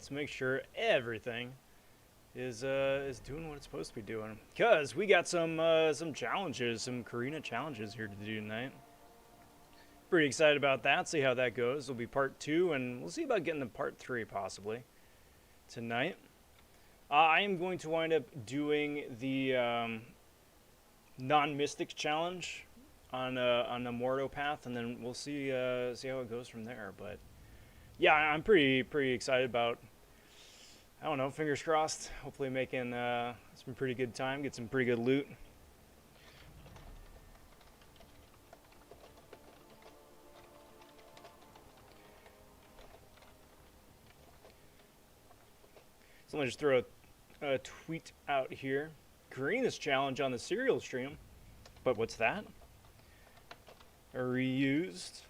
let's make sure everything is doing what it's supposed to be doing. Cause we got some challenges, some Carina challenges here to do tonight. Pretty excited about that. See how that goes. It'll be part 2, and we'll see about getting to part 3 possibly tonight. I am going to wind up doing the non-mystic challenge on the Mordo path, and then we'll see how it goes from there. But yeah, I'm pretty excited about. I don't know. Fingers crossed. Hopefully, making some pretty good time, get some pretty good loot. So let me just throw a tweet out here. Carina's challenge on the serial stream. But what's that? A reused.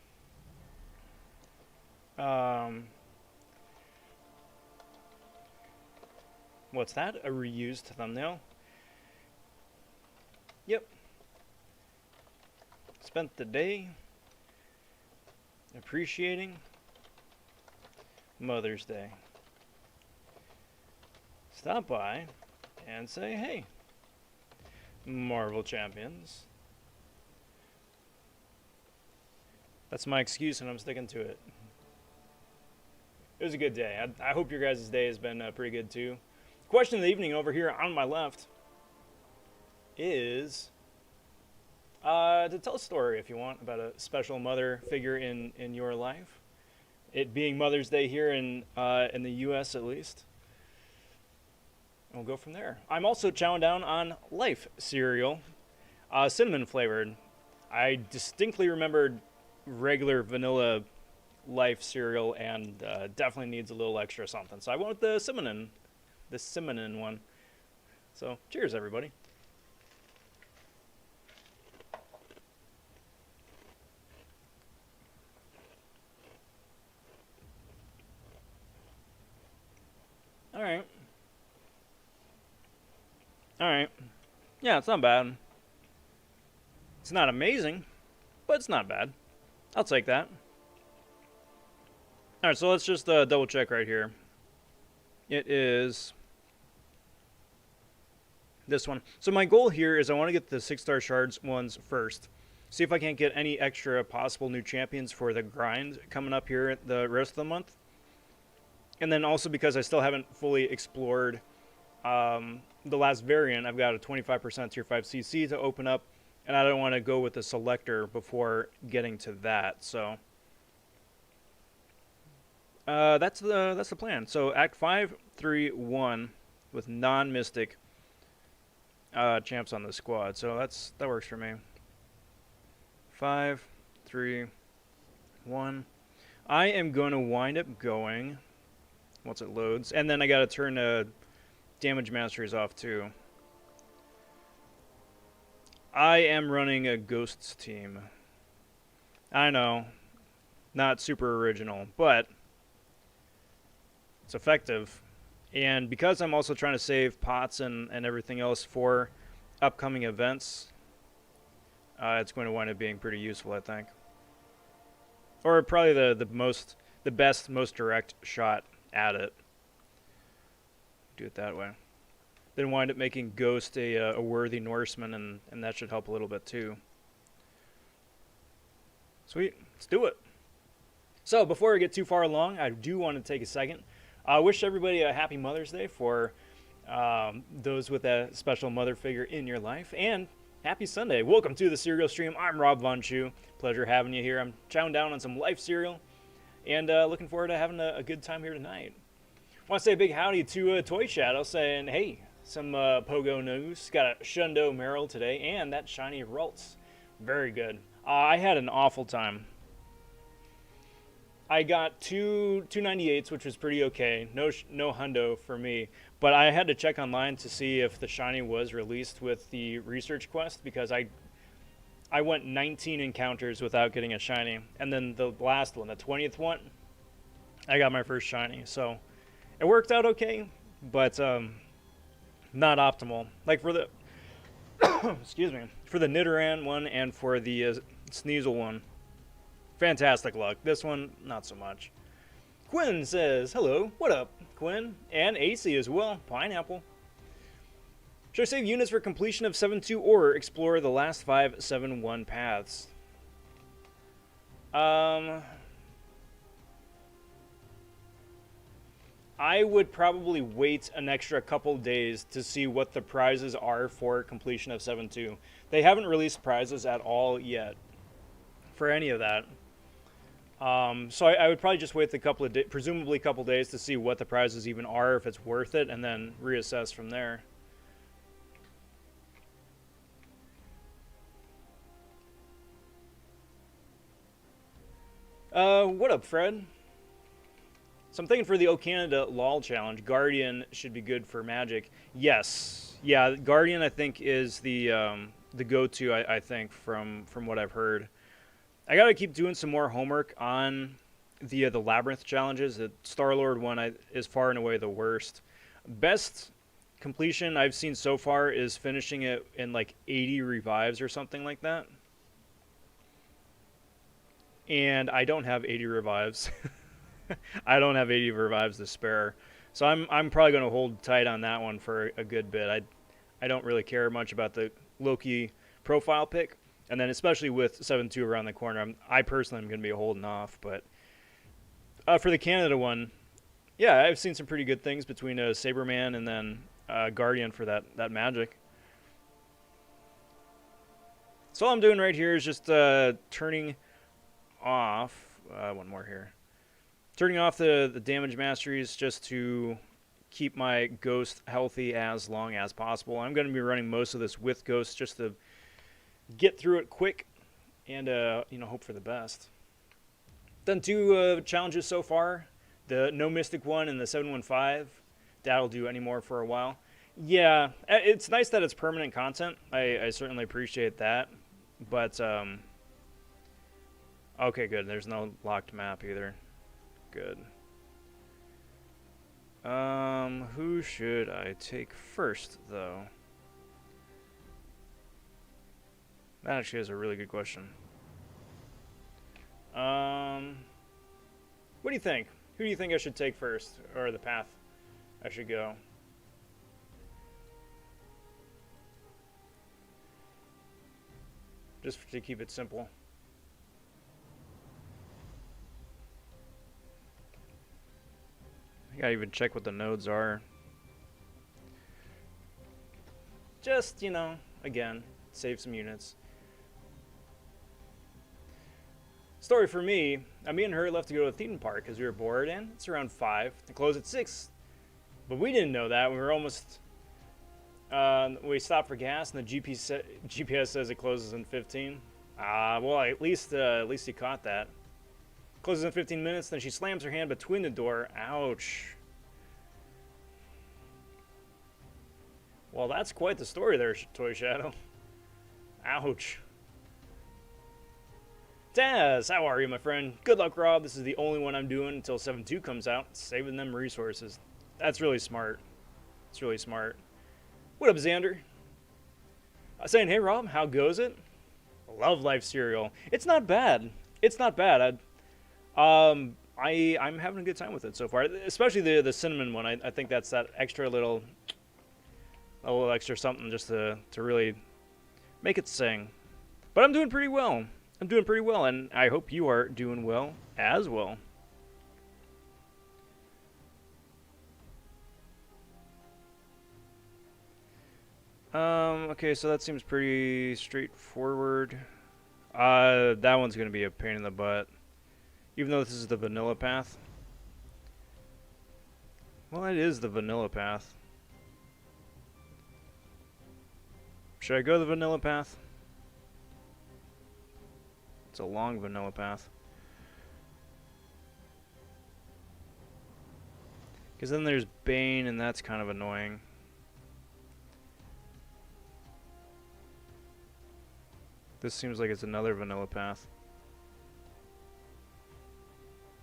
What's that? A reused thumbnail? Yep. Spent the day appreciating Mother's Day. Stop by and say, hey, Marvel Champions. That's my excuse, and I'm sticking to it. It was a good day. I hope your guys' day has been pretty good, too. Question of the evening over here on my left is to tell a story, if you want, about a special mother figure in your life. It being Mother's Day here in the U.S. at least. We'll go from there. I'm also chowing down on Life cereal, cinnamon flavored. I distinctly remembered regular vanilla Life cereal, and definitely needs a little extra something. So I went with the cinnamon one. So cheers, everybody. All right. Alright. Yeah, it's not bad. It's not amazing, but it's not bad. I'll take that. Alright, so let's just double check right here. It is this one. So my goal here is I want to get the 6-star shards ones first. See if I can't get any extra possible new champions for the grind coming up here the rest of the month. And then also because I still haven't fully explored the last variant, I've got a 25% tier 5 CC to open up, and I don't want to go with the selector before getting to that. So that's the plan. So Act 5, 3, 1 with non-mystic champs on the squad. So that works for me. 5, 3, 1. I am going to wind up going once it loads, and then I got to turn damage masteries off too. I am running a ghosts team. I know, not super original, but it's effective. And because I'm also trying to save pots and everything else for upcoming events, it's going to wind up being pretty useful, I think. Or probably the best, most direct shot at it. Do it that way. Then wind up making Ghost a worthy Norseman, and that should help a little bit too. Sweet, let's do it. So before I get too far along, I do want to take a second. I wish everybody a happy Mother's Day for those with a special mother figure in your life, and happy Sunday. Welcome to the cereal stream. I'm Rob vonShoe. Pleasure having you here. I'm chowing down on some Life cereal, and looking forward to having a good time here tonight. I want to say a big howdy to Toy Shadow saying, hey, some Pogo news. Got a Shundo Merrill today, and that shiny Ralts. Very good. I had an awful time. I got two 298s, which was pretty okay. No hundo for me. But I had to check online to see if the shiny was released with the research quest, because I went 19 encounters without getting a shiny. And then the last one, the 20th one, I got my first shiny. So it worked out okay, but not optimal. Like for the excuse me, for the Nidoran one and for the Sneasel one, fantastic luck. This one, not so much. Quinn says, hello, what up, Quinn? And AC as well, Pineapple. Should I save units for completion of 7-2 or explore the last 5 7-1 paths? I would probably wait an extra couple days to see what the prizes are for completion of 7-2. They haven't released prizes at all yet for any of that. So I would probably just wait a couple of presumably a couple days to see what the prizes even are, if it's worth it, and then reassess from there. What up, Fred? So I'm thinking for the O Canada LOL challenge, Guardian should be good for Magic. Yes, yeah, Guardian I think is the go-to. I think from what I've heard. I gotta keep doing some more homework on the Labyrinth challenges. The Star-Lord one is far and away the worst. Best completion I've seen so far is finishing it in like 80 revives or something like that. And I don't have 80 revives. I don't have 80 revives to spare. So I'm probably going to hold tight on that one for a good bit. I don't really care much about the Loki profile pick. And then especially with 7-2 around the corner, I personally am going to be holding off. But for the Canada one, yeah, I've seen some pretty good things between Saberman and then Guardian for that Magic. So all I'm doing right here is just turning off, one more here. Turning off the damage masteries just to keep my Ghost healthy as long as possible. I'm going to be running most of this with Ghost just to get through it quick and hope for the best. Done 2 challenges so far. The No Mystic one and the 715. That'll do any more for a while. Yeah, it's nice that it's permanent content. I certainly appreciate that. But, okay, good. There's no locked map either. Good. Who should I take first, though? That actually is a really good question. What do you think? Who do you think I should take first, or the path I should go? Just to keep it simple. I gotta even check what the nodes are. Just, again, save some units. Story for me, me and her left to go to a theme park because we were bored, and it's around 5. They close at 6. But we didn't know that. We were almost... we stopped for gas, and the GPS says it closes in 15. Well, at least you caught that. Closes in 15 minutes, then she slams her hand between the door. Ouch. Well, that's quite the story there, Toy Shadow. Ouch. Taz, how are you, my friend? Good luck, Rob. This is the only one I'm doing until 7-2 comes out. Saving them resources. That's really smart. It's really smart. What up, Xander? Saying, hey, Rob, how goes it? Love Life cereal. It's not bad. It's not bad. I'm having a good time with it so far. Especially the cinnamon one. I think that's that extra little extra something just to really make it sing. But I'm doing pretty well. I'm doing pretty well, and I hope you are doing well as well. Okay, so that seems pretty straightforward. That one's going to be a pain in the butt. Even though this is the vanilla path. Well, it is the vanilla path. Should I go the vanilla path? It's a long vanilla path. Because then there's Bane, and that's kind of annoying. This seems like it's another vanilla path.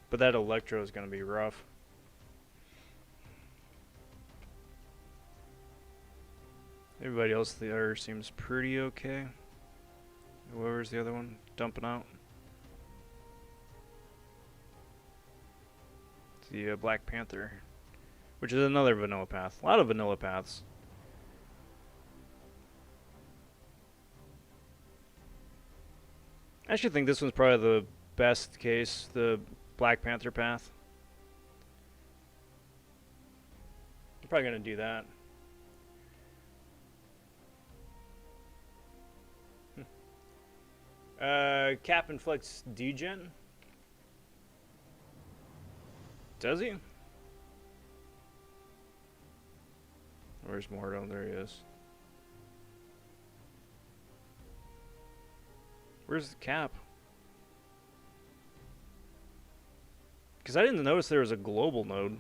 But that Electro is going to be rough. Everybody else there seems pretty okay. Whoever's the other one dumping out. the Black Panther, which is another vanilla path. A lot of vanilla paths. I actually think this one's probably the best case, the Black Panther path. I'm probably gonna do that. Cap and Flex Degen. Does he? Where's Mordo? There he is. Where's the Cap? Because I didn't notice there was a global node.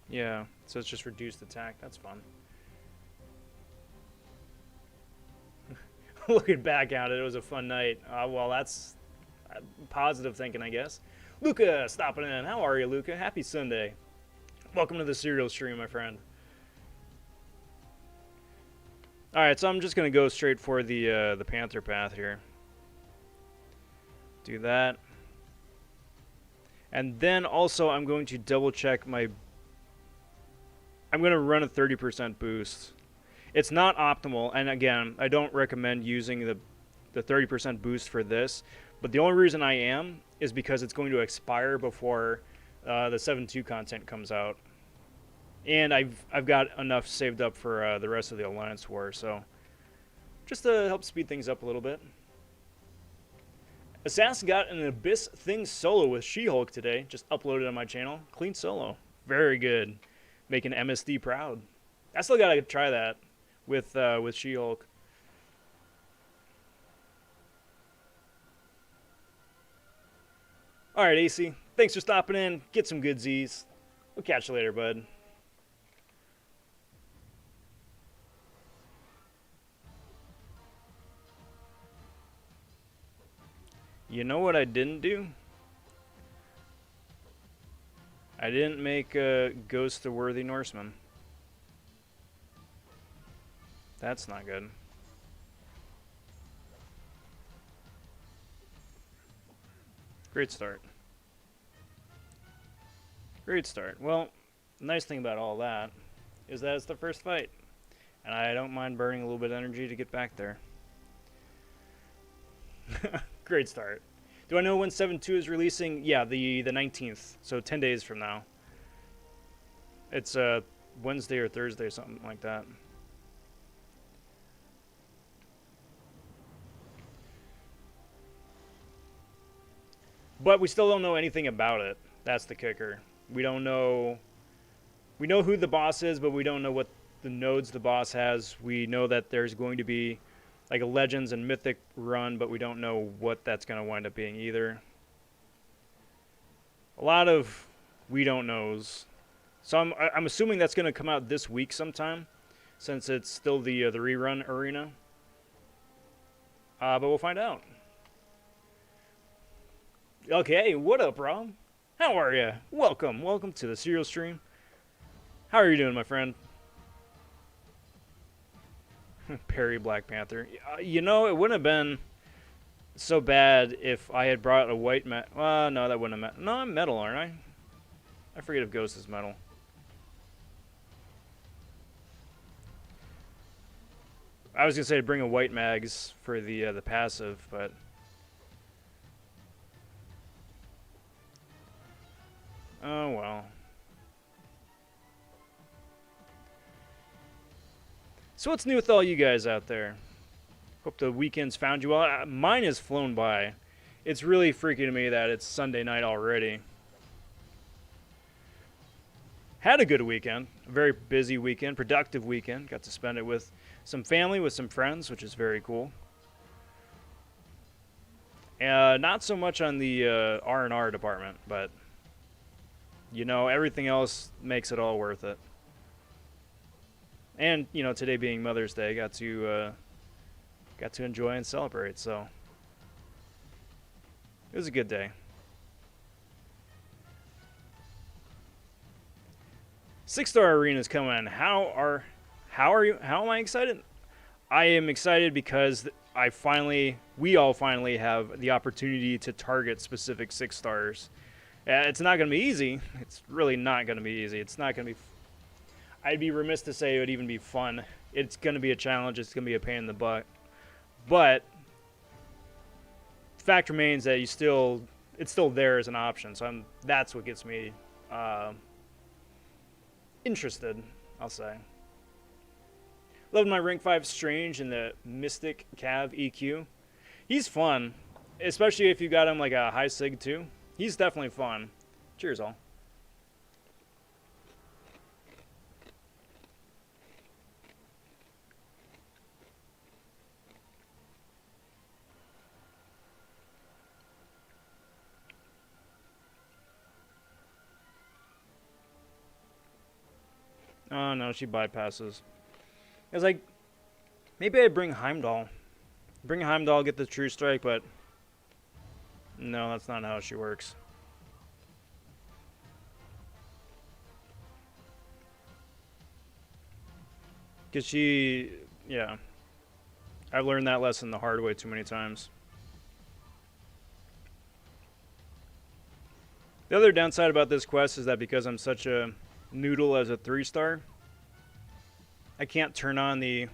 Yeah, so it's just reduced attack. That's fun. Looking back at it, it was a fun night. Well, that's positive thinking, I guess. Luca, stopping in. How are you, Luca? Happy Sunday. Welcome to the serial stream, my friend. All right, so I'm just gonna go straight for the Panther path here. Do that, and then also I'm going to double check my. I'm gonna run a 30% boost. It's not optimal, and again, I don't recommend using the 30% boost for this, but the only reason I am is because it's going to expire before the 7.2 content comes out. And I've got enough saved up for the rest of the Alliance War, so just to help speed things up a little bit. Assassin got an Abyss Thing solo with She-Hulk today, just uploaded on my channel. Clean solo. Very good. Making MSD proud. I still gotta try that with She-Hulk. Alright, AC. Thanks for stopping in. Get some good Z's. We'll catch you later, bud. You know what I didn't do? I didn't make a Ghost the Worthy Norseman. That's not good. Great start. Great start. Well, the nice thing about all that is that it's the first fight. And I don't mind burning a little bit of energy to get back there. Great start. Do I know when 7.2 is releasing? Yeah, the 19th. So 10 days from now. It's Wednesday or Thursday, something like that. But we still don't know anything about it. That's the kicker. We don't know. We know who the boss is, but we don't know what the nodes the boss has. We know that there's going to be like a Legends and Mythic run, but we don't know what that's going to wind up being either. A lot of we don't knows. So I'm assuming that's going to come out this week sometime, since it's still the rerun arena. But we'll find out. Okay, what up, Rob? How are you? Welcome to the serial stream. How are you doing, my friend? Perry Black Panther. You know, it wouldn't have been so bad if I had brought a white metal. No, that wouldn't have. No, I'm metal, aren't I? I forget if Ghost is metal. I was gonna say to bring a white mags for the passive, but oh well. So what's new with all you guys out there? Hope the weekend's found you well. Mine has flown by. It's really freaking me that it's Sunday night already. Had a good weekend. A very busy weekend, productive weekend. Got to spend it with some family, with some friends, which is very cool. Not so much on the R&R department, but you know, everything else makes it all worth it. And you know, today being Mother's Day, got to enjoy and celebrate. So it was a good day. 6-star arenas coming in. How are you? How am I excited? I am excited because we all finally have the opportunity to target specific 6 stars. It's not going to be easy. It's really not going to be easy. It's not going to be. I'd be remiss to say it would even be fun. It's going to be a challenge. It's going to be a pain in the butt. But the fact remains that it's still there as an option. So that's what gets me interested, I'll say. Love my rank 5 Strange and the Mystic Cav EQ. He's fun, especially if you got him like a high sig too. He's definitely fun. Cheers, all. Oh no, she bypasses. I was like, maybe I'd bring Heimdall. Bring Heimdall, get the True Strike, but no, that's not how she works. Because yeah. I've learned that lesson the hard way too many times. The other downside about this quest is that because I'm such a noodle as a 3-star, I can't turn on the...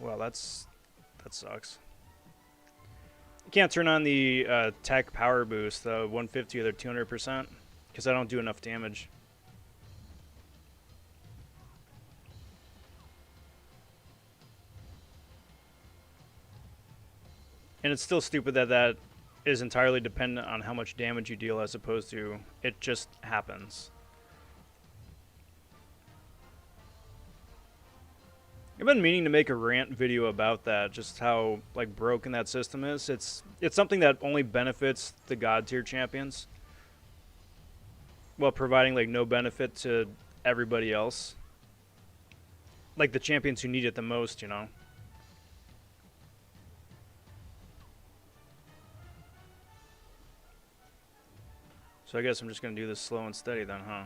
Well, that sucks. I can't turn on the tech power boost, the 150 or the 200%, because I don't do enough damage. And it's still stupid that is entirely dependent on how much damage you deal as opposed to it just happens. I've been meaning to make a rant video about that, just how like broken that system is. It's something that only benefits the god tier champions, while providing like no benefit to everybody else. Like the champions who need it the most, you know. So I guess I'm just gonna do this slow and steady then, huh?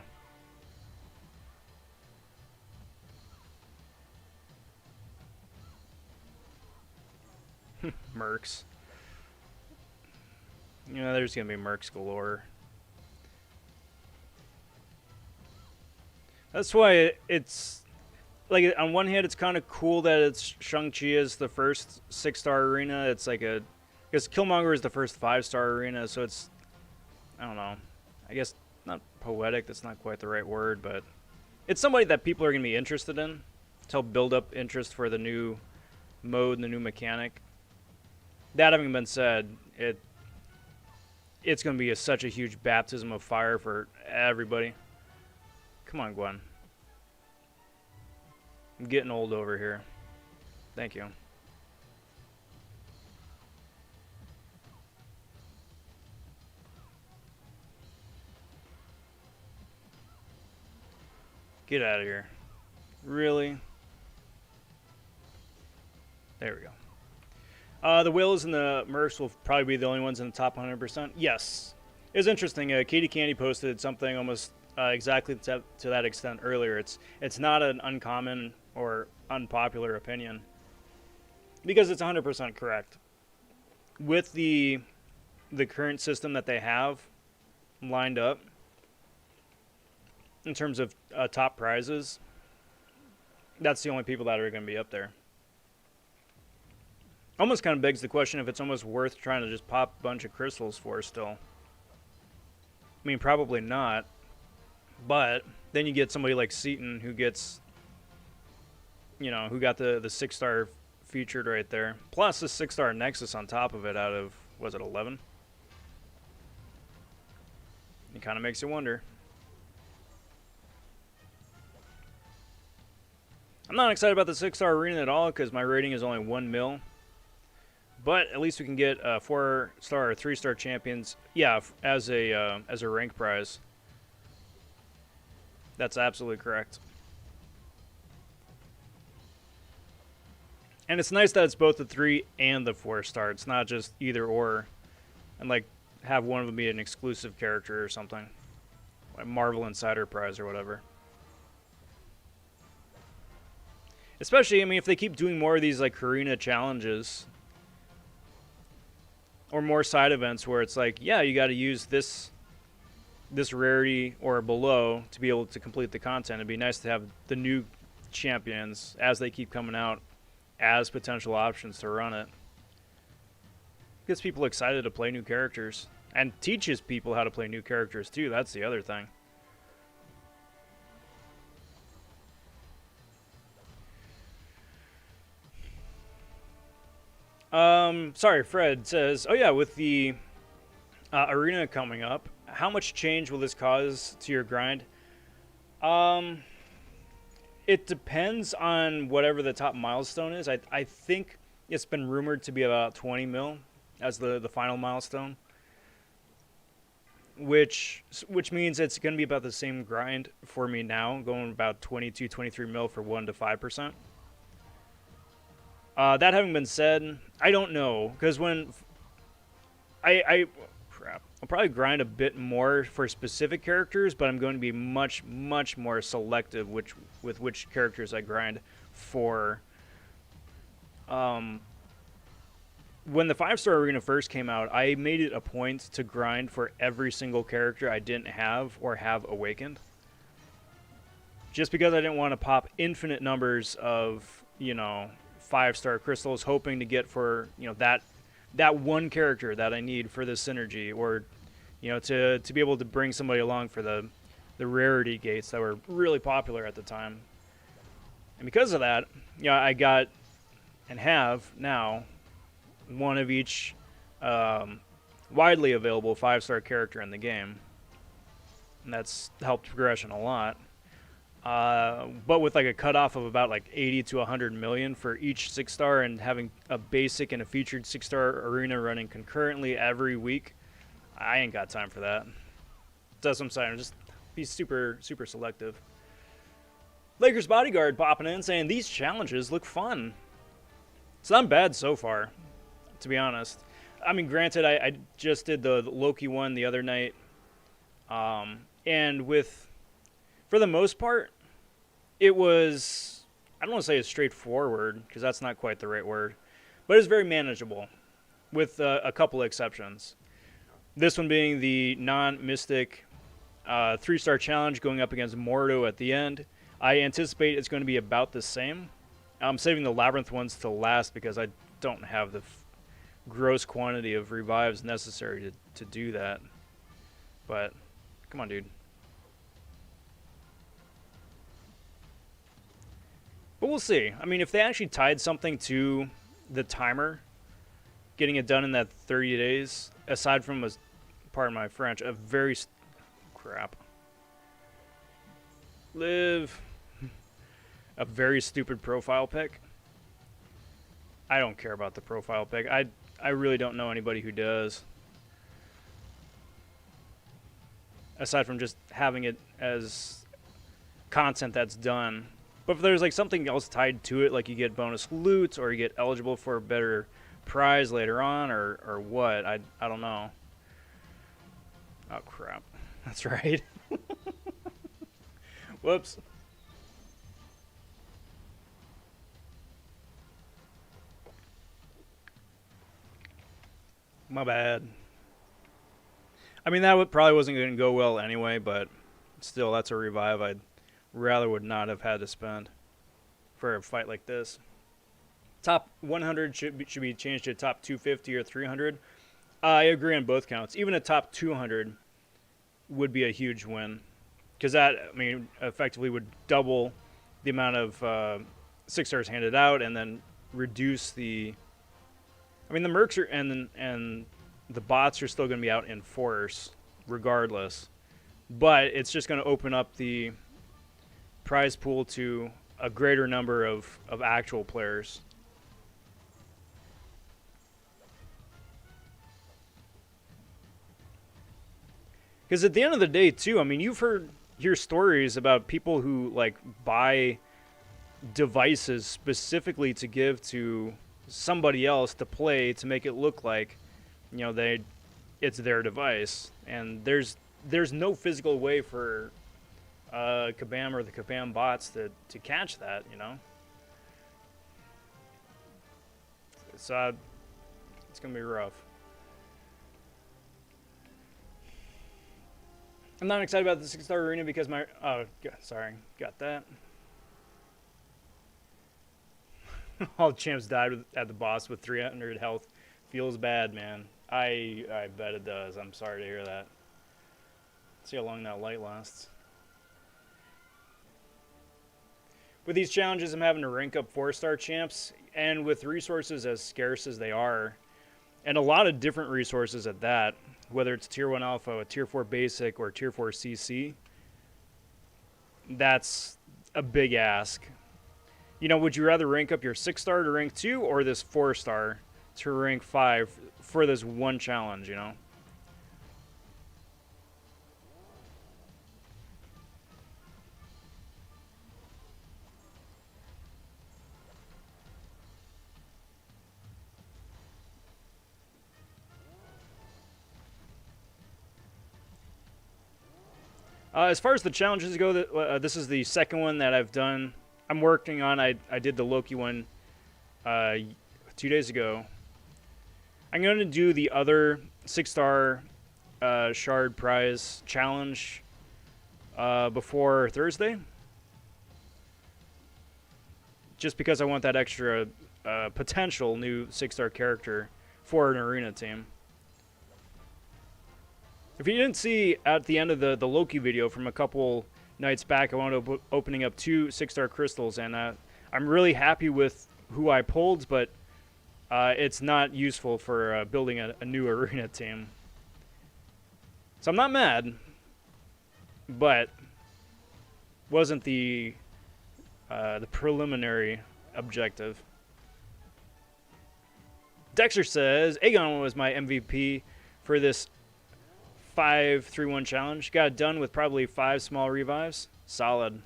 Mercs. You know, there's gonna be mercs galore. That's why it's like, on one hand, it's kind of cool that it's Shang-Chi is the first 6-star arena. It's like because Killmonger is the first 5-star arena, so it's, I don't know. I guess not poetic. That's not quite the right word, but it's somebody that people are gonna be interested in to help build up interest for the new mode and the new mechanic. That having been said, it's going to be such a huge baptism of fire for everybody. Come on, Gwen. I'm getting old over here. Thank you. Get out of here. Really? There we go. The Wills and the Mercs will probably be the only ones in the top 100%. Yes. It was interesting. Katie Candy posted something almost exactly to that extent earlier. It's not an uncommon or unpopular opinion, because it's 100% correct. With the current system that they have lined up in terms of top prizes, that's the only people that are going to be up there. Almost kind of begs the question if it's almost worth trying to just pop a bunch of crystals for still. I mean, probably not. But then you get somebody like Seaton who gets, you know, who got the 6-star featured right there. Plus the 6-star Nexus on top of it out of, was it 11? It kind of makes you wonder. I'm not excited about the 6-star arena at all because my rating is only 1 mil. But at least we can get 4-star or 3-star champions, yeah, as a rank prize. That's absolutely correct. And it's nice that it's both the 3 and the 4-star. It's not just either or, and like have one of them be an exclusive character or something, like Marvel Insider Prize or whatever. Especially, I mean, if they keep doing more of these like Carina challenges or more side events where it's like, yeah, you got to use this rarity or below to be able to complete the content. It'd be nice to have the new champions as they keep coming out as potential options to run it. Gets people excited to play new characters and teaches people how to play new characters too. That's the other thing. Sorry, Fred says, oh yeah, with the arena coming up, how much change will this cause to your grind? It depends on whatever the top milestone is. I think it's been rumored to be about 20 mil as the final milestone, which means it's going to be about the same grind for me now, going about 22, 23 mil for 1 to 5%. That having been said, I don't know, because when crap, I'll probably grind a bit more for specific characters, but I'm going to be much, much more selective with which characters I grind for. When the 5-star arena first came out, I made it a point to grind for every single character I didn't have or have awakened. Just because I didn't want to pop infinite numbers of, 5-star crystals hoping to get for, that one character that I need for this synergy, or to be able to bring somebody along for the rarity gates that were really popular at the time. And because of that, I got and have now one of each widely available 5-star character in the game, and that's helped progression a lot. But with like a cutoff of about like 80 to 100 million for each 6-star, and having a basic and a featured 6-star arena running concurrently every week, I ain't got time for that. That's what I'm saying. Just be super, super selective. Lakers Bodyguard popping in saying these challenges look fun. It's not bad so far, to be honest. I mean, granted, I just did the Loki one the other night, and for the most part, it was, I don't want to say it's straightforward, because that's not quite the right word, but it's very manageable, with a couple of exceptions. This one being the non-mystic 3-star challenge going up against Mordo at the end. I anticipate it's going to be about the same. I'm saving the Labyrinth ones to last because I don't have the gross quantity of revives necessary to do that. But, come on, dude. But we'll see. I mean, if they actually tied something to the timer, getting it done in that 30 days, aside from, pardon my French, a very... crap. A very stupid profile pic. I don't care about the profile pic. I really don't know anybody who does. Aside from just having it as content that's done. But if there's like something else tied to it, like you get bonus loot or you get eligible for a better prize later on, or what, I don't know. Oh crap. That's right. Whoops. My bad. I mean, that probably wasn't going to go well anyway, but still, that's a revive I'd rather would not have had to spend for a fight like this. Top 100 should be changed to top 250 or 300. I agree on both counts. Even a top 200 would be a huge win, because that, I mean, effectively would double the amount of 6-stars handed out, and then reduce the... I mean, the mercs are, and the bots are still going to be out in force regardless, but it's just going to open up the prize pool to a greater number of actual players. Because at the end of the day, too, I mean, you've hear stories about people who like buy devices specifically to give to somebody else to play, to make it look like, it's their device, and there's no physical way for Kabam or the Kabam bots to catch that, So it's gonna be rough. I'm not excited about the 6-star arena because my... Oh, sorry. Got that. All the champs died at the boss with 300 health. Feels bad, man. I bet it does. I'm sorry to hear that. Let's see how long that light lasts. With these challenges, I'm having to rank up 4-star champs. And with resources as scarce as they are, and a lot of different resources at that, whether it's Tier 1 Alpha, a Tier 4 Basic, or Tier 4 CC, that's a big ask. You know, would you rather rank up your 6-star to rank 2 or this 4-star to rank 5 for this one challenge, you know? As far as the challenges go, this is the second one that I've done. I'm working on. I did the Loki one 2 days ago. I'm going to do the other 6-star shard prize challenge before Thursday. Just because I want that extra potential new 6-star character for an arena team. If you didn't see at the end of the Loki video from a couple nights back, I wound up opening up 2 6-star crystals, and I'm really happy with who I pulled, but it's not useful for building a new arena team. So I'm not mad, but wasn't the preliminary objective. Dexter says, Aegon was my MVP for this 5-3-1 challenge. Got it done with probably 5 small revives. Solid.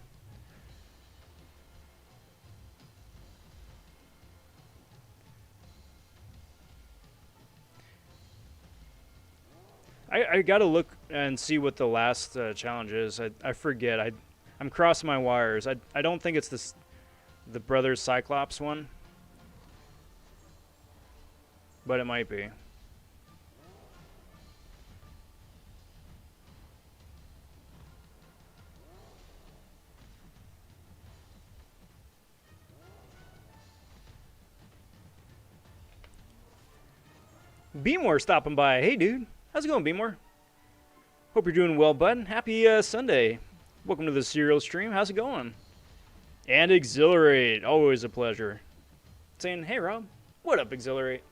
I gotta look and see what the last challenge is. I forget. I'm crossing my wires. I don't think it's the Brothers Cyclops one, but it might be. Beemore stopping by. Hey, dude. How's it going, Beemore? Hope you're doing well, bud. Happy Sunday. Welcome to the Serial Stream. How's it going? And Exhilarate. Always a pleasure. Saying, hey, Rob. What up, Exhilarate?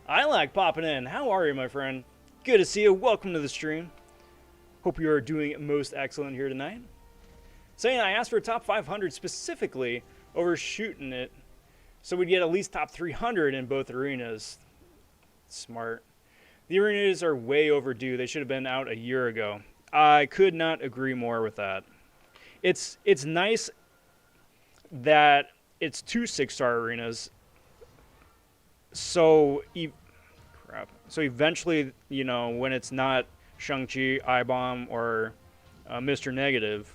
I like popping in. How are you, my friend? Good to see you. Welcome to the stream. Hope you are doing most excellent here tonight. Saying I asked for a top 500 specifically over shooting it, so we'd get at least top 300 in both arenas. Smart. The arenas are way overdue. They should have been out a year ago. I could not agree more with that. It's nice that it's 2 6-star arenas. So eventually, you know, when it's not Shang-Chi, I-Bomb, or Mr. Negative,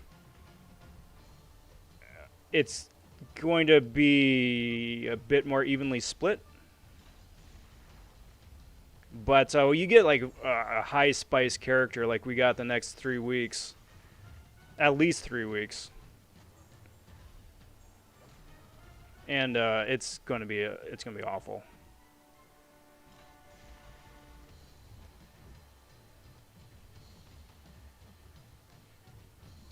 it's going to be a bit more evenly split. But you get like a high spice character like we got the next 3 weeks. At least 3 weeks. And it's going to be awful.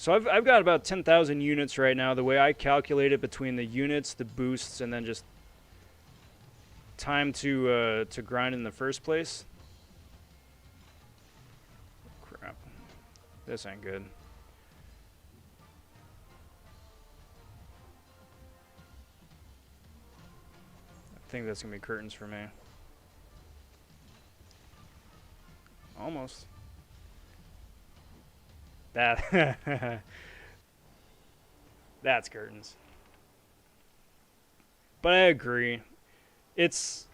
So I've got about 10,000 units right now. The way I calculate it between the units, the boosts, and then just time to grind in the first place. Crap. This ain't good. I think that's going to be curtains for me. Almost. That's curtains. But I agree. It's,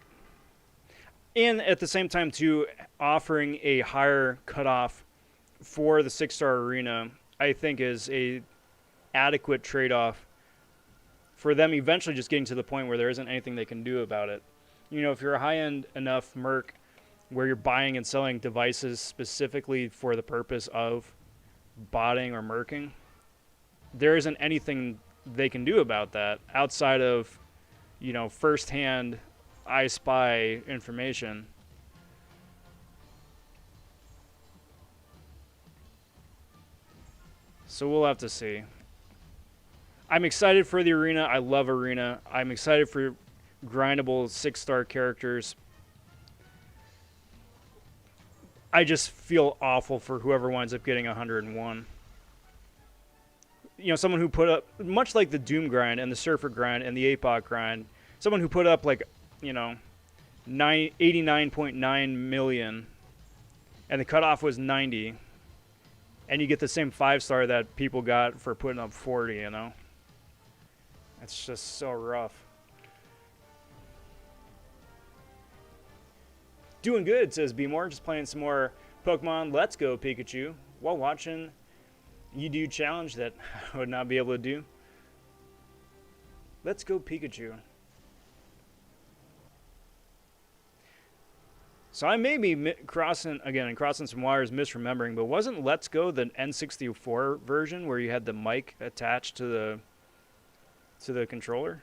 and at the same time too, offering a higher cutoff for the 6-star arena, I think is a adequate trade-off for them eventually just getting to the point where there isn't anything they can do about it. You know, if you're a high-end enough merc where you're buying and selling devices specifically for the purpose of botting or merking, there isn't anything they can do about that outside of, you know, first-hand I Spy information. So we'll have to see. I'm excited for the arena. I love arena. I'm excited for grindable 6-star characters. I just feel awful for whoever winds up getting 101. You know, someone who put up, much like the Doom grind and the Surfer grind and the APOC grind, someone who put up like, you know, 89.9 million and the cutoff was 90, and you get the same 5-star that people got for putting up 40, you know? It's just so rough. Doing good, says B More. Just playing some more Pokemon Let's Go Pikachu while watching you do challenge that I would not be able to do. Let's Go Pikachu. So I may be crossing some wires, misremembering, but wasn't Let's Go the N64 version where you had the mic attached to the controller?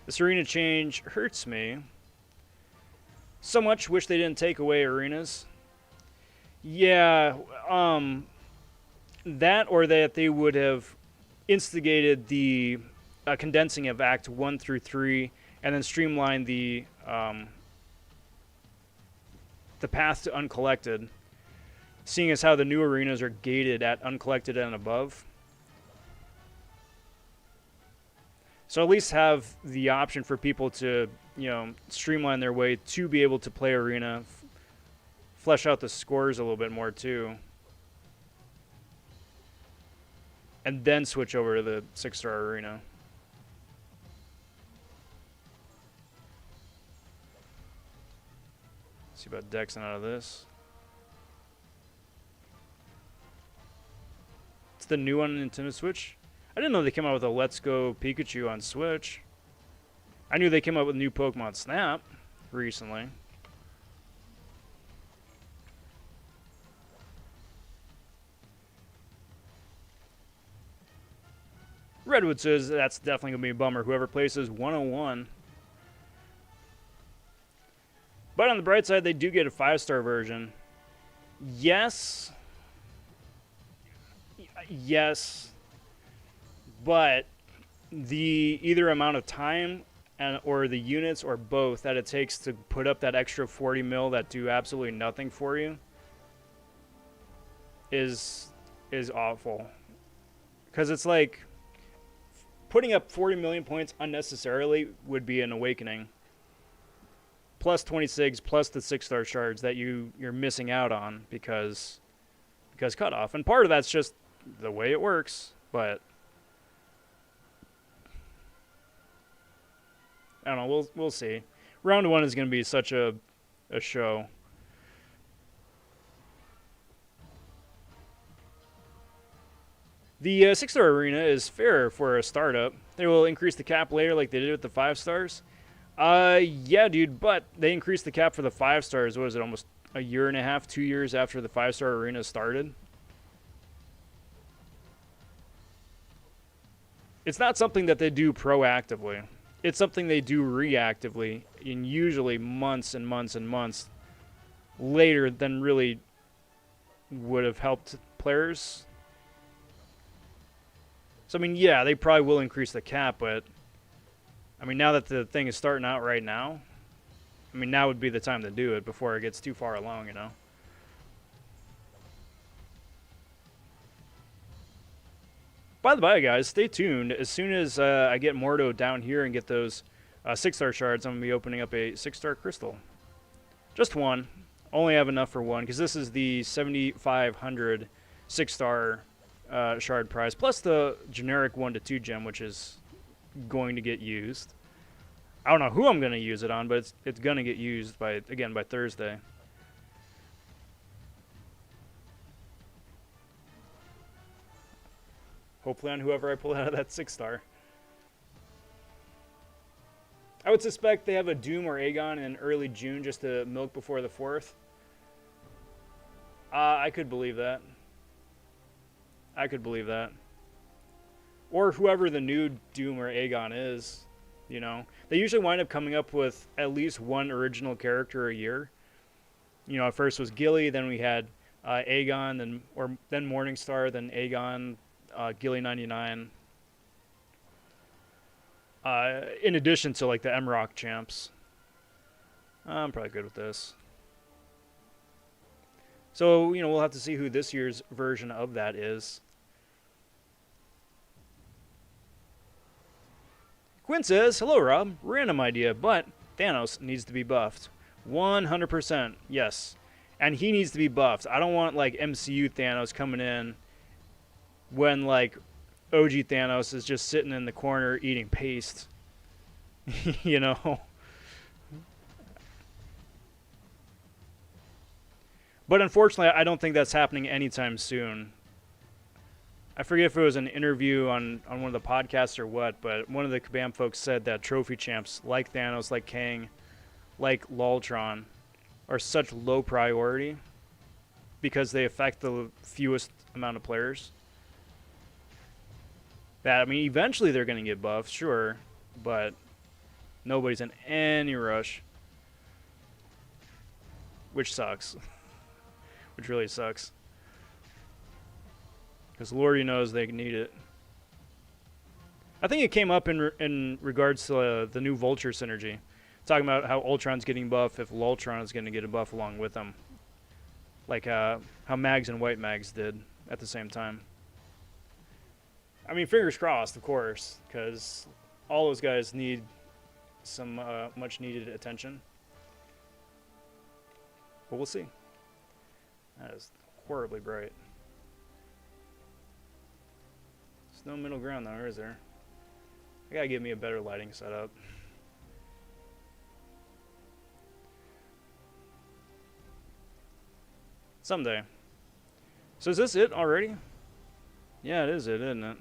This arena change hurts me so much. Wish they didn't take away arenas. Yeah, that, or that they would have instigated the condensing of Act 1 through 3 and then streamlined the path to Uncollected, seeing as how the new arenas are gated at Uncollected and above. So at least have the option for people to, you know, streamline their way to be able to play arena, flesh out the scores a little bit more too, and then switch over to the 6-star arena. See about Dexing out of this. It's the new one on Nintendo Switch. I didn't know they came out with a Let's Go Pikachu on Switch. I knew they came out with new Pokemon Snap recently. Redwood says that's definitely going to be a bummer. Whoever places 101. But on the bright side, they do get a 5-star version. Yes. Yes. But the either amount of time or the units or both that it takes to put up that extra 40 mil that do absolutely nothing for you is awful. Because it's like putting up 40 million points unnecessarily would be an awakening. Plus 26, plus the 6-star shards that you're missing out on because cutoff. And part of that's just the way it works, but I don't know. We'll see. Round 1 is going to be such a show. The 6-star arena is fair for a startup. They will increase the cap later like they did with the 5-stars. Yeah, dude, but they increased the cap for the 5-stars, what was it, almost a year and a half, 2 years after the 5-star arena started? It's not something that they do proactively. It's something they do reactively, and usually months and months and months later than really would have helped players. So, I mean, yeah, they probably will increase the cap, but, I mean, now that the thing is starting out right now, I mean, now would be the time to do it before it gets too far along, you know? By the by, guys, stay tuned. As soon as I get Mordo down here and get those 6-star shards, I'm going to be opening up a 6-star crystal. Just one. Only have enough for one, because this is the 7,500 6-star shard prize, plus the generic 1 to 2 gem, which is going to get used. I don't know who I'm going to use it on, but it's going to get used by Thursday. Hopefully on whoever I pull out of that 6-star. I would suspect they have a Doom or Aegon in early June just to milk before the 4th. I could believe that. I could believe that. Or whoever the new Doom or Aegon is, you know. They usually wind up coming up with at least one original character a year. You know, at first was Gilly, then we had Aegon, then Morningstar, then Aegon, Gilly 99. In addition to like the mcoc champs. I'm probably good with this. So, you know, we'll have to see who this year's version of that is. Quinn says, hello Rob, random idea, but Thanos needs to be buffed. 100%, yes. And he needs to be buffed. I don't want like MCU Thanos coming in when like OG Thanos is just sitting in the corner eating paste. You know? But unfortunately, I don't think that's happening anytime soon. I forget if it was an interview on one of the podcasts or what, but one of the Kabam folks said that trophy champs like Thanos, like Kang, like Loltron are such low priority because they affect the fewest amount of players. That, I mean, eventually they're going to get buffed, sure, but nobody's in any rush. Which sucks. Which really sucks. Because Lordy knows they need it. I think it came up in regards to the new Vulture synergy. Talking about how Ultron's getting buff if Loltron is going to get a buff along with him. Like how Mags and White Mags did at the same time. I mean, fingers crossed, of course, because all those guys need some much-needed attention. But we'll see. That is horribly bright. There's no middle ground, though, is there? I gotta give me a better lighting setup. Someday. So is this it already? Yeah, it is it, isn't it?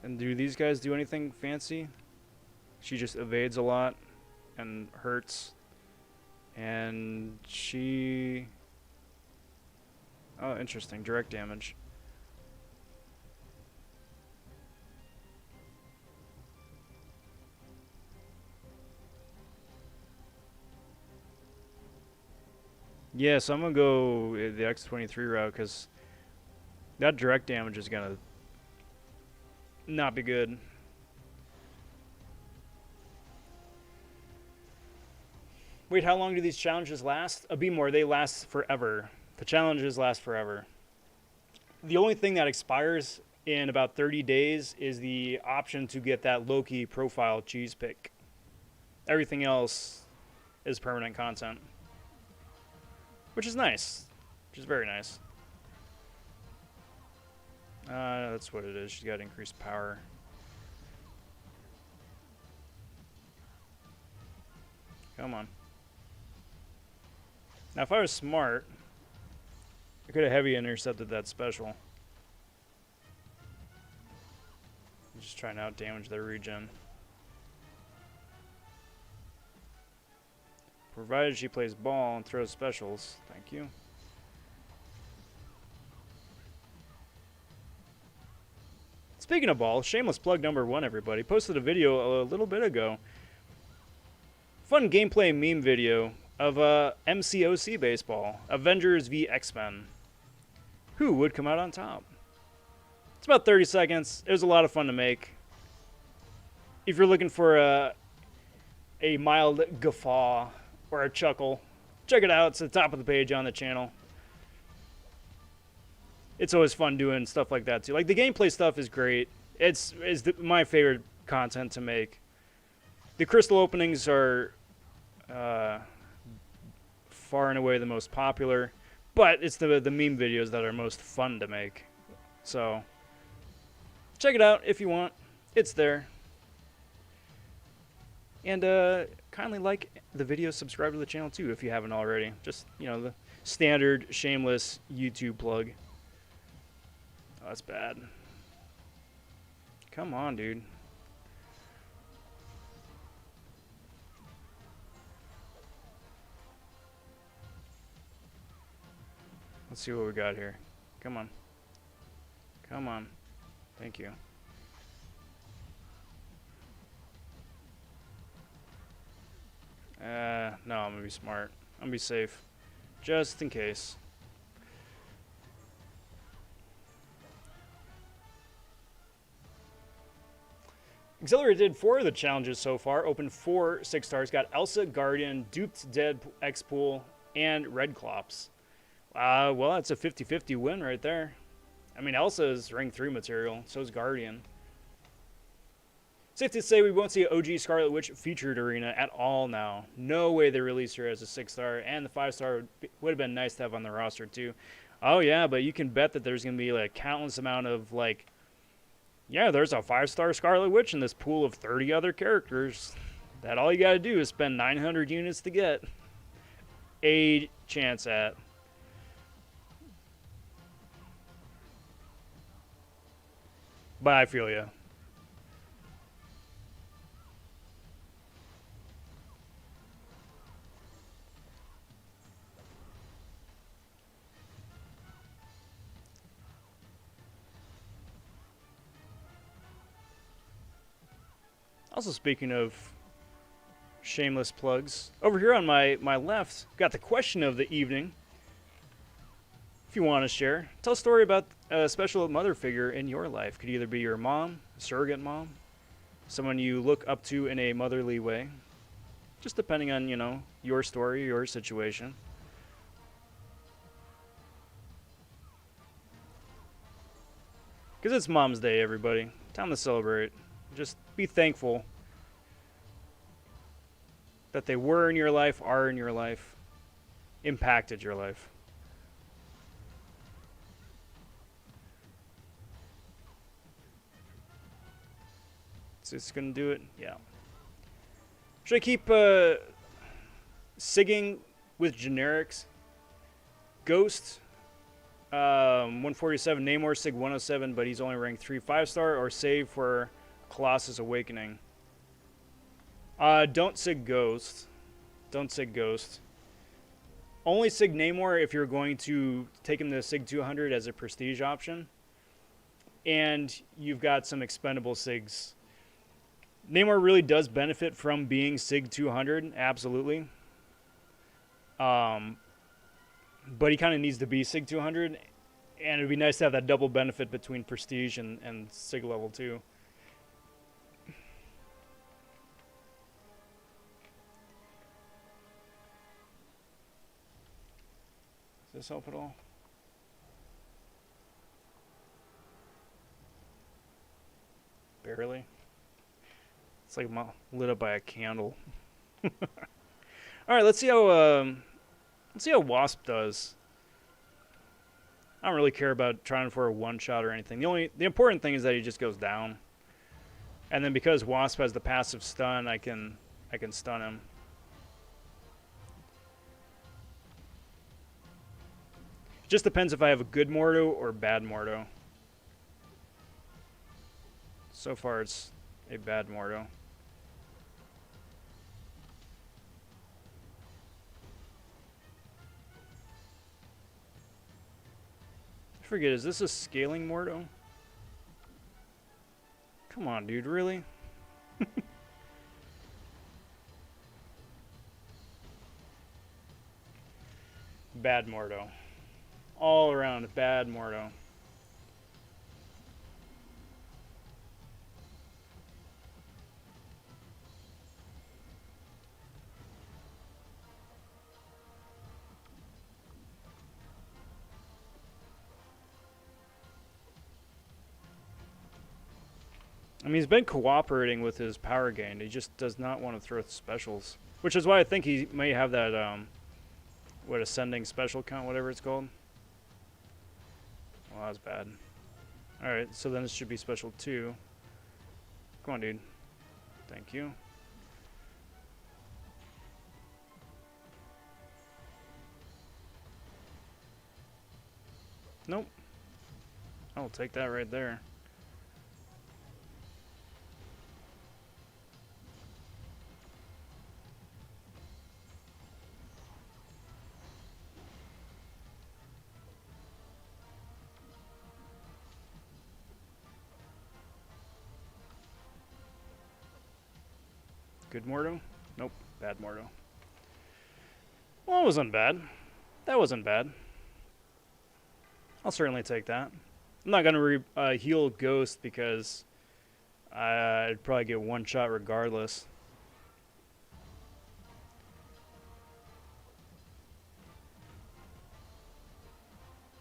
And do these guys do anything fancy? She just evades a lot and hurts. And she... Oh, interesting. Direct damage. Yeah, so I'm going to go the X-23 route because that direct damage is going to not be good. Wait, how long do these challenges last? Be more, they last forever. The challenges last forever. The only thing that expires in about 30 days is the option to get that Loki profile cheese pick. Everything else is permanent content. Which is nice. Which is very nice. That's what it is. She's got increased power. Come on. Now, if I was smart, I could have heavy intercepted that special. Just trying to out-damage their regen. Provided she plays ball and throws specials. Thank you. Speaking of ball, shameless plug number 1, everybody. Posted a video a little bit ago. Fun gameplay meme video of MCOC baseball. Avengers v X-Men. Who would come out on top? It's about 30 seconds. It was a lot of fun to make. If you're looking for a mild guffaw or a chuckle, check it out. It's at the top of the page on the channel. It's always fun doing stuff like that too. Like the gameplay stuff is great. It's my favorite content to make. The crystal openings are far and away the most popular, but it's the meme videos that are most fun to make. So check it out if you want. It's there. And kindly like the video, subscribe to the channel too if you haven't already. Just, you know, the standard shameless YouTube plug. Oh, that's bad. Come on, dude. Let's see what we got here. Come on. Come on. Thank you. No, I'm gonna be smart. I'm gonna be safe. Just in case. Auxiliary did 4 of the challenges so far. Opened 4 6 stars. Got Elsa, Guardian, duped Dead X-Pool, and Red Clops. Well, that's a 50-50 win right there. I mean, Elsa is rank 3 material. So is Guardian. Safe to say we won't see an OG Scarlet Witch featured arena at all now. No way they released her as a 6-star, and the 5-star would have been nice to have on the roster too. Oh yeah, but you can bet that there's going to be like countless amount of like, yeah, there's a 5-star Scarlet Witch in this pool of 30 other characters. That all you got to do is spend 900 units to get a chance at. But I feel ya. Also, speaking of shameless plugs, over here on my left, got the question of the evening. If you want to share, tell a story about a special mother figure in your life. Could either be your mom, a surrogate mom, someone you look up to in a motherly way. Just depending on, you know, your story, your situation. Because it's Mom's Day, everybody. Time to celebrate. Just be thankful that they were in your life, are in your life, impacted your life. Is this going to do it? Yeah. Should I keep sigging with generics? Ghost, 147, Namor, Sig 107, but he's only ranked 3 5-star, or save for Colossus Awakening. Don't Sig Ghost. Don't Sig Ghost. Only Sig Namor if you're going to take him to Sig 200 as a prestige option. And you've got some expendable Sigs. Namor really does benefit from being Sig 200, absolutely. But he kind of needs to be Sig 200. And it would be nice to have that double benefit between prestige and Sig level 2. Does this help at all? Barely. It's like lit up by a candle. All right, let's see how Wasp does. I don't really care about trying for a one-shot or anything. The important thing is that he just goes down. And then because Wasp has the passive stun, I can stun him. It just depends if I have a good Mordo or bad Mordo. So far it's a bad Mordo. I forget, is this a scaling Mordo? Come on, dude, really? Bad Mordo. All around bad Mordo. I mean, he's been cooperating with his power gain. He just does not want to throw specials. Which is why I think he may have that, ascending special count, whatever it's called. Well, that's bad. Alright, so then it should be special 2. Come on, dude. Thank you. Nope. I'll take that right there. Good Mordo? Nope, bad Mordo. Well, it wasn't bad. That wasn't bad. I'll certainly take that. I'm not going to heal Ghost because I'd probably get one shot regardless.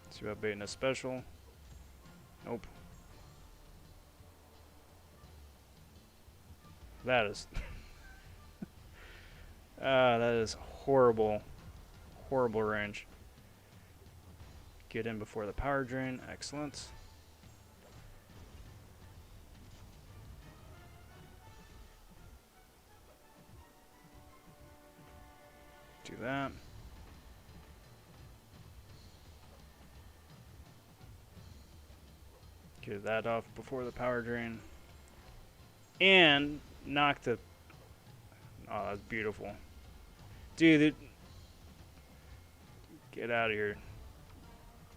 See about baiting a special. Nope. That is... that is horrible. Horrible range. Get in before the power drain. Excellent. Do that. Get that off before the power drain. And knock the... Oh, that's beautiful. Dude, get out of here.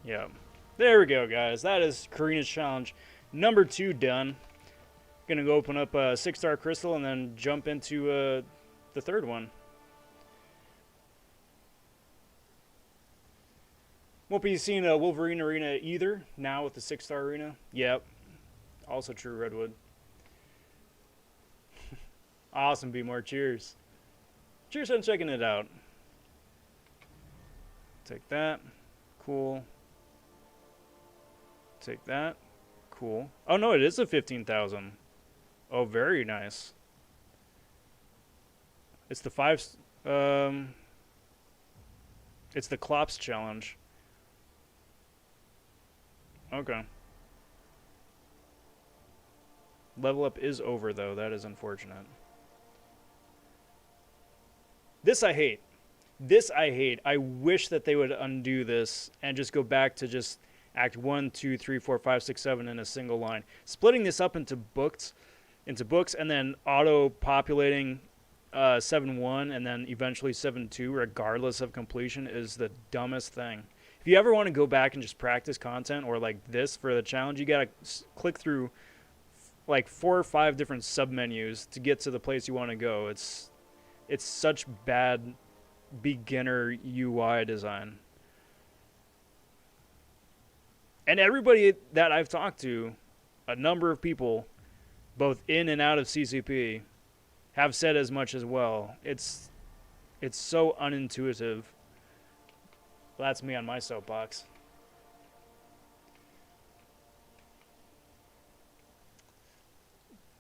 Yep. There we go, guys. That is Carina's challenge number 2 done. Gonna go open up a 6-star crystal and then jump into the third one. Won't be seeing a Wolverine arena either now with the 6-star arena. Yep. Also true, Redwood. Awesome, Be More. Cheers. Cheers on checking it out. Take that. Cool. Take that. Cool. Oh, no, it is a 15,000. Oh, very nice. It's the 5... it's the Cyclops challenge. Okay. Level up is over, though. That is unfortunate. This I hate. This I hate. I wish that they would undo this and just go back to just act 1, 2, 3, 4, 5, 6, 7 in a single line. Splitting this up into books, and then auto-populating 7-1 and then eventually 7-2 regardless of completion is the dumbest thing. If you ever want to go back and just practice content or like this for the challenge, you got to click through like 4 or 5 different submenus to get to the place you want to go. It's such bad beginner UI design. And everybody that I've talked to, a number of people, both in and out of CCP, have said as much as well. It's so unintuitive. Well, that's me on my soapbox.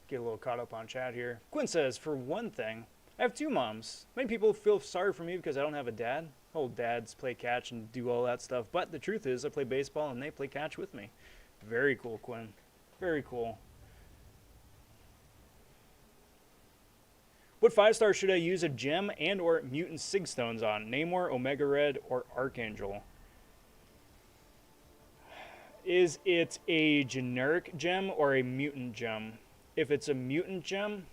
Get a little caught up on chat here. Quinn says, for one thing, I have 2 moms. Many people feel sorry for me because I don't have a dad. Old dads play catch and do all that stuff. But the truth is, I play baseball and they play catch with me. Very cool, Quinn. Very cool. What 5-star should I use a gem and or mutant sig stones on? Namor, Omega Red, or Archangel? Is it a generic gem or a mutant gem? If it's a mutant gem,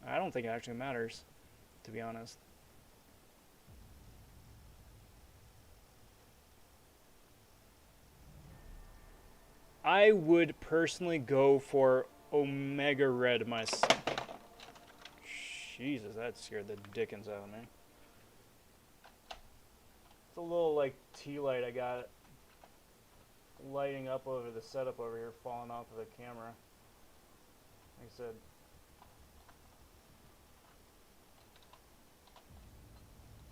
I don't think it actually matters, to be honest. I would personally go for Omega Red myself. Jesus, that scared the dickens out of me. It's a little like tea light I got lighting up over the setup over here, falling off of the camera. Like I said,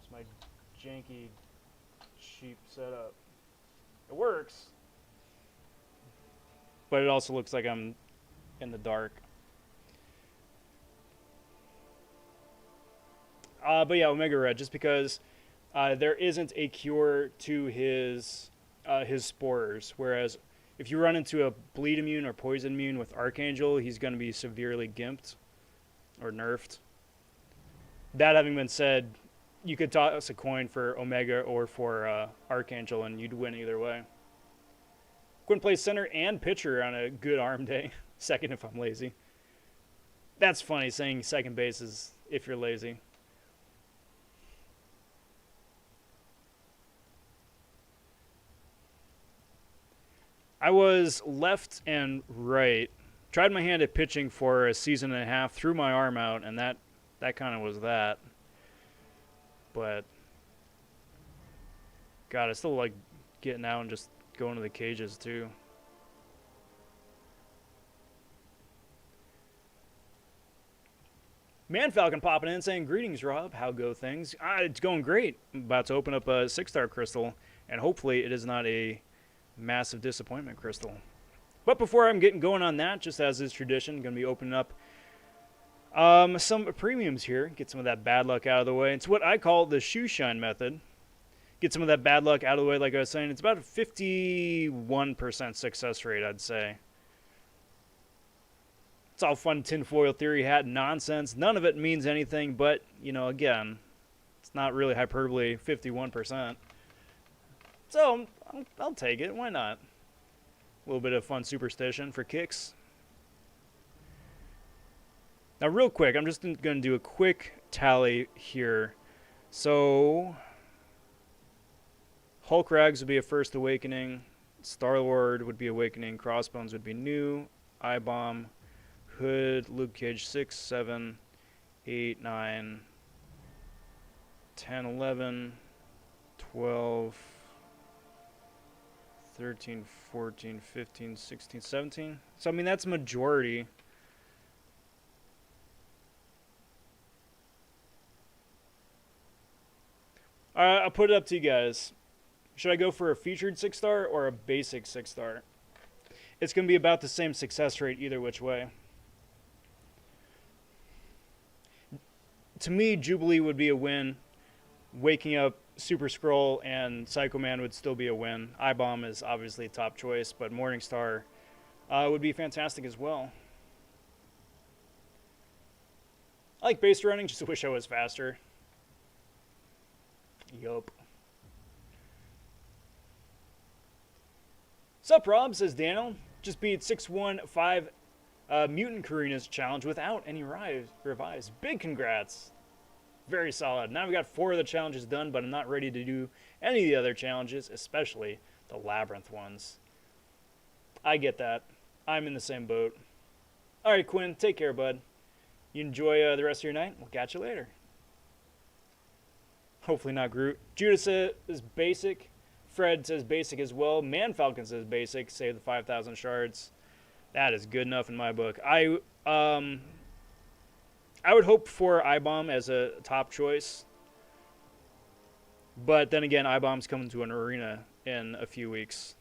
it's my janky, cheap setup. It works, but it also looks like I'm in the dark. But yeah, Omega Red, just because there isn't a cure to his spores, whereas if you run into a bleed immune or poison immune with Archangel, he's going to be severely gimped or nerfed. That having been said, you could toss a coin for Omega or for Archangel, and you'd win either way. Quinn plays center and pitcher on a good arm day. Second if I'm lazy. That's funny, saying second base is if you're lazy. I was left and right. Tried my hand at pitching for a season and a half, threw my arm out, and that kind of was that. But God, I still like getting out and just going to the cages too. Man Falcon popping in saying, "Greetings, Rob. How go things?" It's going great. I'm about to open up a 6-star crystal, and hopefully it is not a massive disappointment crystal. But before I'm getting going on that, just as is tradition, going to be opening up some premiums here. Get some of that bad luck out of the way. It's what I call the shoe shine method. Get some of that bad luck out of the way, like I was saying. It's about a 51% success rate, I'd say. It's all fun tinfoil theory hat nonsense. None of it means anything, but, you know, again, it's not really hyperbole, 51%. So, I'll take it. Why not? A little bit of fun superstition for kicks. Now, real quick, I'm just going to do a quick tally here. So, Hulk Rags would be a First Awakening. Star-Lord would be Awakening. Crossbones would be new. I-Bomb. Hood, Luke Cage 6, 7, 8, 9, 10, 11, 12, 13, 14, 15, 16, 17. So, I mean, that's majority. I'll put it up to you guys. Should I go for a featured 6-star or a basic 6-star? It's going to be about the same success rate either which way. To me, Jubilee would be a win. Waking Up, Super Scroll, and Psycho Man would still be a win. I-Bomb is obviously a top choice, but Morningstar would be fantastic as well. I like base running, just wish I was faster. Yup. Sup, Rob, says Daniel. Just beat 615 Mutant Carina's challenge without any revives. Big congrats. Very solid. Now we've got 4 of the challenges done, but I'm not ready to do any of the other challenges, especially the Labyrinth ones. I get that. I'm in the same boat. All right, Quinn, take care, bud. You enjoy the rest of your night. We'll catch you later. Hopefully not Groot. Judas says basic. Fred says basic as well. Man Falcon says basic. Save the 5,000 shards. That is good enough in my book. I would hope for I-Bomb as a top choice. But then again, I-Bomb's coming to an arena in a few weeks.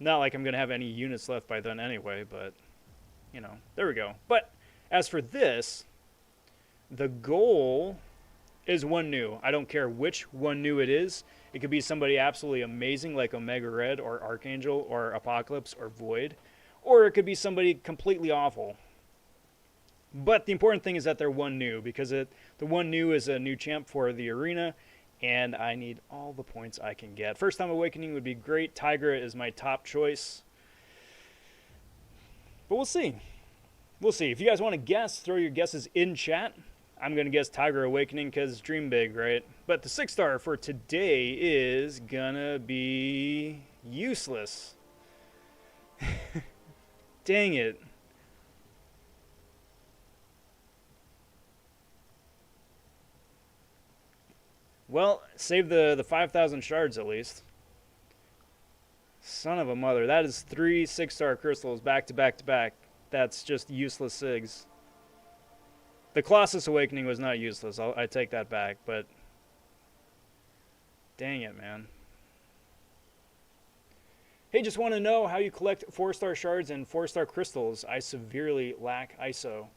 Not like I'm going to have any units left by then anyway, but, you know, there we go. But as for this, the goal is 1 new. I don't care which 1 new it is. It could be somebody absolutely amazing like Omega Red or Archangel or Apocalypse or Void. Or it could be somebody completely awful. But the important thing is that they're 1 new, because the 1 new is a new champ for the arena, and I need all the points I can get. First Time Awakening would be great. Tigra is my top choice. But we'll see. We'll see. If you guys want to guess, throw your guesses in chat. I'm going to guess Tigra Awakening because dream big, right? But the 6-star for today is going to be useless. Dang it. Well, save the 5,000 shards at least. Son of a mother. That is 3 6-star crystals back to back to back. That's just useless SIGs. The Colossus Awakening was not useless. I take that back, but dang it, man. Hey, just want to know how you collect 4-star shards and 4-star crystals. I severely lack ISO.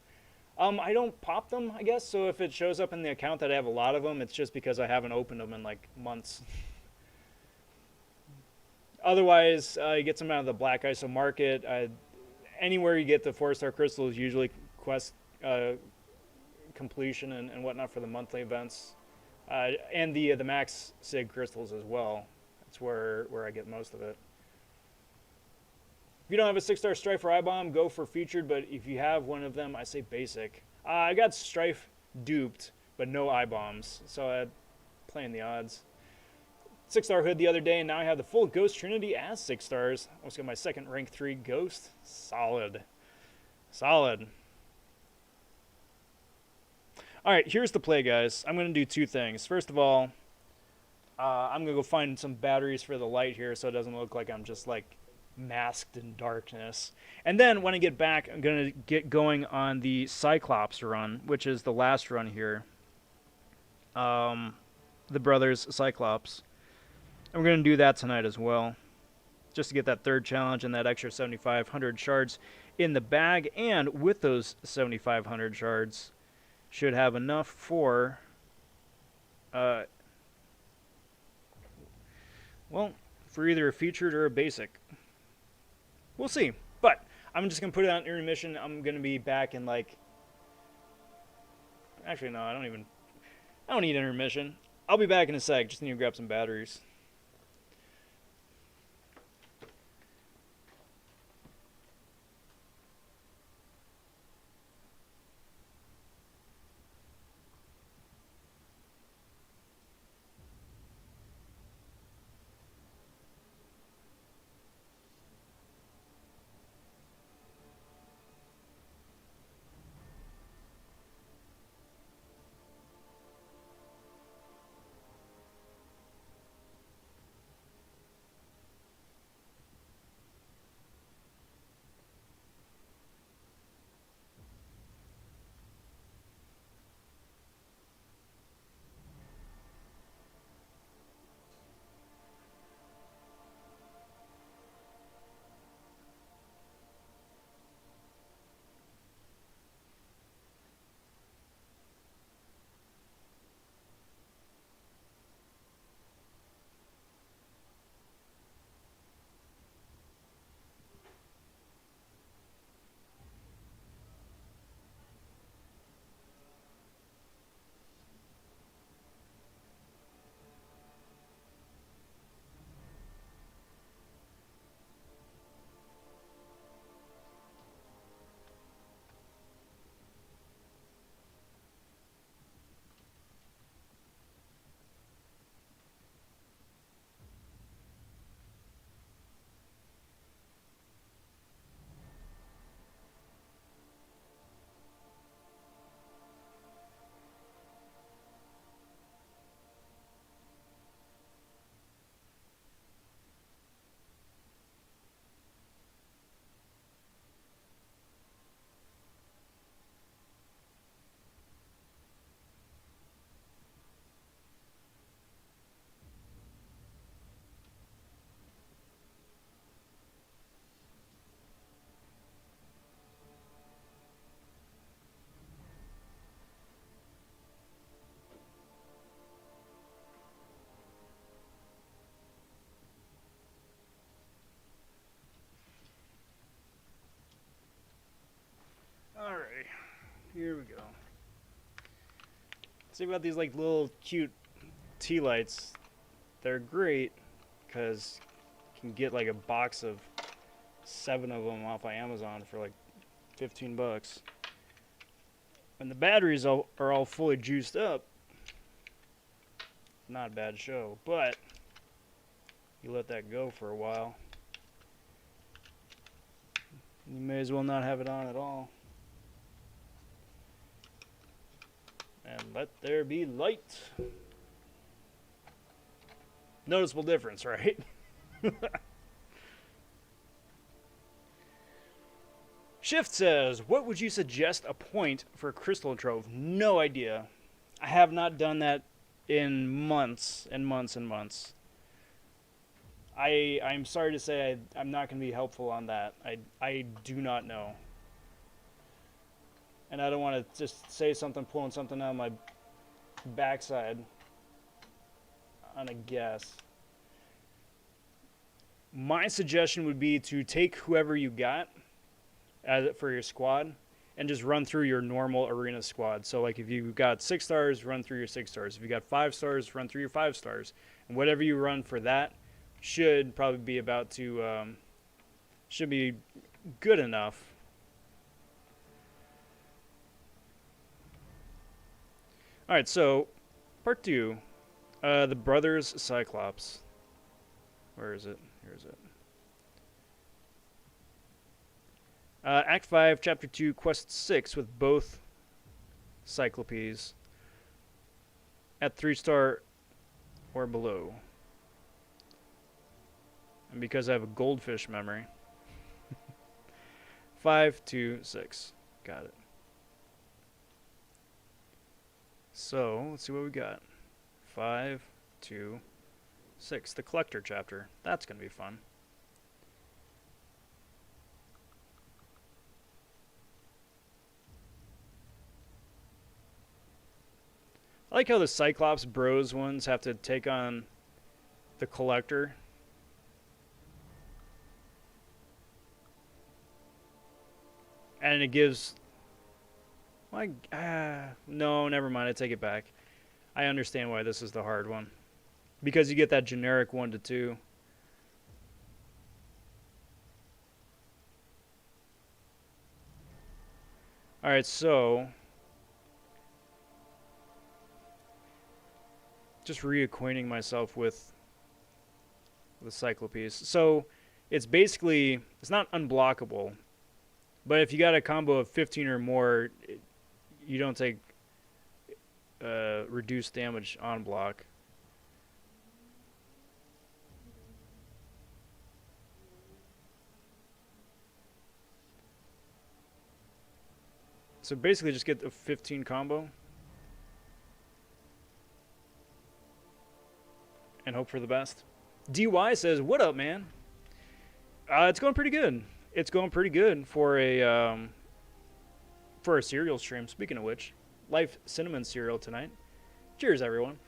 I don't pop them, I guess, so if it shows up in the account that I have a lot of them, it's just because I haven't opened them in, like, months. Otherwise, you get some out of the Black ISO market. Anywhere you get the 4-star crystals, usually quest completion and whatnot for the monthly events. And the max SIG crystals as well. That's where I get most of it. If you don't have a 6-star Strife or I-Bomb, go for featured, but if you have one of them, I say basic. I got Strife duped, but no I-Bombs, so I'm playing the odds. 6-star Hood the other day, and now I have the full Ghost Trinity as 6 stars. Almost got my second rank 3 Ghost. Solid. Solid. Alright, here's the play, guys. I'm going to do 2 things. First of all, I'm going to go find some batteries for the light here so it doesn't look like I'm just like masked in darkness. And then when I get back, I'm going to get going on the Cyclops run, which is the last run here. The brothers Cyclops. And we're going to do that tonight as well, just to get that 3rd challenge and that extra 7,500 shards in the bag. And with those 7,500 shards, should have enough for, well, for either a featured or a basic. We'll see. But I'm just going to put it on intermission. I'm going to be back in like... Actually, no, I don't need intermission. I'll be back in a sec. Just need to grab some batteries. Alright, here we go. See about these like little cute tea lights. They're great because you can get like a box of 7 of them off of Amazon for like 15 bucks. And the batteries are all fully juiced up. Not a bad show, but you let that go for a while, you may as well not have it on at all. And let there be light. Noticeable difference, right? Shift says, what would you suggest a point for Crystal Trove? No idea. I have not done that in months and months and months. I'm sorry to say I'm not going to be helpful on that. I do not know. And I don't want to just say something, pulling something out of my backside on a guess. My suggestion would be to take whoever you got for your squad and just run through your normal arena squad. So like if you got 6 stars, run through your 6 stars. If you got 5 stars, run through your 5 stars. And whatever you run for that should probably be about to Should be good enough. Alright, so part 2. The Brothers Cyclops. Where is it? Here is it. Act 5, Chapter 2, Quest 6 with both Cyclopes at 3-star or below. And because I have a goldfish memory. 5, 2, 6. Got it. So, let's see what we got. 5, 2, 6. The Collector chapter. That's going to be fun. I like how the Cyclops Bros ones have to take on the Collector. And it gives... no, never mind. I take it back. I understand why this is the hard one. Because you get that generic 1 to 2. Alright, so... just reacquainting myself with the Cyclopes. So, it's basically... it's not unblockable. But if you got a combo of 15 or more, you don't take reduced damage on block. So basically just get the 15 combo. And hope for the best. DY says, what up, man? It's going pretty good. It's going pretty good for a cereal stream. Speaking of which, Life Cinnamon cereal tonight. Cheers, everyone.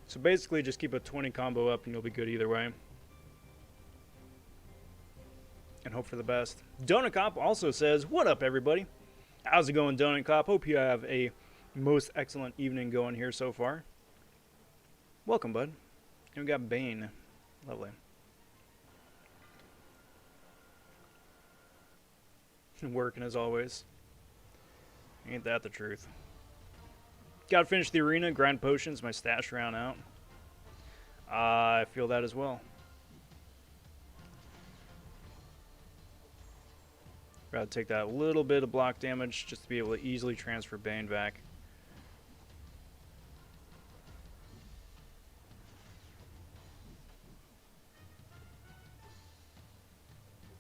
So basically just keep a 20 combo up and you'll be good either way. And hope for the best. Donut Cop also says, what up everybody? How's it going, Donut Cop? Hope you have a most excellent evening going here so far. Welcome, bud. And we got Bane. Lovely. Working as always. Ain't that the truth? Gotta finish the arena, grind potions, my stash round out. I feel that as well. Gotta take that little bit of block damage just to be able to easily transfer Bane back.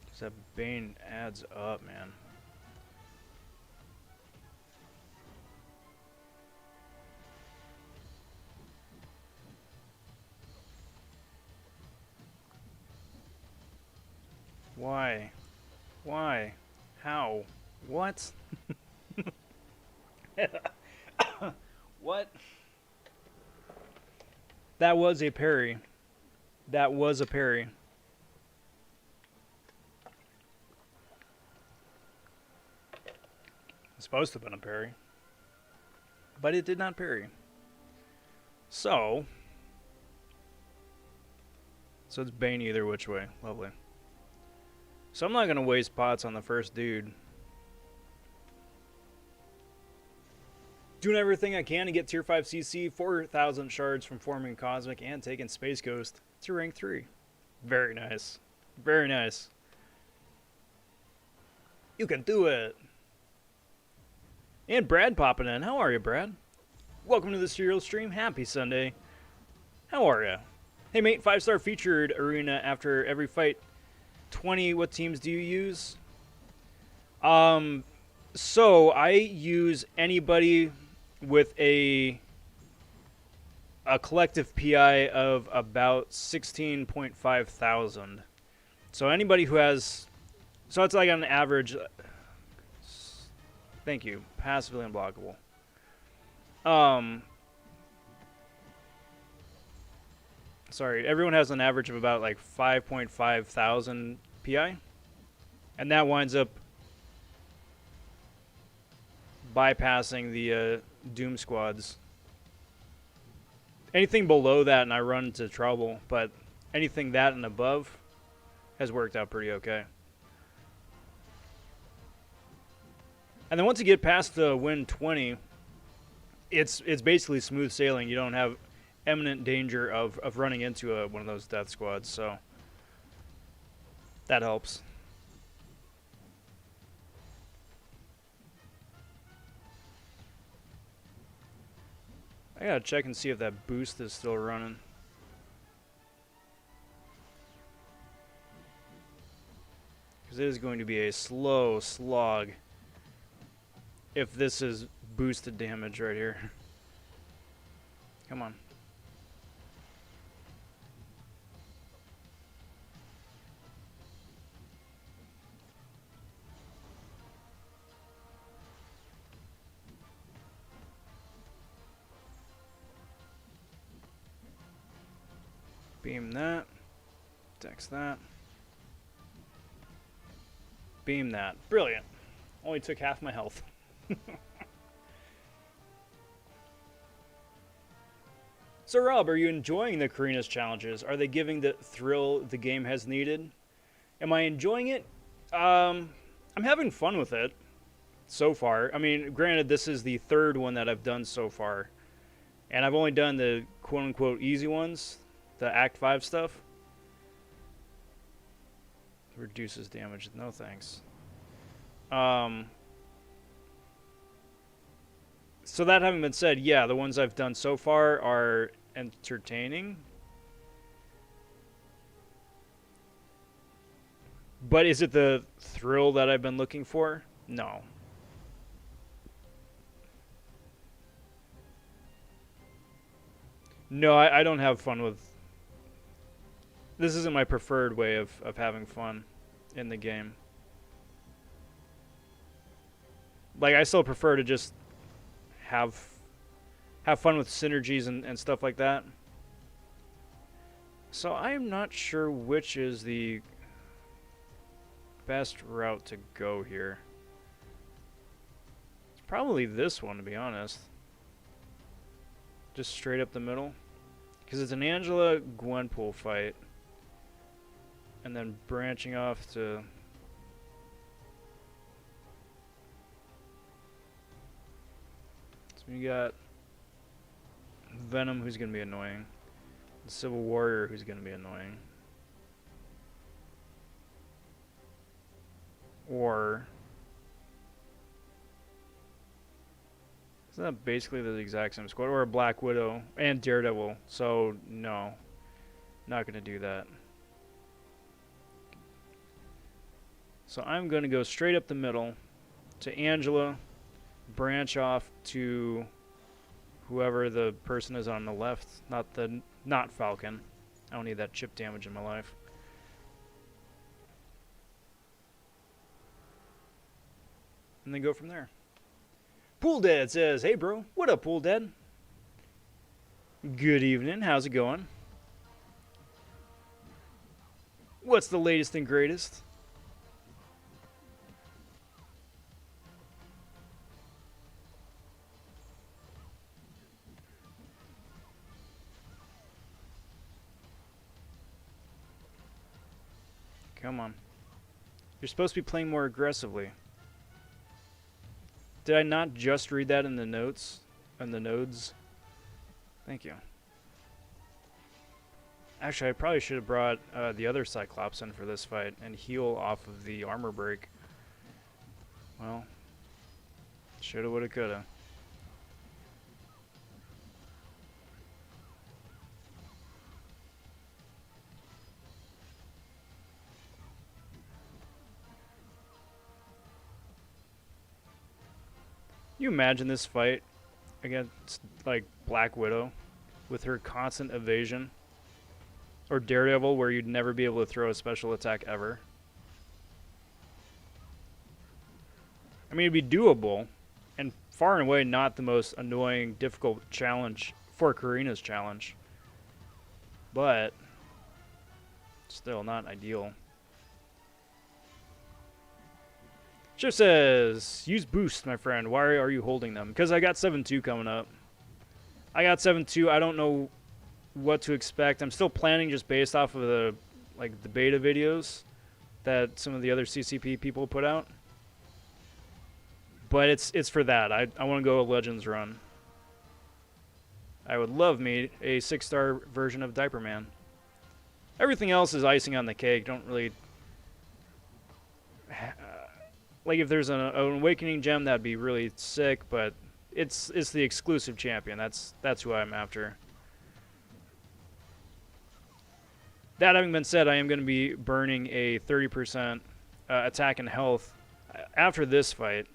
Just that Bane adds up, man. Why? Why? How? What? What? That was a parry. That was a parry. It's supposed to have been a parry. But it did not parry. So it's Bane either which way. Lovely. So I'm not going to waste pots on the first dude. Doing everything I can to get tier 5 CC, 4,000 shards from forming Cosmic, and taking Space Ghost to rank 3. Very nice. Very nice. You can do it. And Brad popping in. How are you, Brad? Welcome to the Serial Stream. Happy Sunday. How are you? Hey, mate, 5-star featured arena after every fight. 20, what teams do you use? So I use anybody with a collective PI of about 16.5 thousand. So anybody who has, so it's like on average, thank you, passively unblockable. Um, sorry, everyone has an average of about like 5.5 thousand PI, and that winds up bypassing the Doom squads. Anything below that, and I run into trouble, but anything that and above has worked out pretty okay. And then once you get past the win 20, it's basically smooth sailing. You don't have imminent danger of running into one of those death squads, so that helps. I gotta check and see if that boost is still running. Because it is going to be a slow slog if this is boosted damage right here. Come on. Beam that. Dex that. Beam that. Brilliant. Only took half my health. So Rob, are you enjoying the Carina's challenges? Are they giving the thrill the game has needed? Am I enjoying it? I'm having fun with it so far. I mean, granted, this is the third one that I've done so far. And I've only done the quote-unquote easy ones, the Act 5 stuff. Reduces damage. No thanks. So that having been said, yeah, the ones I've done so far are entertaining. But is it the thrill that I've been looking for? No. No, I don't have fun with... This isn't my preferred way of having fun in the game. Like, I still prefer to just have fun with synergies and stuff like that. So I am not sure which is the best route to go here. It's probably this one, to be honest. Just straight up the middle. Because it's an Angela Gwenpool fight. And then branching off to... So we got Venom, who's going to be annoying. The Civil Warrior, who's going to be annoying. Or... Isn't that basically the exact same squad? Or a Black Widow and Daredevil. So, no. Not going to do that. So I'm going to go straight up the middle to Angela, branch off to whoever the person is on the left, not Falcon. I don't need that chip damage in my life. And then go from there. Pool Dad says, "Hey bro, what up Pool Dad? Good evening, how's it going? What's the latest and greatest?" Come on. You're supposed to be playing more aggressively. Did I not just read that in the notes? In the nodes? Thank you. Actually, I probably should have brought the other Cyclops in for this fight and heal off of the armor break. Well, shoulda, woulda, coulda. You imagine this fight against, like, Black Widow with her constant evasion? Or Daredevil, where you'd never be able to throw a special attack ever? I mean, it'd be doable and far and away not the most annoying, difficult challenge for Carina's challenge. But still not ideal. Chip says, use boost, my friend. Why are you holding them? Because I got 7-2 coming up. I got 7-2. I don't know what to expect. I'm still planning just based off of the beta videos that some of the other CCP people put out. But it's for that. I want to go a Legends run. I would love me a 6-star version of Diaper Man. Everything else is icing on the cake. Don't really... like, if there's an Awakening gem, that'd be really sick, but it's the exclusive champion. That's who I'm after. That having been said, I am going to be burning a 30% attack and health after this fight.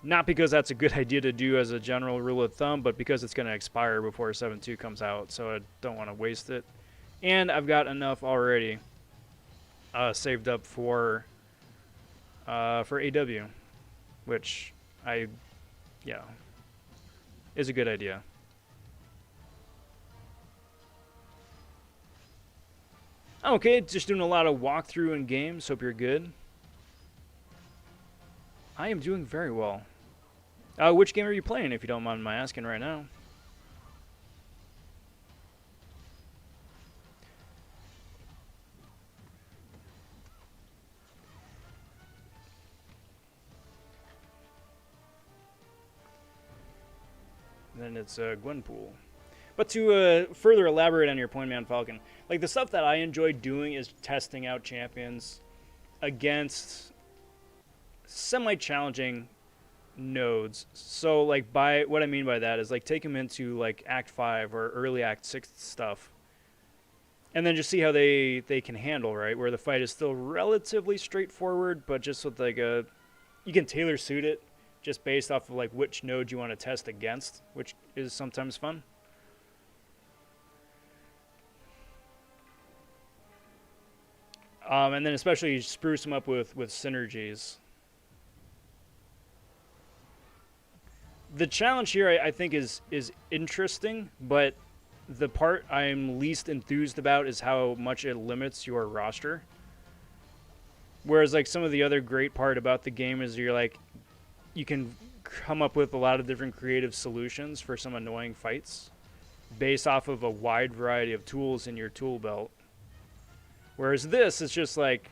Not because that's a good idea to do as a general rule of thumb, but because it's going to expire before 7.2 comes out, so I don't want to waste it. And I've got enough already saved up for AW, which is a good idea. Okay, just doing a lot of walkthrough in games. Hope you're good. I am doing very well. Which game are you playing, if you don't mind my asking right now? Then it's Gwenpool. But to further elaborate on your point, Man Falcon, like the stuff that I enjoy doing is testing out champions against semi-challenging nodes. So like by what I mean by that is like take them into like Act 5 or early Act 6 stuff, and then just see how they can handle, right? Where the fight is still relatively straightforward, but just with like you can tailor suit it just based off of like which node you want to test against, which is sometimes fun. And then especially spruce them up with synergies. The challenge here I think is interesting, but the part I'm least enthused about is how much it limits your roster. Whereas like some of the other great part about the game is you can come up with a lot of different creative solutions for some annoying fights based off of a wide variety of tools in your tool belt. Whereas this is just like,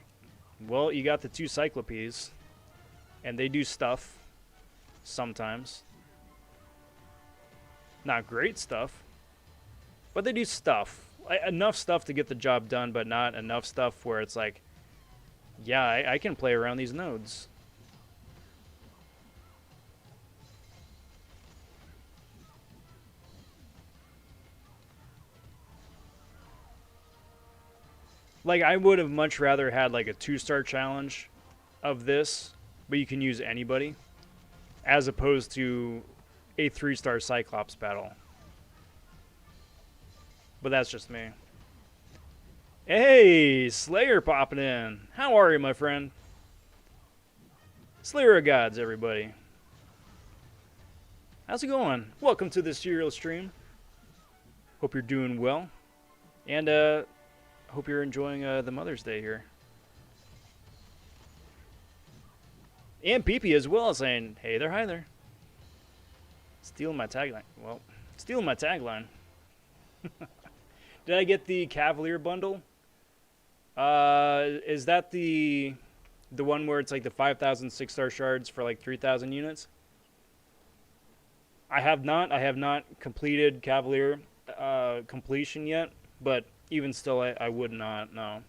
well, you got the 2 Cyclops, and they do stuff sometimes. Not great stuff, but they do stuff. Enough stuff to get the job done, but not enough stuff where it's like, yeah, I can play around these nodes. Like, I would have much rather had like a 2-star challenge of this, but you can use anybody, as opposed to a 3-star Cyclops battle. But that's just me. Hey, Slayer popping in. How are you, my friend? Slayer of Gods, everybody. How's it going? Welcome to the serial stream. Hope you're doing well. And hope you're enjoying the Mother's Day here. And Pee-Pee as well, saying, hey there, hi there. Stealing my tagline. Well, stealing my tagline. Did I get the Cavalier bundle? Is that the one where it's like the 5,000 6-star shards for like 3,000 units? I have not completed Cavalier completion yet, but even still, I would not, no.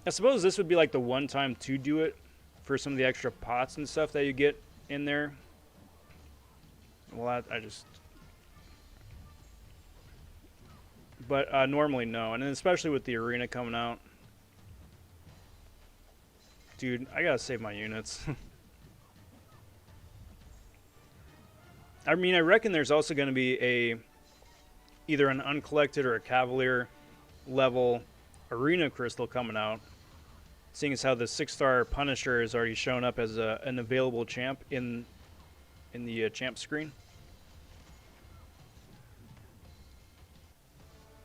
I suppose this would be like the one time to do it for some of the extra pots and stuff that you get in there. Well, I just... But normally, no. And then especially with the arena coming out. Dude, I gotta save my units. I mean, I reckon there's also going to be either an uncollected or a Cavalier level arena crystal coming out. seeing as how the 6-star Punisher has already shown up as an available champ in the champ screen.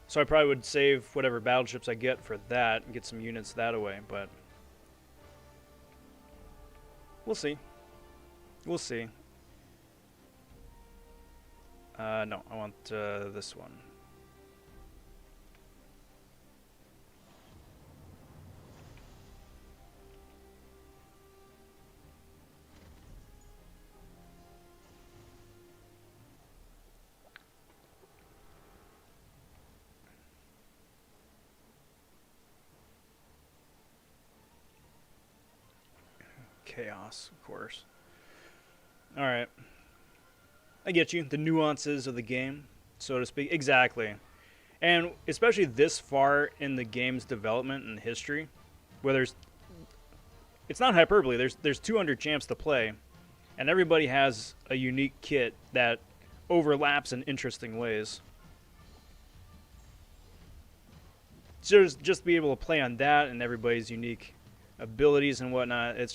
So I probably would save whatever battleships I get for that and get some units that away, but we'll see. We'll see. No, I want this one. Chaos, of course. Alright. I get you. The nuances of the game, so to speak. Exactly. And especially this far in the game's development and history, where there's... It's not hyperbole. There's 200 champs to play, and everybody has a unique kit that overlaps in interesting ways. So just be able to play on that and everybody's unique abilities and whatnot, it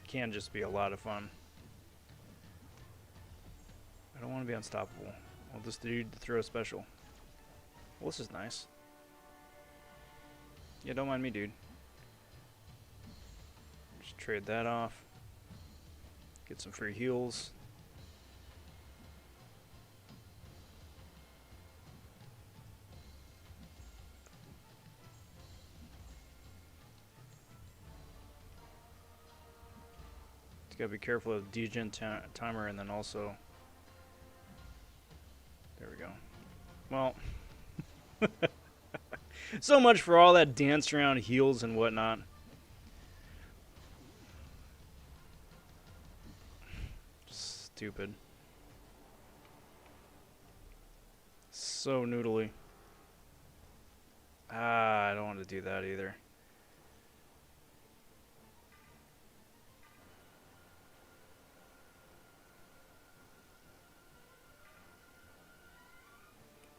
can just be a lot of fun. I don't want to be unstoppable. I'll just do the throw special. Well, this is nice. Yeah, don't mind me, dude. Just trade that off. Get some free heals. Gotta be careful of degen timer, and then also there we go. Well, so much for all that dance around heals and whatnot. Stupid. So noodly. I don't want to do that either.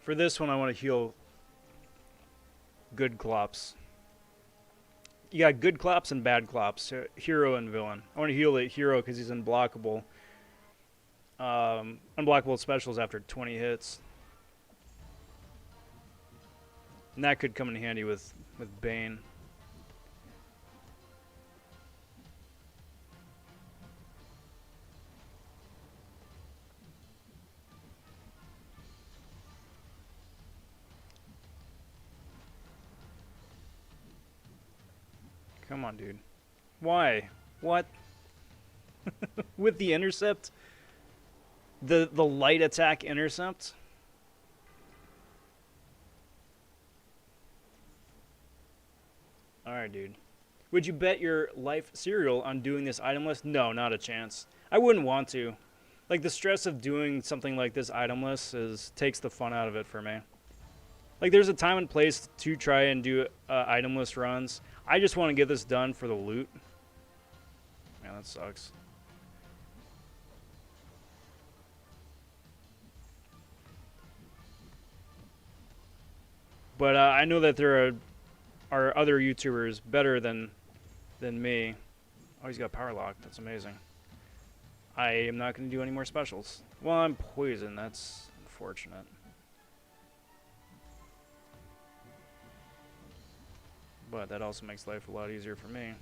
For this one, I want to heal good Clops. You got good Clops and bad Clops, hero and villain. I want to heal the hero because he's unblockable. Unblockable specials after 20 hits. And that could come in handy with Bane. Come on, dude. Why? What? With the intercept? The light attack intercept? Alright, dude. Would you bet your life cereal on doing this item list? No, not a chance. I wouldn't want to. Like, the stress of doing something like this item list takes the fun out of it for me. Like, there's a time and place to try and do item list runs. I just want to get this done for the loot. Man, that sucks. But I know that there are other YouTubers better than me. Oh, he's got power lock. That's amazing. I am not going to do any more specials. Well, I'm poisoned. That's unfortunate. But that also makes life a lot easier for me.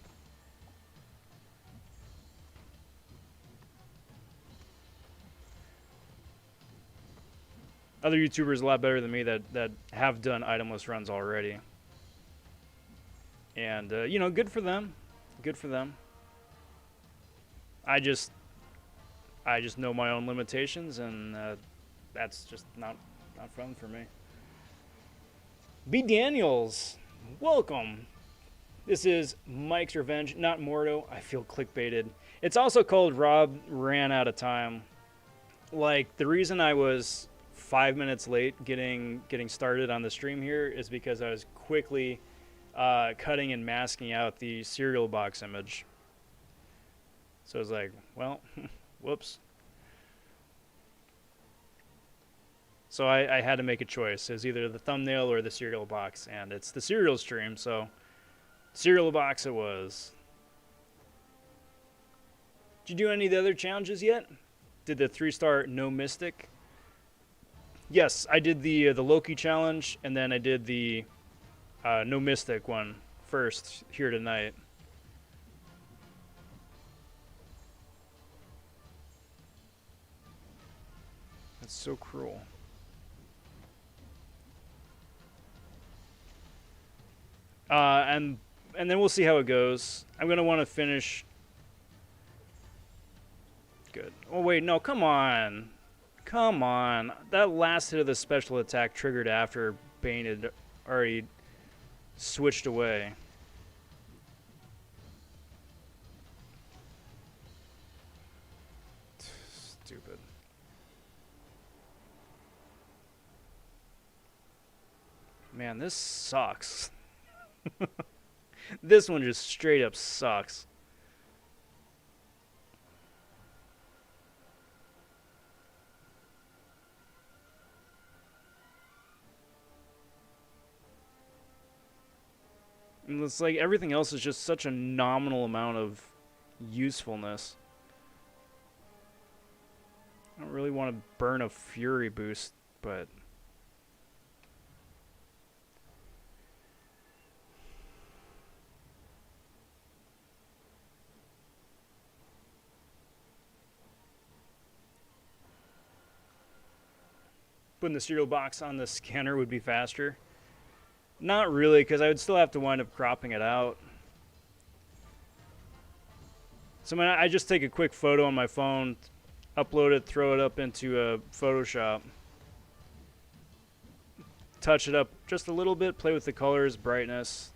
Other YouTubers a lot better than me that have done itemless runs already. And, you know, good for them. Good for them. I just know my own limitations, and that's just not fun for me. B. Daniels, welcome. This is Mike's Revenge, not Mordo. I feel clickbaited. It's also called Rob Ran Out of Time. Like, the reason I was 5 minutes late getting started on the stream here is because I was quickly cutting and masking out the cereal box image. So I was like, well, whoops. So I had to make a choice. It was either the thumbnail or the cereal box, and it's the cereal stream, so Cereal box it was. Did you do any of the other challenges yet? Did the 3-star no mystic? Yes, I did the Loki challenge, and then I did the no mystic one first here tonight. That's so cruel. And then we'll see how it goes. I'm gonna want to finish. Good. Oh wait, no, come on, come on. That last hit of the special attack triggered after Bane had already switched away. Stupid. Man, this sucks. This one just straight up sucks. And it's like everything else is just such a nominal amount of usefulness. I don't really want to burn a Fury boost, but putting the cereal box on the scanner would be faster. Not really, because I would still have to wind up cropping it out. So I just take a quick photo on my phone, upload it, throw it up into Photoshop, touch it up just a little bit, play with the colors, brightness.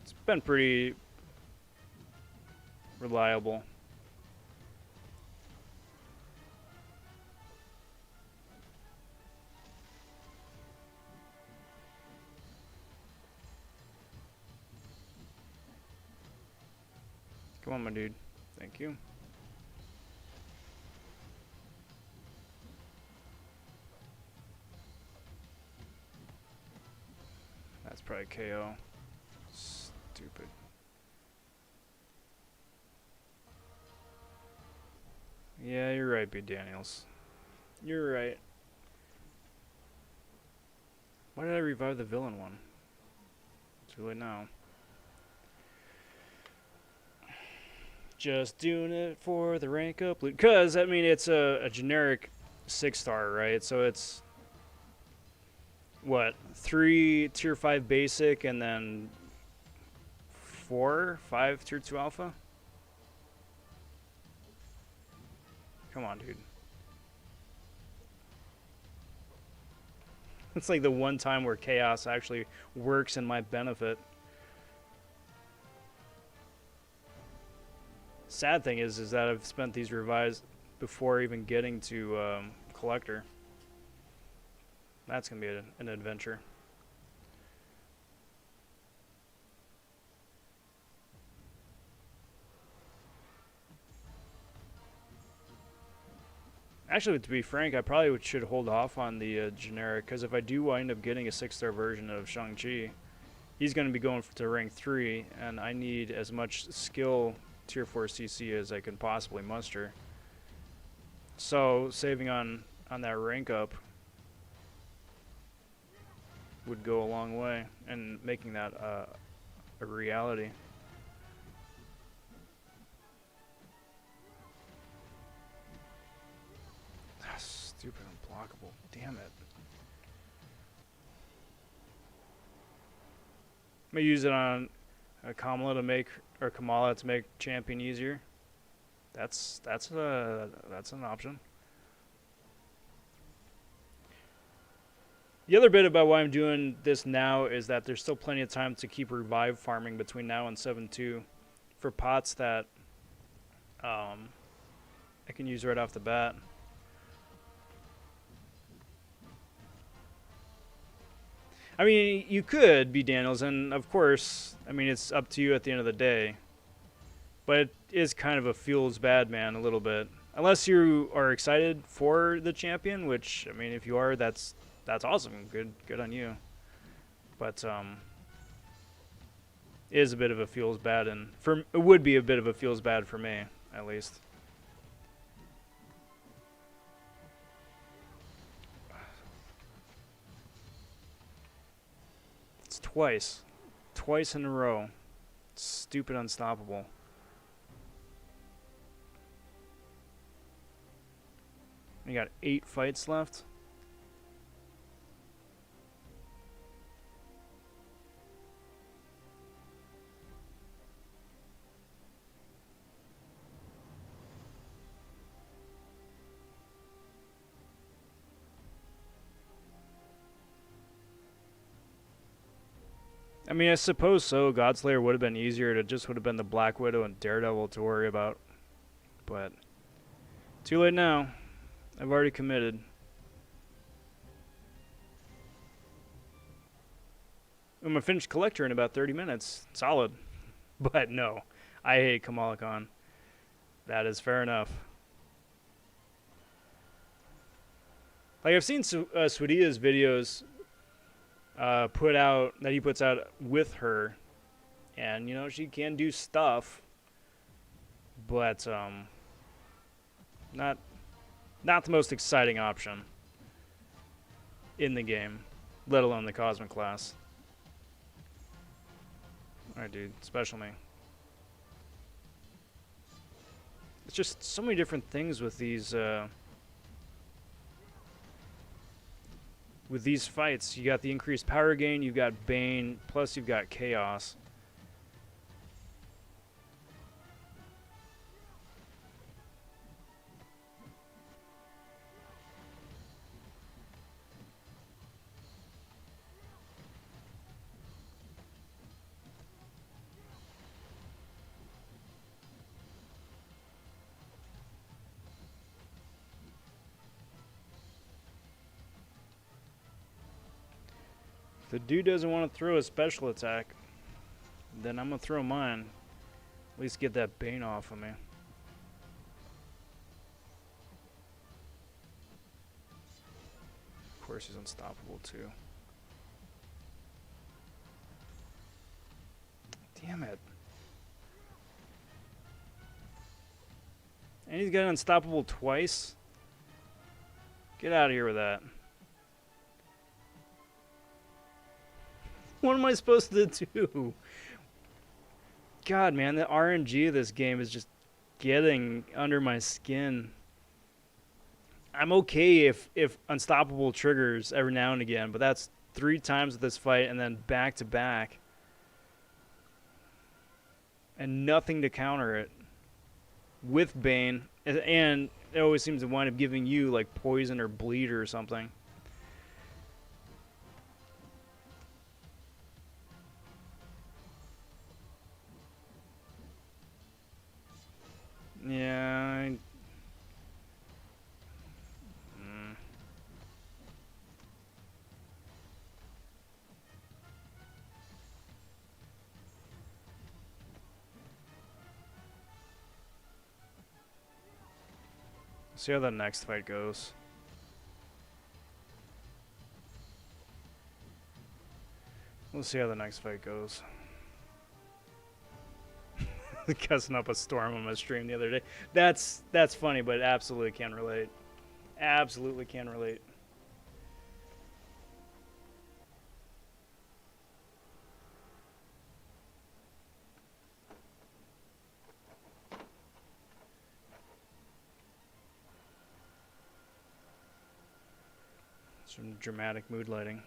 It's been pretty reliable. Come on, my dude. Thank you. That's probably KO. Stupid. Yeah, you're right, B. Daniels. You're right. Why did I revive the villain one? Too late now. Just doing it for the rank up loot. Because, I mean, it's a generic 6-star, right? So it's, what, 3 tier 5 basic and then 4, 5 tier 2 alpha? Come on, dude. It's like the one time where chaos actually works in my benefit. Sad thing is that I've spent these revives before even getting to collector. That's gonna be an adventure. Actually, to be frank, I probably should hold off on the generic, because if I do wind up getting a 6-star version of Shang-Chi, he's going to be going to rank 3, and I need as much skill tier 4 CC as I can possibly muster. So saving on that rank up would go a long way, and making that a reality. Stupid unblockable. Damn it. I'm gonna use it on Kamala to make champion easier. That's an option. The other bit about why I'm doing this now is that there's still plenty of time to keep revive farming between now and 7.2 for pots that I can use right off the bat. I mean, you could be Daniels, and of course, I mean, it's up to you at the end of the day. But it is kind of a feels bad man a little bit. Unless you are excited for the champion, which, I mean, if you are, that's awesome. Good on you. But it is a bit of a feels bad, and it would be a bit of a feels bad for me, at least. It's twice in a row. It's stupid unstoppable. We got 8 fights left. I mean, I suppose so. Godslayer would have been easier. It just would have been the Black Widow and Daredevil to worry about. But too late now. I've already committed. I'm a finished collector in about 30 minutes. Solid. But no, I hate Kamala Khan. That is fair enough. Like, I've seen Swadia's videos that he puts out with her, and you know, she can do stuff, but not the most exciting option in the game, let alone the Cosmic class. Alright, dude, special me. It's just so many different things with these fights. You got the increased power gain, you've got Bane, plus you've got Chaos. If the dude doesn't want to throw a special attack, then I'm going to throw mine. At least get that Bane off of me. Of course he's unstoppable too. Damn it. And he's got unstoppable twice? Get out of here with that. What am I supposed to do? God, man, the RNG of this game is just getting under my skin. I'm okay if unstoppable triggers every now and again, but that's 3 times with this fight and then back to back. And nothing to counter it. With Bane. And it always seems to wind up giving you like poison or bleed or something. Yeah. See how the next fight goes. We'll see how the next fight goes. Cussing up a storm on my stream the other day. That's funny, but absolutely can relate. Absolutely can relate. Some dramatic mood lighting.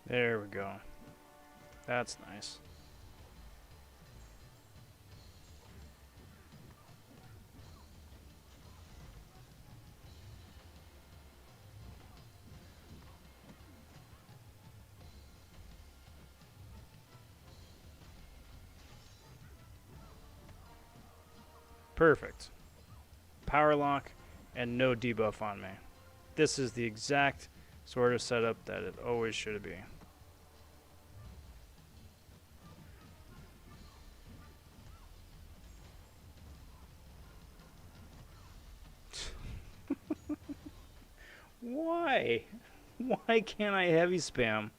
There we go. That's nice. Perfect. Power lock and no debuff on me. This is the exact sort of setup that it always should be. Why? Why can't I heavy spam?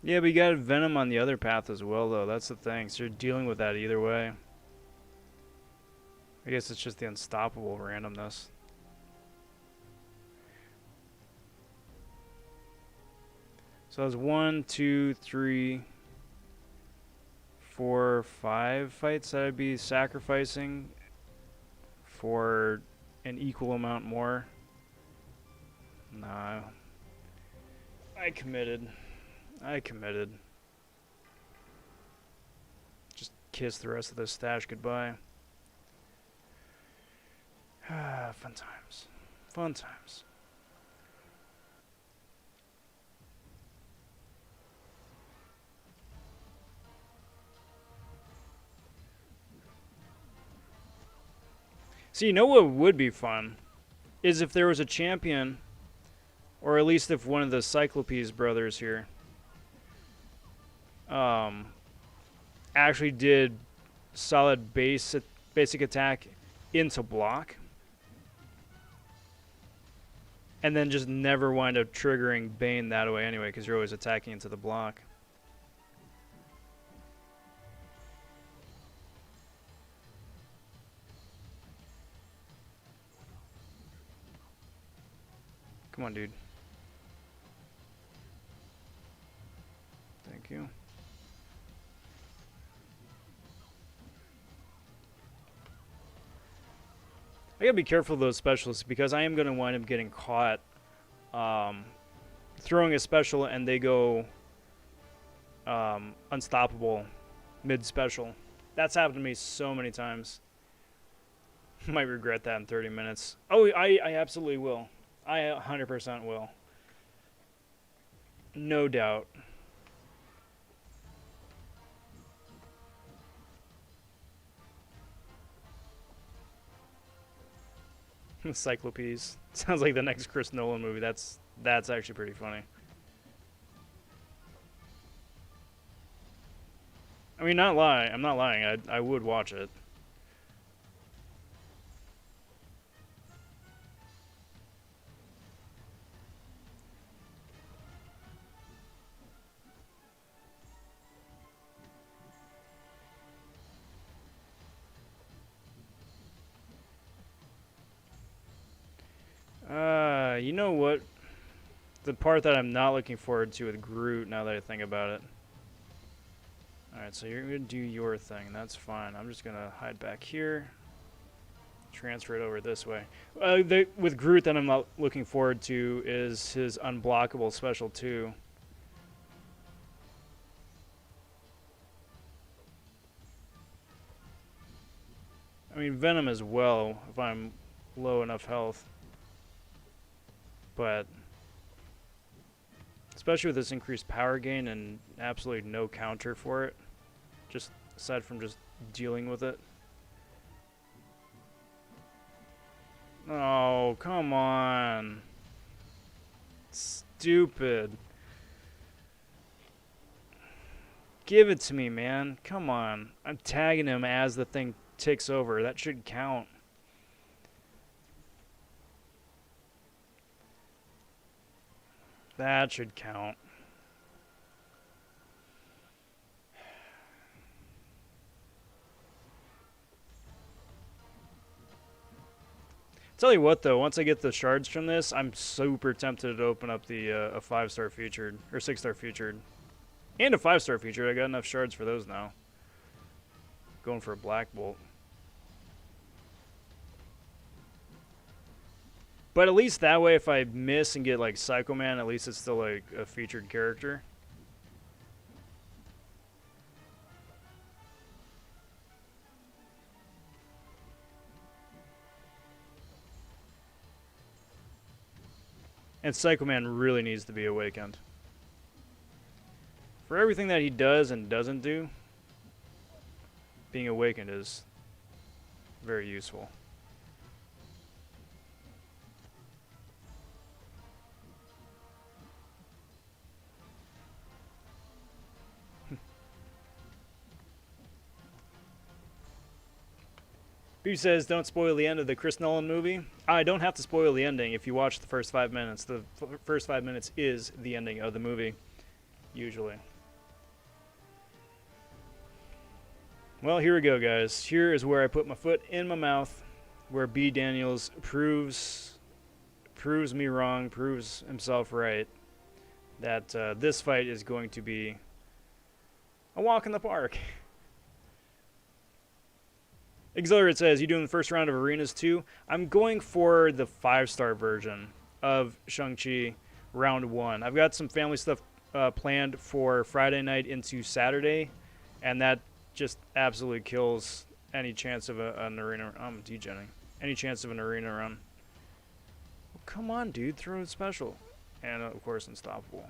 Yeah, but you got Venom on the other path as well, though. That's the thing. So you're dealing with that either way. I guess it's just the unstoppable randomness. So that's 1, 2, 3, 4, 5 fights that I'd be sacrificing for an equal amount more. Nah. I committed. Just kiss the rest of this stash goodbye. Fun times. Fun times. So you know what would be fun? Is if there was a champion, or at least if one of the Cyclops brothers here actually did solid basic attack into block, and then just never wind up triggering Bane that way anyway, because you're always attacking into the block. Come on, dude. Thank you. I gotta be careful of those specialists because I am gonna wind up getting caught throwing a special and they go unstoppable mid-special. That's happened to me so many times. Might regret that in 30 minutes. Oh, I absolutely will. I 100% will. No doubt. Cyclops. Sounds like the next Chris Nolan movie. That's actually pretty funny. I mean, not lie. I'm not lying. I would watch it. You know what? The part that I'm not looking forward to with Groot, now that I think about it. Alright, so you're going to do your thing. That's fine. I'm just going to hide back here. Transfer it over this way. With Groot that I'm not looking forward to is his unblockable special 2. I mean, Venom as well, if I'm low enough health. But especially with this increased power gain and absolutely no counter for it, just aside from just dealing with it. Oh, come on. Stupid. Give it to me, man. Come on. I'm tagging him as the thing ticks over. That should count. That should count. Tell you what, though, once I get the shards from this, I'm super tempted to open up the a 5-star featured, or 6-star featured. And a 5-star featured. I got enough shards for those now. Going for a Black Bolt. But at least that way, if I miss and get like Psycho Man, at least it's still like a featured character. And Psycho Man really needs to be awakened. For everything that he does and doesn't do, being awakened is very useful. Beef says, don't spoil the end of the Chris Nolan movie. I don't have to spoil the ending if you watch the first 5 minutes. The first 5 minutes is the ending of the movie, usually. Well, here we go, guys. Here is where I put my foot in my mouth, where B. Daniels proves me wrong, proves himself right, that this fight is going to be a walk in the park. Exhilarate says, you doing the first round of arenas too? I'm going for the 5-star version of Shang-Chi round 1. I've got some family stuff planned for Friday night into Saturday, and that just absolutely kills any chance of an arena. I'm degenning. Any chance of an arena run. Well, come on, dude. Throw it special. And, of course, unstoppable.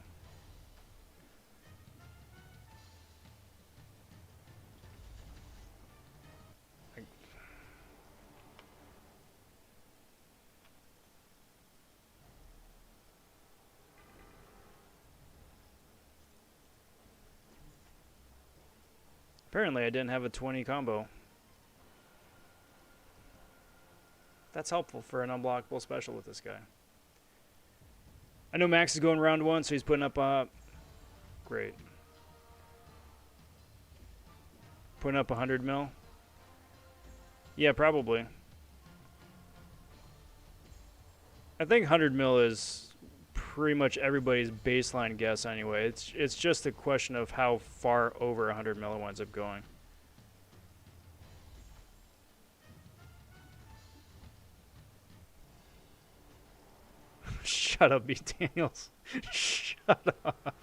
Apparently, I didn't have a 20 combo. That's helpful for an unblockable special with this guy. I know Max is going round 1, so he's putting up great. Putting up 100 mil? Yeah, probably. I think 100 mil is pretty much everybody's baseline guess anyway. It's just a question of how far over 100 mil it winds up going. Shut up, B. Daniels. Shut up.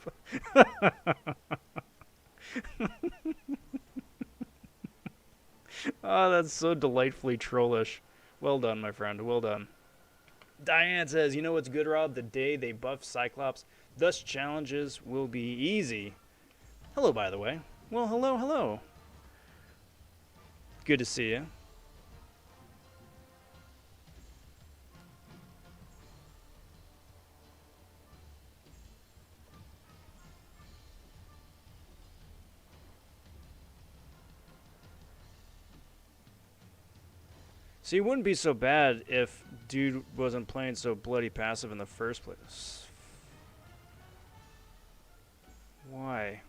Oh, that's so delightfully trollish. Well done, my friend. Well done. Diane says, you know what's good, Rob? The day they buff Cyclops, thus challenges will be easy. Hello, by the way. Well, hello, hello. Good to see you. See, it wouldn't be so bad if dude wasn't playing so bloody passive in the first place. Why?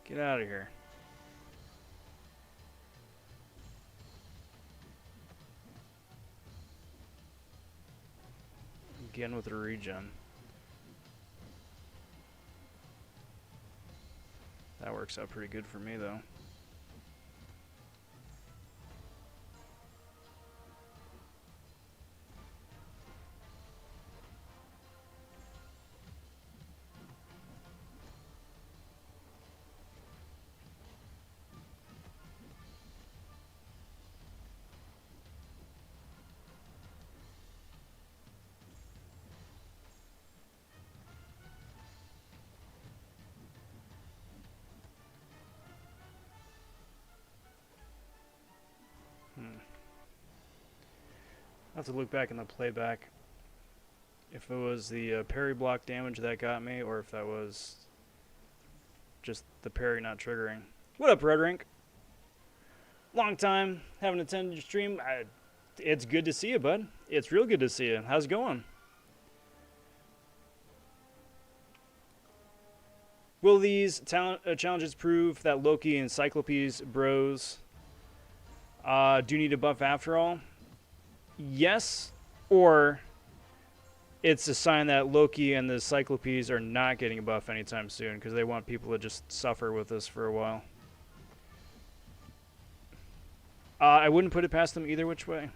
Get out of here. Again with the regen. That works out pretty good for me, though. I have to look back in the playback if it was the parry block damage that got me, or if that was just the parry not triggering. What up, Red Rink? Long time, haven't attended your stream. It's good to see you, bud. It's real good to see you. How's it going? Will these challenges prove that Loki and Cyclops bros do need a buff after all? Yes, or it's a sign that Loki and the Cyclops are not getting a buff anytime soon because they want people to just suffer with this for a while. I wouldn't put it past them either which way.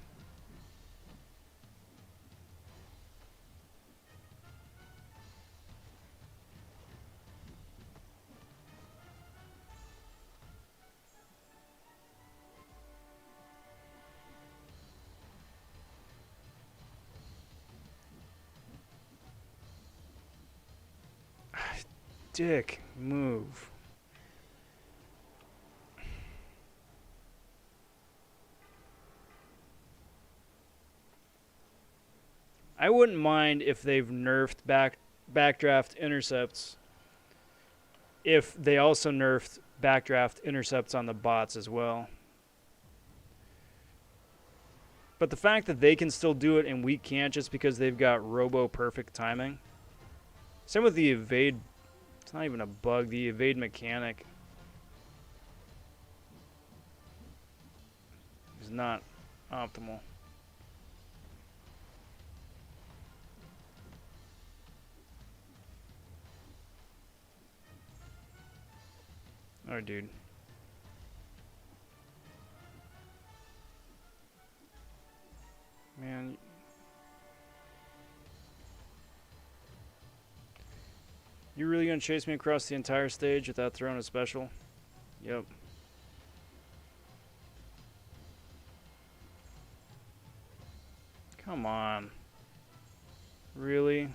dick move. I wouldn't mind if they've nerfed backdraft intercepts if they also nerfed backdraft intercepts on the bots as well. But the fact that they can still do it and we can't just because they've got robo-perfect timing. Same with the evade. It's not even a bug. The evade mechanic is not optimal. Alright, dude. Man. You really gonna chase me across the entire stage without throwing a special? Yep. Come on. Really?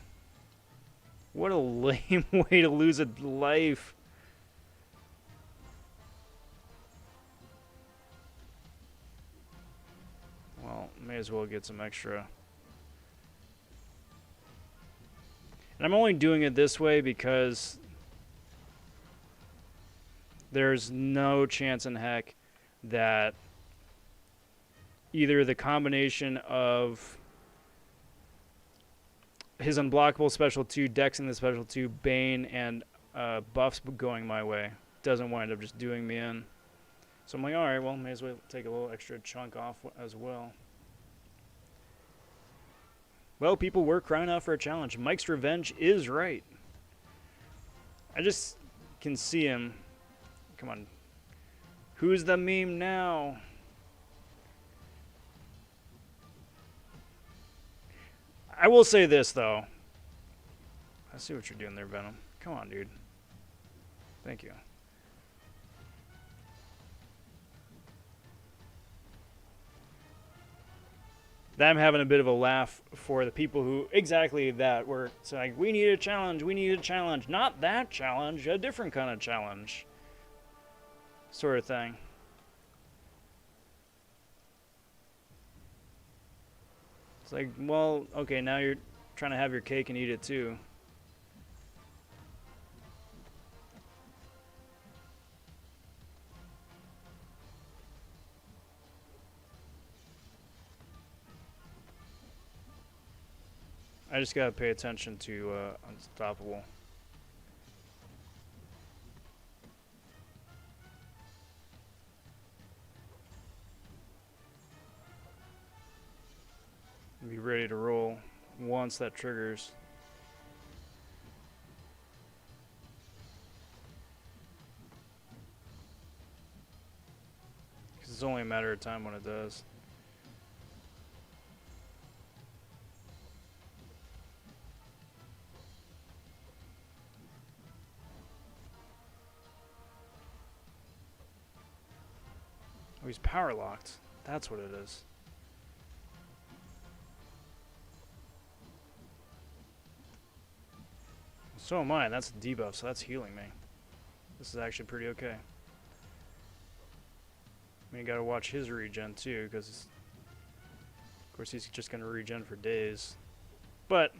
What a lame way to lose a life. Well, may as well get some extra. And I'm only doing it this way because there's no chance in heck that either the combination of his unblockable special 2, Dex in the special 2, Bane, and buffs going my way doesn't wind up just doing me in. So I'm like, alright, well, may as well take a little extra chunk off as well. Well, people were crying out for a challenge. Mike's Revenge is right. I just can see him. Come on. Who's the meme now? I will say this, though. I see what you're doing there, Venom. Come on, dude. Thank you. I'm having a bit of a laugh for the people who exactly that were saying, we need a challenge, we need a challenge. Not that challenge, a different kind of challenge. Sort of thing. It's like, well, okay, now you're trying to have your cake and eat it too. I just gotta pay attention to Unstoppable. Be ready to roll once that triggers. Because it's only a matter of time when it does. Oh, he's power locked. That's what it is. So am I. That's a debuff, so that's healing me. This is actually pretty okay. I mean, you gotta watch his regen too, because of course he's just gonna regen for days. But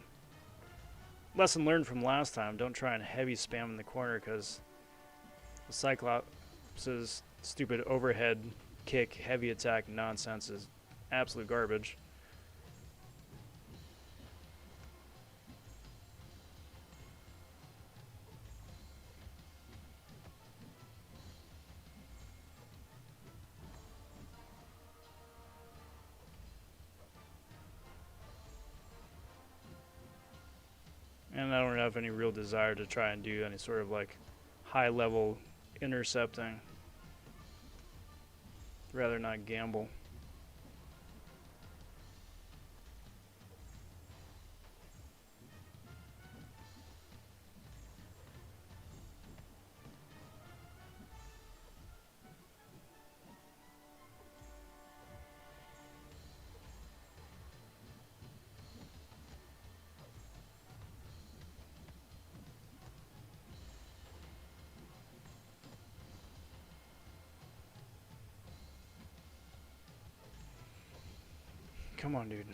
lesson learned from last time: don't try and heavy spam in the corner, because the Cyclops' stupid overhead kick, heavy attack nonsense is absolute garbage. And I don't have any real desire to try and do any sort of like high level intercepting. Rather not gamble. Come on, dude.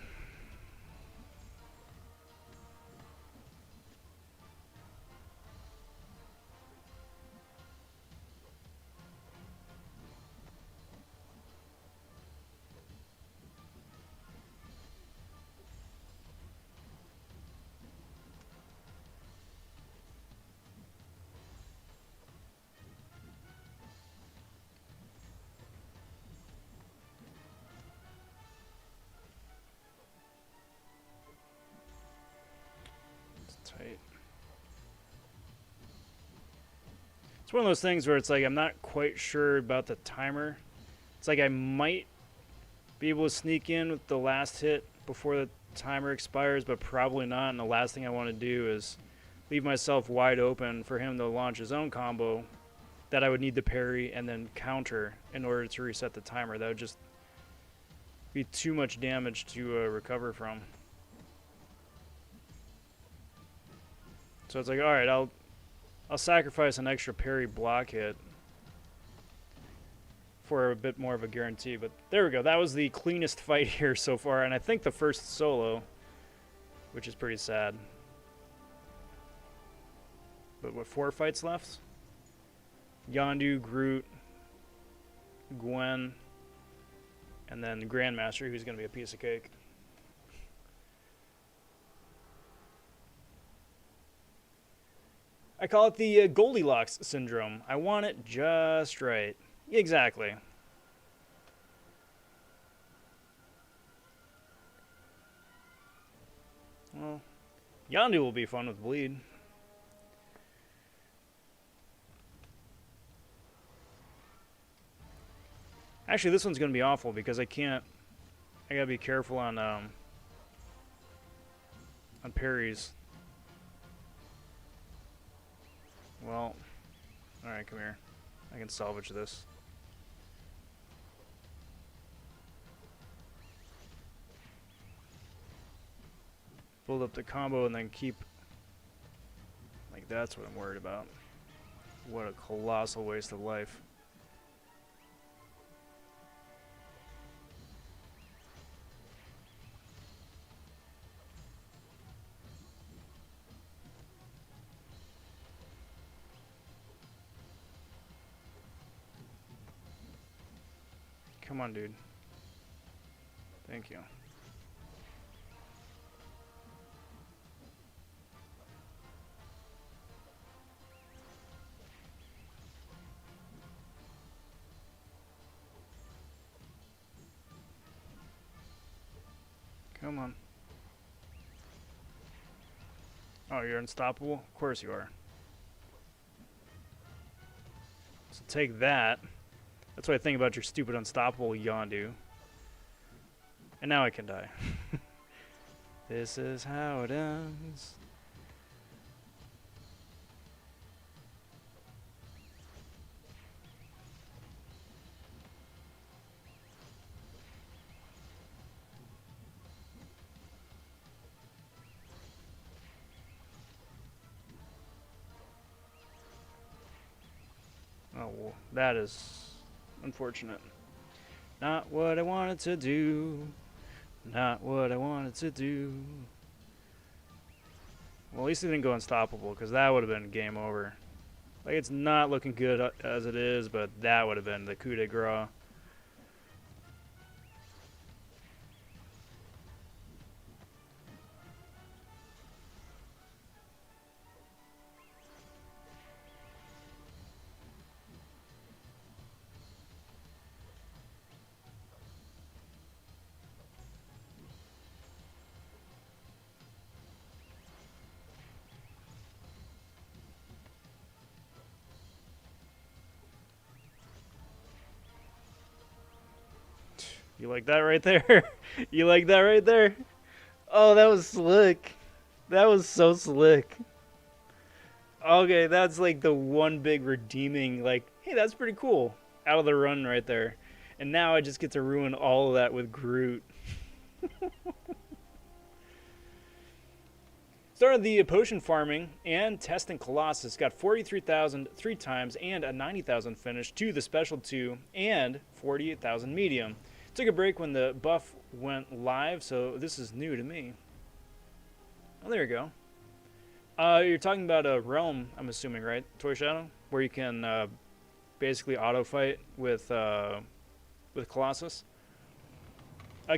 Tight. It's one of those things where it's like I'm not quite sure about the timer. It's like I might be able to sneak in with the last hit before the timer expires, but probably not. And the last thing I want to do is leave myself wide open for him to launch his own combo that I would need to parry and then counter in order to reset the timer. That would just be too much damage to recover from. So it's like, all right, I'll sacrifice an extra parry block hit for a bit more of a guarantee. But there we go. That was the cleanest fight here so far, and I think the first solo, which is pretty sad. But what, 4 fights left? Yondu, Groot, Gwen, and then the Grandmaster, who's going to be a piece of cake. I call it the Goldilocks syndrome. I want it just right. Exactly. Well, Yondu will be fun with bleed. Actually, this one's going to be awful because I gotta be careful on parries. Well, alright, come here. I can salvage this. Build up the combo and then keep... Like, that's what I'm worried about. What a colossal waste of life. Come on, dude. Thank you. Come on. Oh, you're unstoppable? Of course you are. So take that. That's what I think about your stupid unstoppable Yondu. And now I can die. This is how it ends. Oh, well, that is unfortunate. Not what I wanted to do. Not what I wanted to do. Well, at least it didn't go unstoppable, because that would have been game over. Like, it's not looking good as it is, but that would have been the coup de grace. You like that right there? You like that right there? Oh, that was slick. That was so slick. Okay, that's like the one big redeeming, like, hey, that's pretty cool. Out of the run right there. And now I just get to ruin all of that with Groot. Started the potion farming and testing Colossus. Got 43,000 3 times and a 90,000 finish to the special 2 and 48,000 medium. Took a break when the buff went live, so this is new to me. Oh, there you go. You're talking about a Realm, I'm assuming, right? Toy Shadow? Where you can basically auto-fight with Colossus.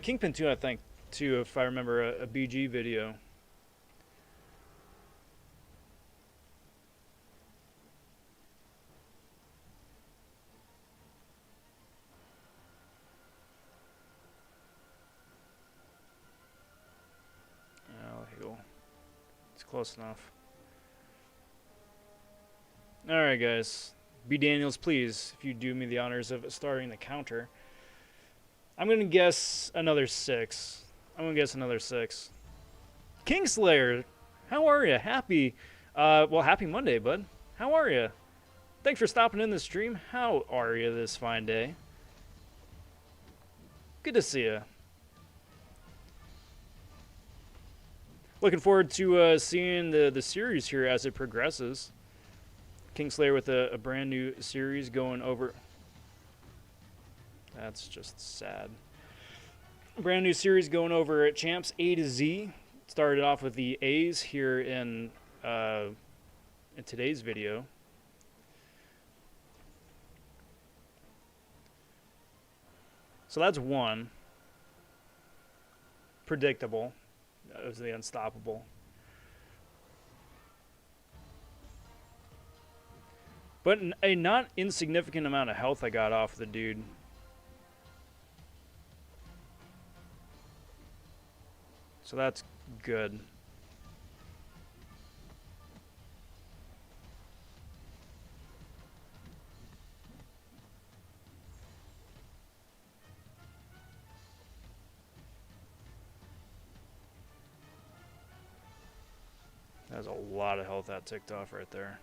Kingpin 2, I think, too, if I remember a BG video. It's close enough. Alright, guys. B. Daniels, please, if you do me the honors of starting the counter. I'm going to guess another 6. Kingslayer, how are you? Happy Monday, bud. How are you? Thanks for stopping in the stream. How are you this fine day? Good to see you. Looking forward to seeing the series here as it progresses. Kingslayer with a brand new series going over. That's just sad. Brand new series going over at Champs A to Z. Started off with the A's here in today's video. So that's one. Predictable. That was the unstoppable. But a not insignificant amount of health I got off the dude. So that's good. That's a lot of health that ticked off right there.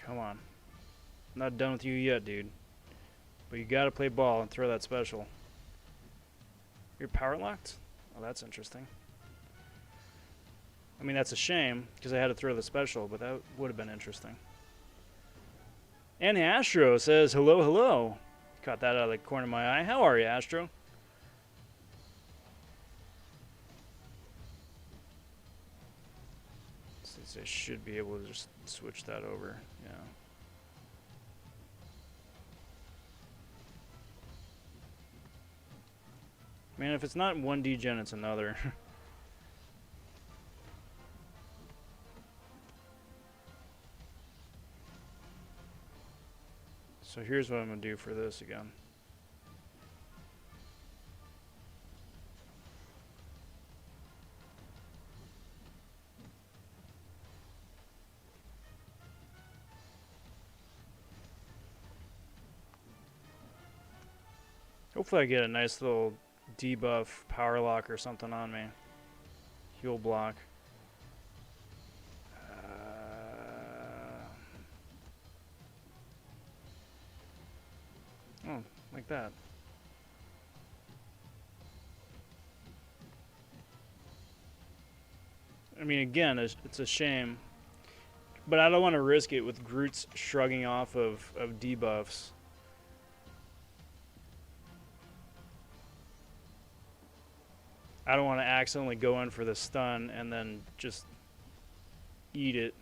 Come on. I'm not done with you yet, dude. But you gotta play ball and throw that special. You're power locked? Oh, that's interesting. I mean, that's a shame, because I had to throw the special, but that would have been interesting. And Astro says, hello, hello. Caught that out of the corner of my eye. How are you, Astro? Since I should be able to just switch that over. Yeah. Man, if it's not one degen, it's another. So here's what I'm going to do for this again. Hopefully I get a nice little debuff power lock or something on me. Heal block. Oh, like that. I mean, again, it's a shame. But I don't want to risk it with Groot's shrugging off of debuffs. I don't want to accidentally go in for the stun and then just eat it.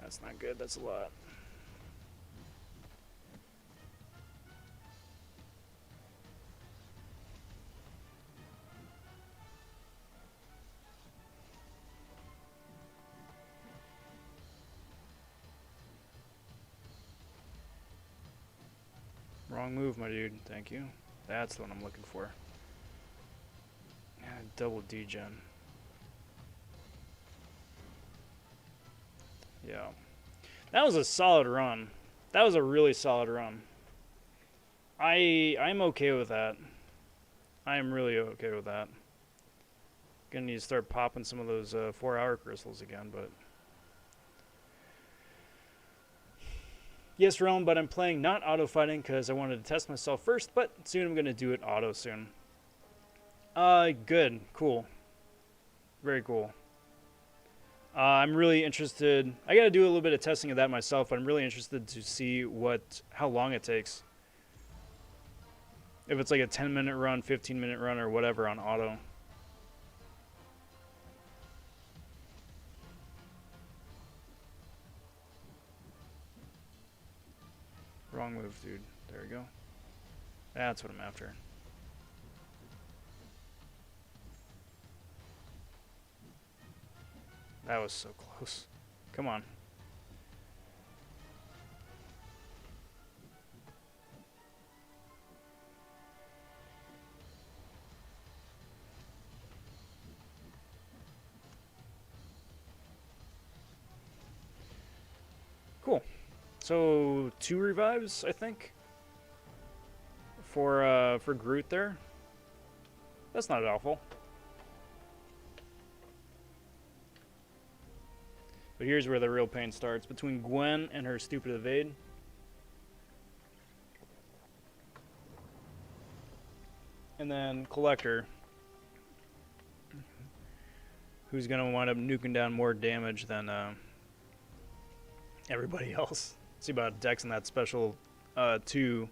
That's not good. That's a lot. Wrong move, my dude. Thank you. That's the one I'm looking for. Yeah, double degen. Yeah. That was a solid run. That was a really solid run. I'm okay with that. I am really okay with that. Gonna need to start popping some of those 4-hour crystals again, but yes, Realm. But I'm playing not auto fighting because I wanted to test myself first. But soon I'm gonna do it auto soon. Good, cool, very cool. I'm really interested. I gotta do a little bit of testing of that myself, but I'm really interested to see how long it takes. If it's like a 10-minute run, 15-minute run, or whatever on auto. Wrong move, dude. There we go. That's what I'm after. That was so close. Come on. Cool. So 2 revives, I think, for Groot there. That's not awful. But here's where the real pain starts, between Gwen and her stupid evade. And then Collector, who's going to wind up nuking down more damage than everybody else. See about Dex and that special 2,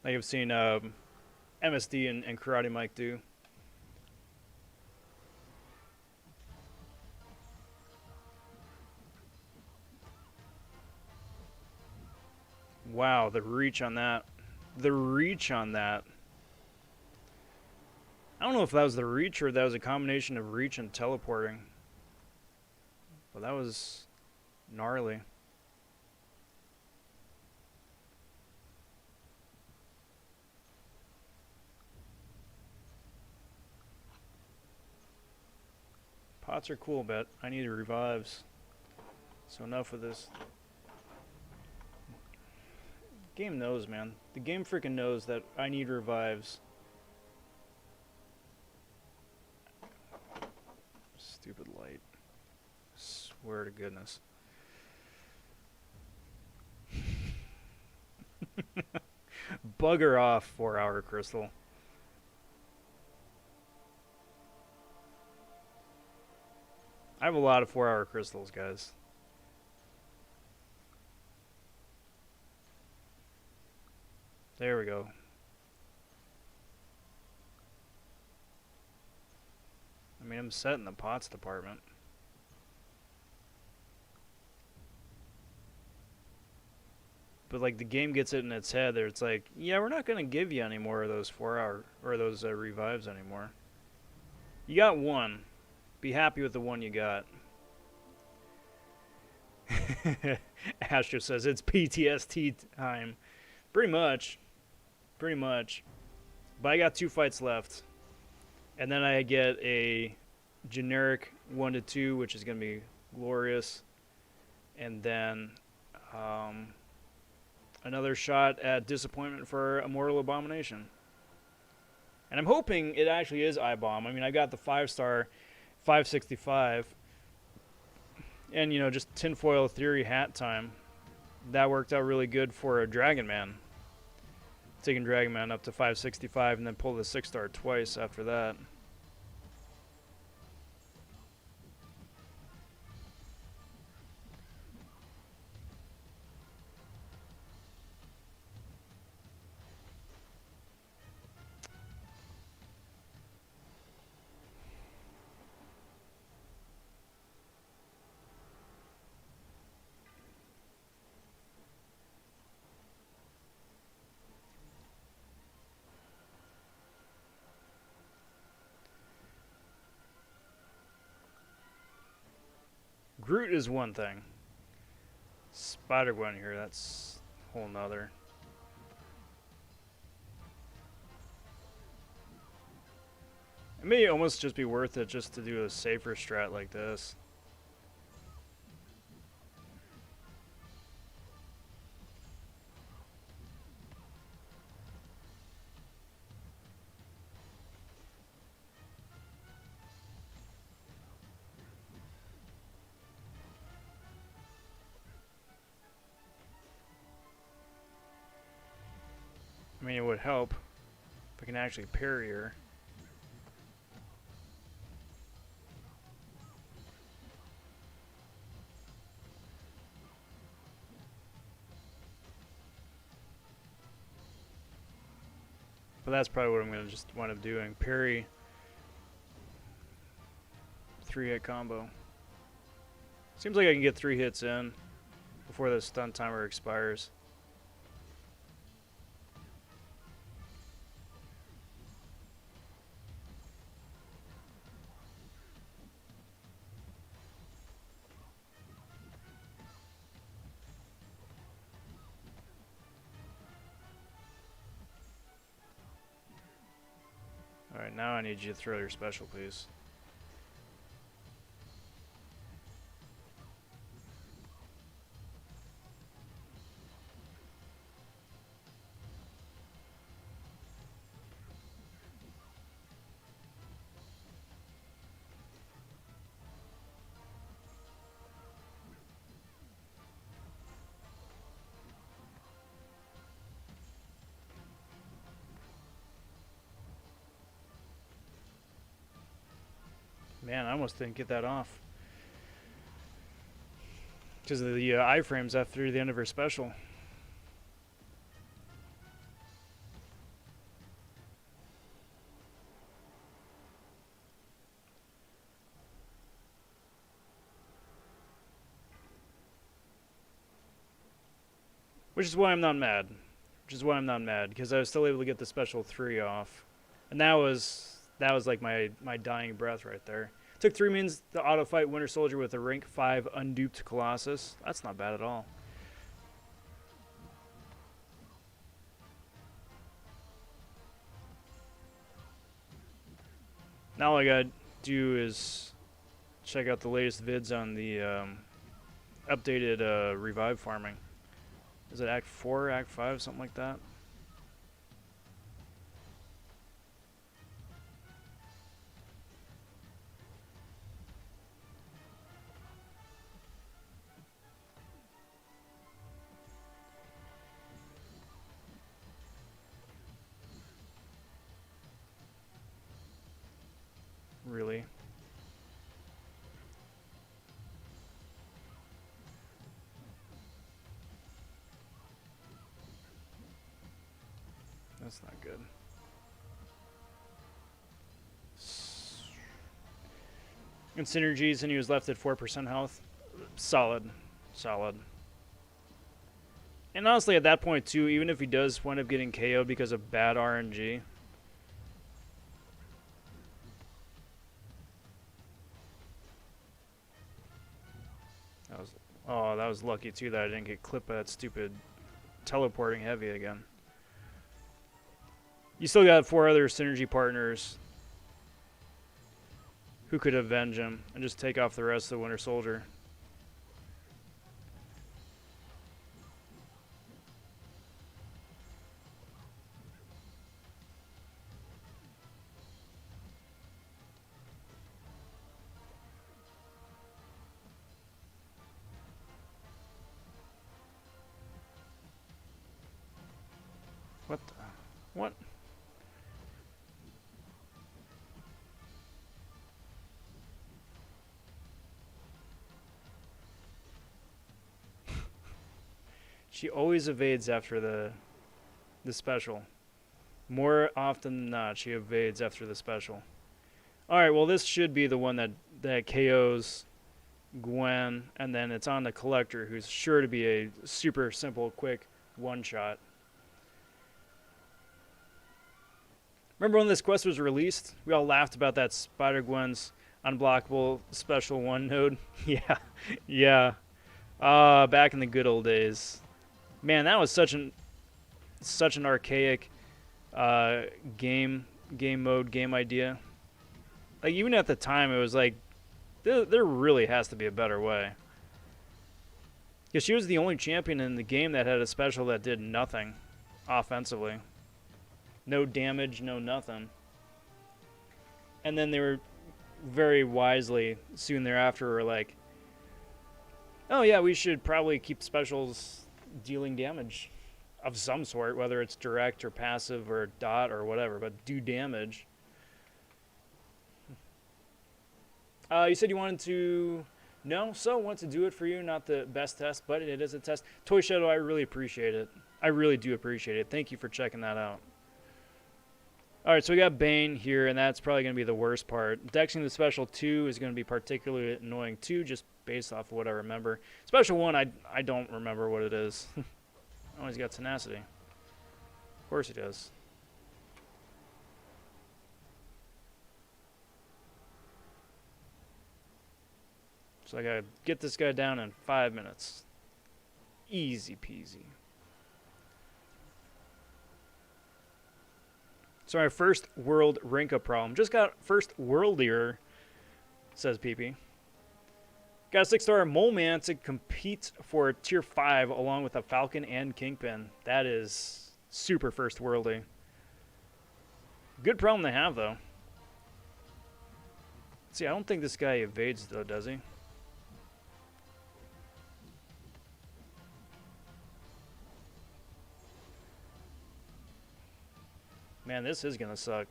like I've seen MSD and Karate Mike do. Wow, the reach on that. The reach on that. I don't know if that was the reach or that was a combination of reach and teleporting. But that was gnarly. Pots are cool, but I need revives. So enough of this. Game knows, man. The game freaking knows that I need revives. Stupid light. Swear to goodness. Bugger off, 4-hour crystal. I have a lot of 4-hour crystals, guys. There we go. I mean, I'm set in the pots department. But like the game gets it in its head there, it's like, yeah, we're not going to give you any more of those 4-hour or those revives anymore. You got one. Be happy with the one you got. Astro says it's PTSD time. Pretty much. Pretty much. But I got 2 fights left. And then I get a generic 1-2, which is going to be glorious. And then another shot at disappointment for Immortal Abomination. And I'm hoping it actually is I-Bomb. I mean, I got the 5-star 565. And, you know, just tinfoil theory hat time. That worked out really good for a Dragon Man. Taking Dragon Man up to 565 and then pull the 6-star twice after that. Groot is one thing. Spider-Gwen here, that's a whole nother. It may almost just be worth it just to do a safer strat like this. I mean, it would help if I can actually parry her. But that's probably what I'm going to just wind up doing. Parry. 3-hit combo. Seems like I can get 3 hits in before the stun timer expires. Alright, now I need you to throw your special, please. Man, I almost didn't get that off. Because of the iframes after the end of her special. Which is why I'm not mad. Because I was still able to get the special 3 off. And that was like my dying breath right there. Took 3 minions to auto fight Winter Soldier with a rank 5 unduped Colossus. That's not bad at all. Now all I gotta do is check out the latest vids on the updated revive farming. Is it Act 4, Act 5, something like that? Really? That's not good. And synergies, and he was left at 4% health. Solid. Solid. And honestly, at that point, too, even if he does wind up getting KO'd because of bad RNG, that was lucky, too, that I didn't get clipped by that stupid teleporting heavy again. You still got 4 other synergy partners who could avenge him and just take off the rest of the Winter Soldier. What the? What? She always evades after the special. More often than not, she evades after the special. Alright, well this should be the one that KOs Gwen, and then it's on the Collector, who's sure to be a super simple, quick one-shot. Remember when this quest was released? We all laughed about that Spider-Gwen's unblockable special 1 node. Yeah, yeah. Back in the good old days. Man, that was such an archaic game mode, game idea. Like, even at the time, it was like, there really has to be a better way. Because she was the only champion in the game that had a special that did nothing offensively. No damage, no nothing. And then they were very wisely, soon thereafter, were like, oh yeah, we should probably keep specials dealing damage of some sort, whether it's direct or passive or dot or whatever, but do damage. You said you wanted to... No, so want to do it for you. Not the best test, but it is a test. Toy Shadow, I really appreciate it. I really do appreciate it. Thank you for checking that out. Alright, so we got Bane here, and that's probably going to be the worst part. Dexing the Special 2 is going to be particularly annoying too, just based off of what I remember. Special 1, I don't remember what it is. Oh, he's got Tenacity. Of course he does. So I gotta get this guy down in 5 minutes. Easy peasy. So our first world Rinka problem. Just got first worldier, says PP. Got a 6-star Mole Man to compete for tier 5 along with a Falcon and Kingpin. That is super first worldy. Good problem to have though. See, I don't think this guy evades though, does he? Man, this is gonna suck.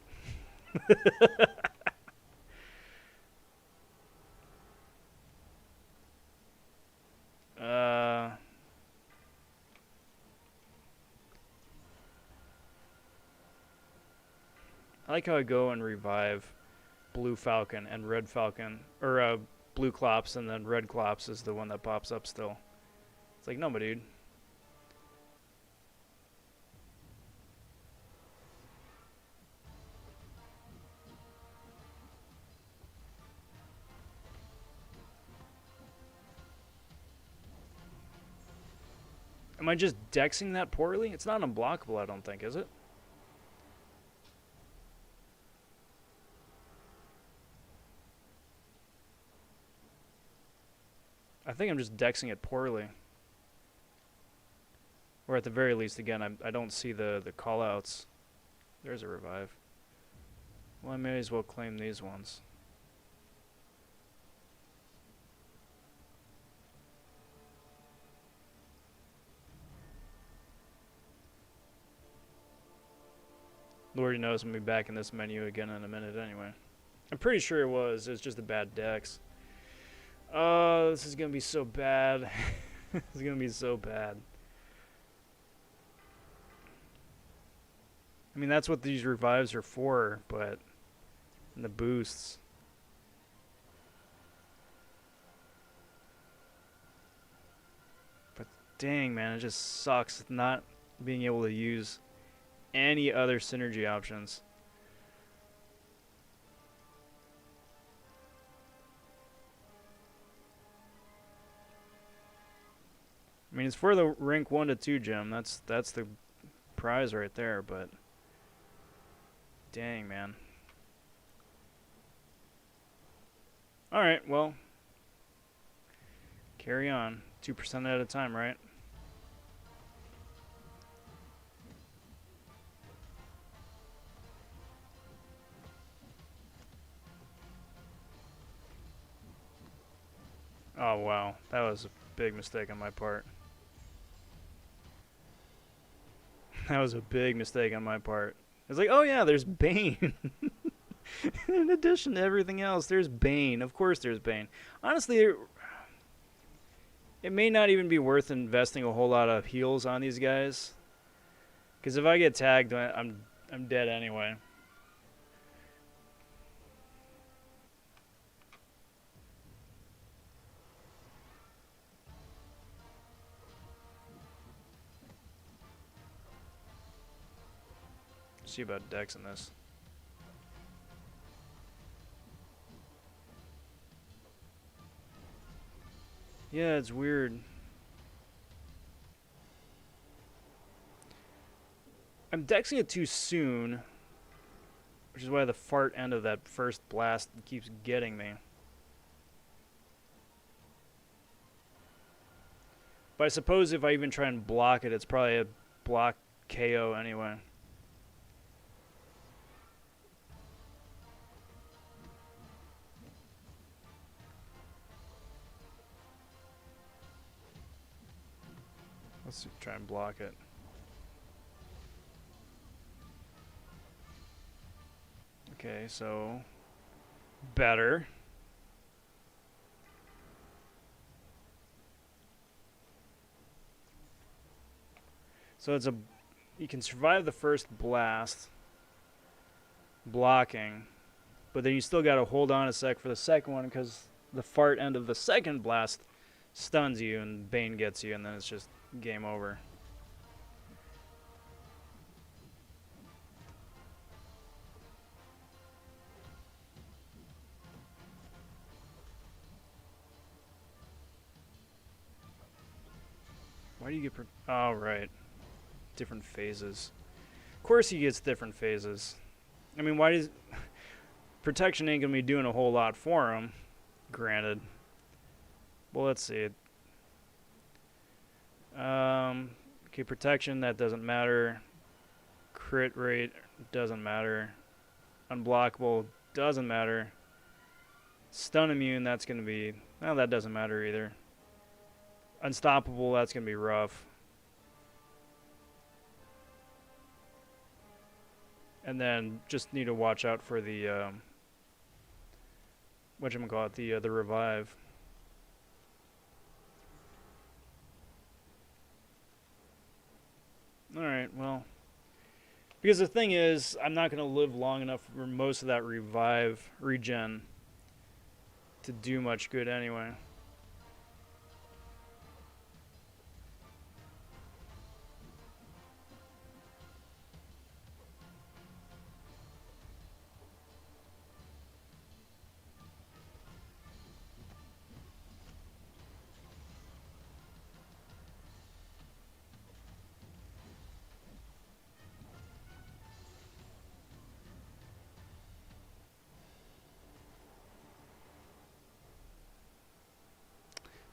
I like how I go and revive Blue Falcon and Red Falcon, or Blue Clops, and then Red Clops is the one that pops up still. It's like, no, my dude. Am I just dexing that poorly? It's not unblockable, I don't think, is it? I think I'm just dexing it poorly. Or at the very least, again, I don't see the call-outs. There's a revive. Well, I may as well claim these ones. Lordy knows I'm going to be back in this menu again in a minute anyway. I'm pretty sure it was. It's just a bad dex. Oh, this is going to be so bad. This is going to be so bad. I mean, that's what these revives are for, but... And the boosts. But dang, man, it just sucks not being able to use any other synergy options. I mean, it's for the rank 1 to 2 gem. That's the prize right there, but dang, man. All right, well, carry on. 2% at a time, right? Oh, wow. That was a big mistake on my part. That was a big mistake on my part. It's like, oh yeah, there's Bane. In addition to everything else, there's Bane. Of course there's Bane. Honestly, it may not even be worth investing a whole lot of heals on these guys. Because if I get tagged, I'm dead anyway. See about Dex in this. Yeah, it's weird. I'm dexing it too soon, which is why the fart end of that first blast keeps getting me. But I suppose if I even try and block it, it's probably a block KO anyway. Let's try and block it. Okay, so better. So it's a you can survive the first blast blocking, but then you still got to hold on a sec for the second one because the fart end of the second blast stuns you and Bane gets you, and then it's just game over. Why do you get... Oh, right. Different phases. Of course he gets different phases. I mean, why does... Protection ain't gonna be doing a whole lot for him. Granted. Well, let's see. Okay, protection, that doesn't matter. Crit rate doesn't matter. Unblockable doesn't matter. Stun immune, that's gonna be... No, that doesn't matter either. Unstoppable, that's gonna be rough. And then just need to watch out for the whatchamacallit, the revive. Alright, well. Because the thing is, I'm not gonna live long enough for most of that revive regen to do much good anyway.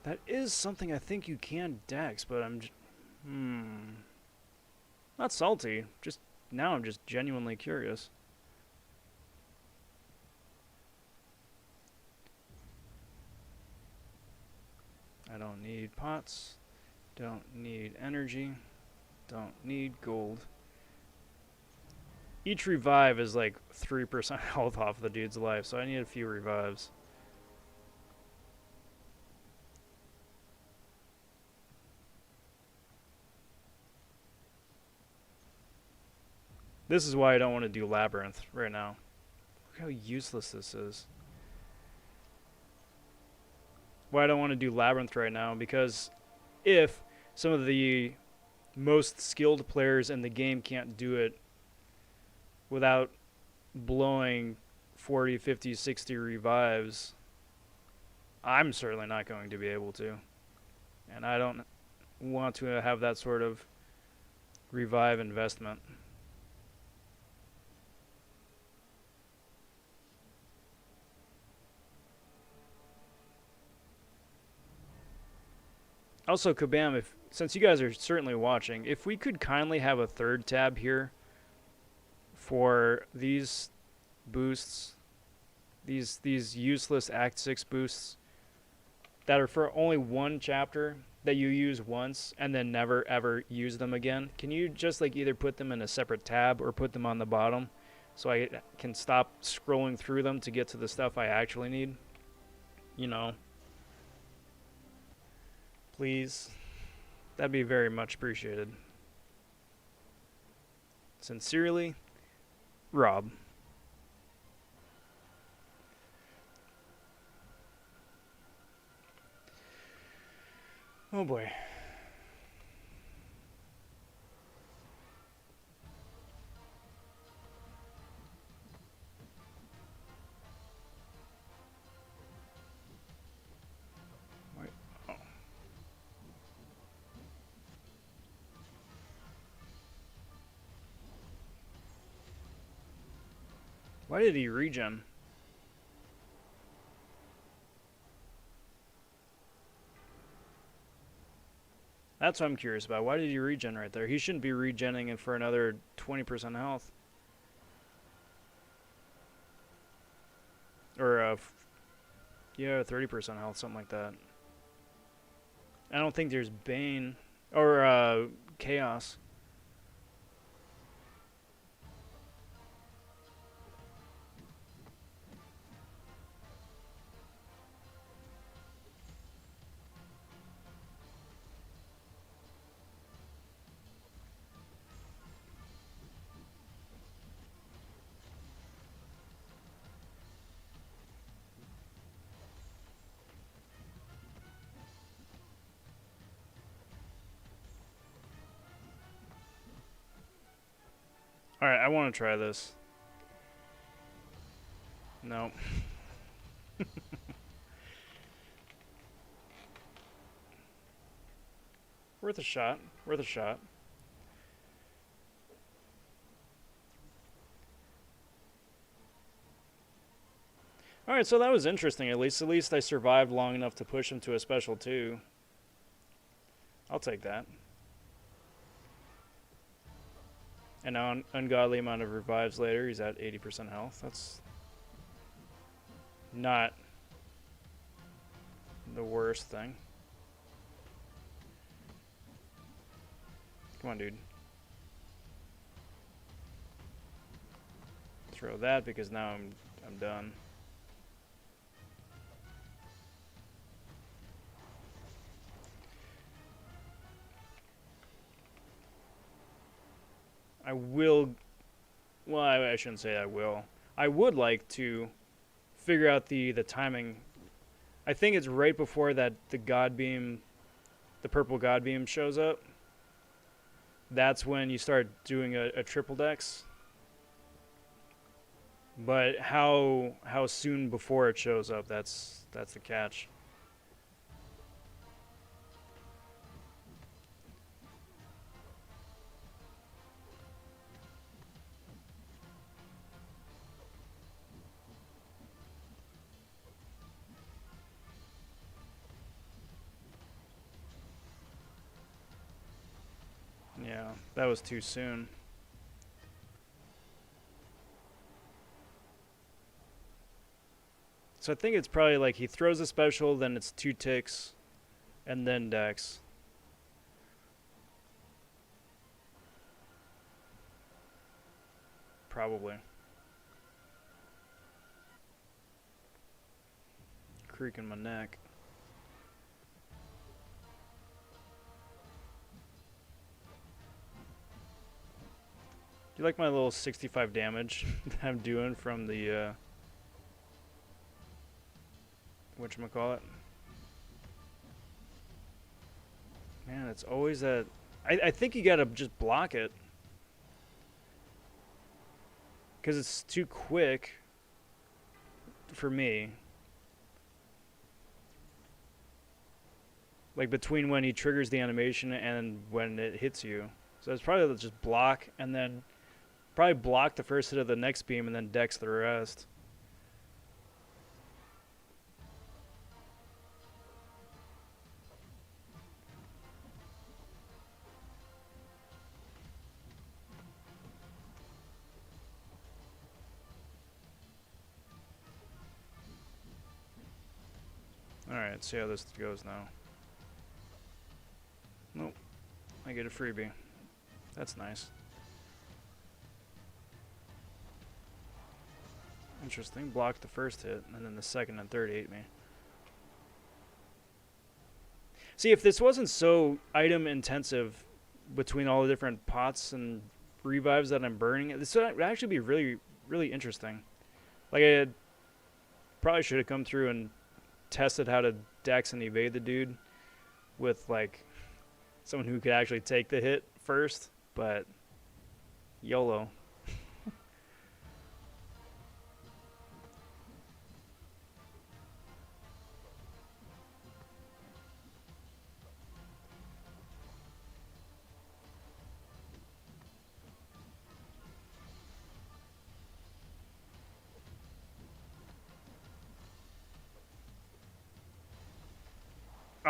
That is something I think you can dex, but I'm just... Not salty. Just now I'm just genuinely curious. I don't need pots. Don't need energy. Don't need gold. Each revive is like 3% health off the dude's life, so I need a few revives. This is why I don't want to do Labyrinth right now. Look how useless this is. Why I don't want to do Labyrinth right now, because if some of the most skilled players in the game can't do it without blowing 40, 50, 60 revives, I'm certainly not going to be able to. And I don't want to have that sort of revive investment. Also, Kabam, since you guys are certainly watching, if we could kindly have a third tab here for these boosts, these useless Act 6 boosts that are for only one chapter that you use once and then never ever use them again, can you just like either put them in a separate tab or put them on the bottom so I can stop scrolling through them to get to the stuff I actually need? You know. Please. That'd be very much appreciated. Sincerely, Rob. Oh boy. Why did he regen? That's what I'm curious about. Why did he regen right there? He shouldn't be regenning it for another 20% health. Or, yeah, 30% health, something like that. I don't think there's Bane. Or, Chaos. Alright, I want to try this. No. Worth a shot. Worth a shot. Alright, so that was interesting. At least I survived long enough to push him to a special 2. I'll take that. And now an ungodly amount of revives later, he's at 80% health. That's not the worst thing. Come on, dude. Throw that because now I'm done. I will. Well, I shouldn't say I will. I would like to figure out the timing. I think it's right before that the God Beam, the purple God Beam shows up. That's when you start doing a triple dex. But how soon before it shows up? That's the catch. Yeah, that was too soon. So I think it's probably like he throws a special, then it's 2 ticks, and then dex. Probably. Creaking my neck. Do you like my little 65 damage that I'm doing from the whatchamacallit? Man, it's always that. I think you gotta just block it. Because it's too quick for me. Like between when he triggers the animation and when it hits you. So it's probably just block and then probably block the first hit of the next beam and then dex the rest. Alright, let's see how this goes now. Nope. I get a freebie. That's nice. Interesting. Blocked the first hit, and then the second and third ate me. See, if this wasn't so item intensive between all the different pots and revives that I'm burning, this would actually be really, really interesting. Like, I probably should have come through and tested how to dex and evade the dude with, like, someone who could actually take the hit first, but YOLO.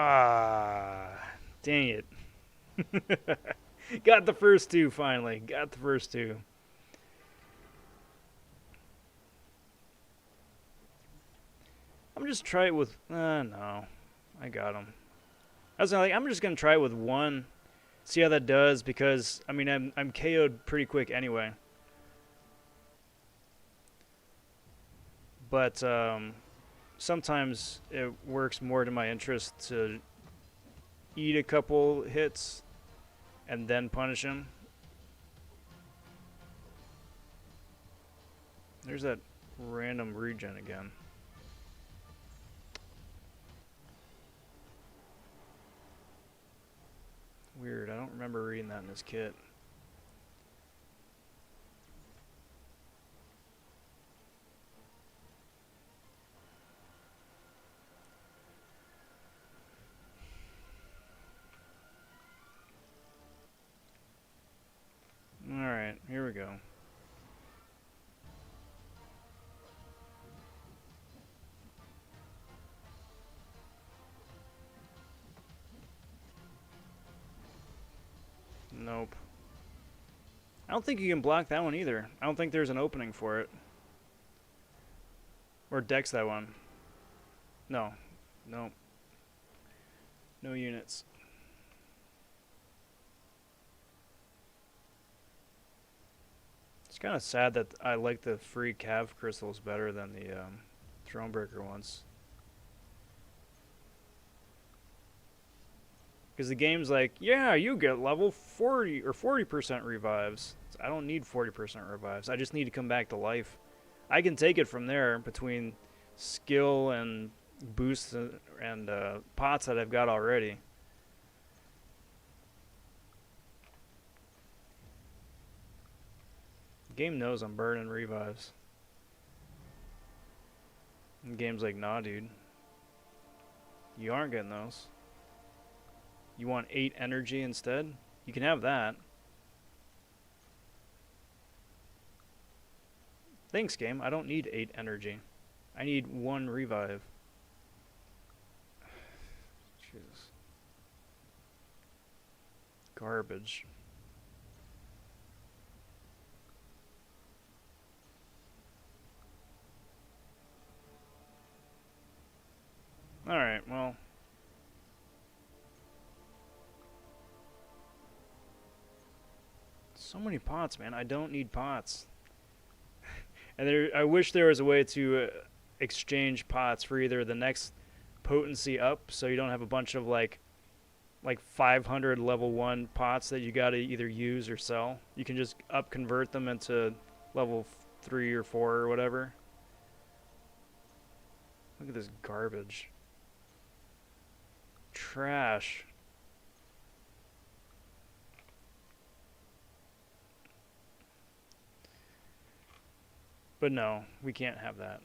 Ah, dang it. Got the first 2 finally. Got the first 2. I'm just try it with no. I got him. I was like I'm just going to try it with 1. See how that does because I mean I'm KO'd pretty quick anyway. But sometimes it works more to my interest to eat a couple hits and then punish him. There's that random regen again. Weird, I don't remember reading that in this kit. Alright, here we go. Nope. I don't think you can block that one either. I don't think there's an opening for it. Or dex that one. No. Nope. No units. It's kind of sad that I like the free cav crystals better than the Thronebreaker ones. Because the game's like, yeah, you get level 40 or 40% revives. I don't need 40% revives. I just need to come back to life. I can take it from there between skill and boosts and pots that I've got already. The game knows I'm burning revives. And the game's like, nah, dude. You aren't getting those. You want 8 energy instead? You can have that. Thanks, game. I don't need 8 energy. I need 1 revive. Jesus. Garbage. Alright, well. So many pots, man. I don't need pots. And I wish there was a way to exchange pots for either the next potency up, so you don't have a bunch of like 500 level 1 pots that you gotta either use or sell. You can just up convert them into level 3 or 4 or whatever. Look at this garbage. Trash. But no, we can't have that.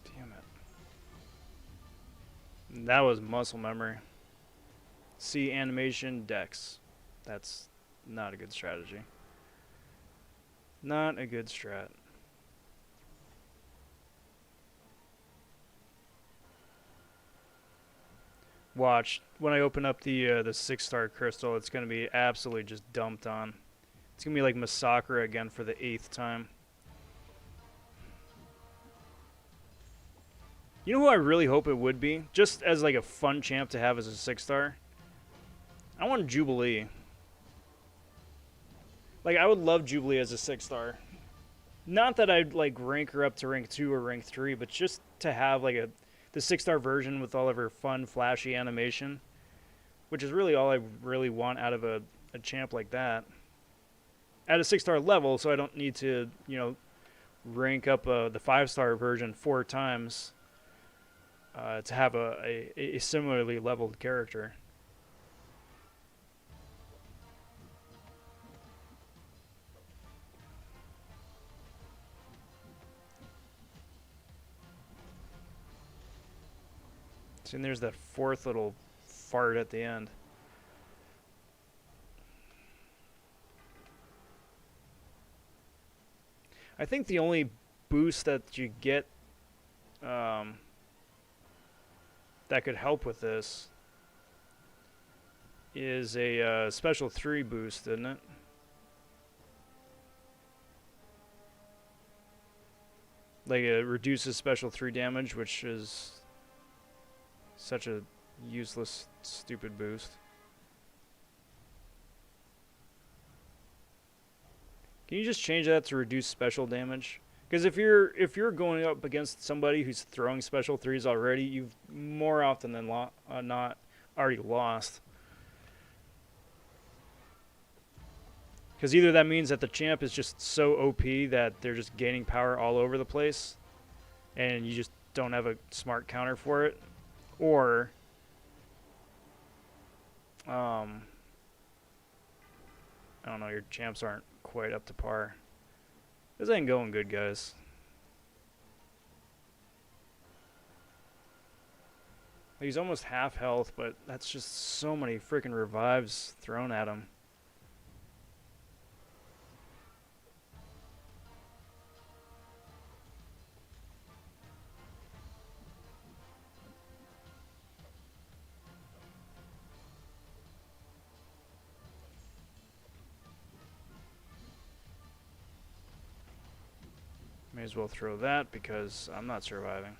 Damn it. That was muscle memory. See animation dex. That's not a good strategy. Not a good strat. Watch, when I open up the 6-star crystal, it's going to be absolutely just dumped on. It's going to be like mcoc again for the 8th time. You know who I really hope it would be? Just as like a fun champ to have as a 6-star? I want Jubilee. Like, I would love Jubilee as a 6-star. Not that I'd like rank her up to rank 2 or rank 3, but just to have like the 6-star version with all of her fun, flashy animation. Which is really all I really want out of a champ like that. At a 6-star level, so I don't need to, you know, rank up the 5-star version 4 times to have a similarly leveled character. See, and there's that 4th little fart at the end. I think the only boost that you get that could help with this is a special 3 boost, isn't it? Like it reduces special 3 damage, which is such a useless, stupid boost. Can you just change that to reduce special damage? Because if you're going up against somebody who's throwing special threes already, you've more often than not already lost. Because either that means that the champ is just so OP that they're just gaining power all over the place, and you just don't have a smart counter for it, or I don't know, your champs aren't quite up to par. This ain't going good, guys. He's almost half health, but that's just so many freaking revives thrown at him. May as well throw that because I'm not surviving.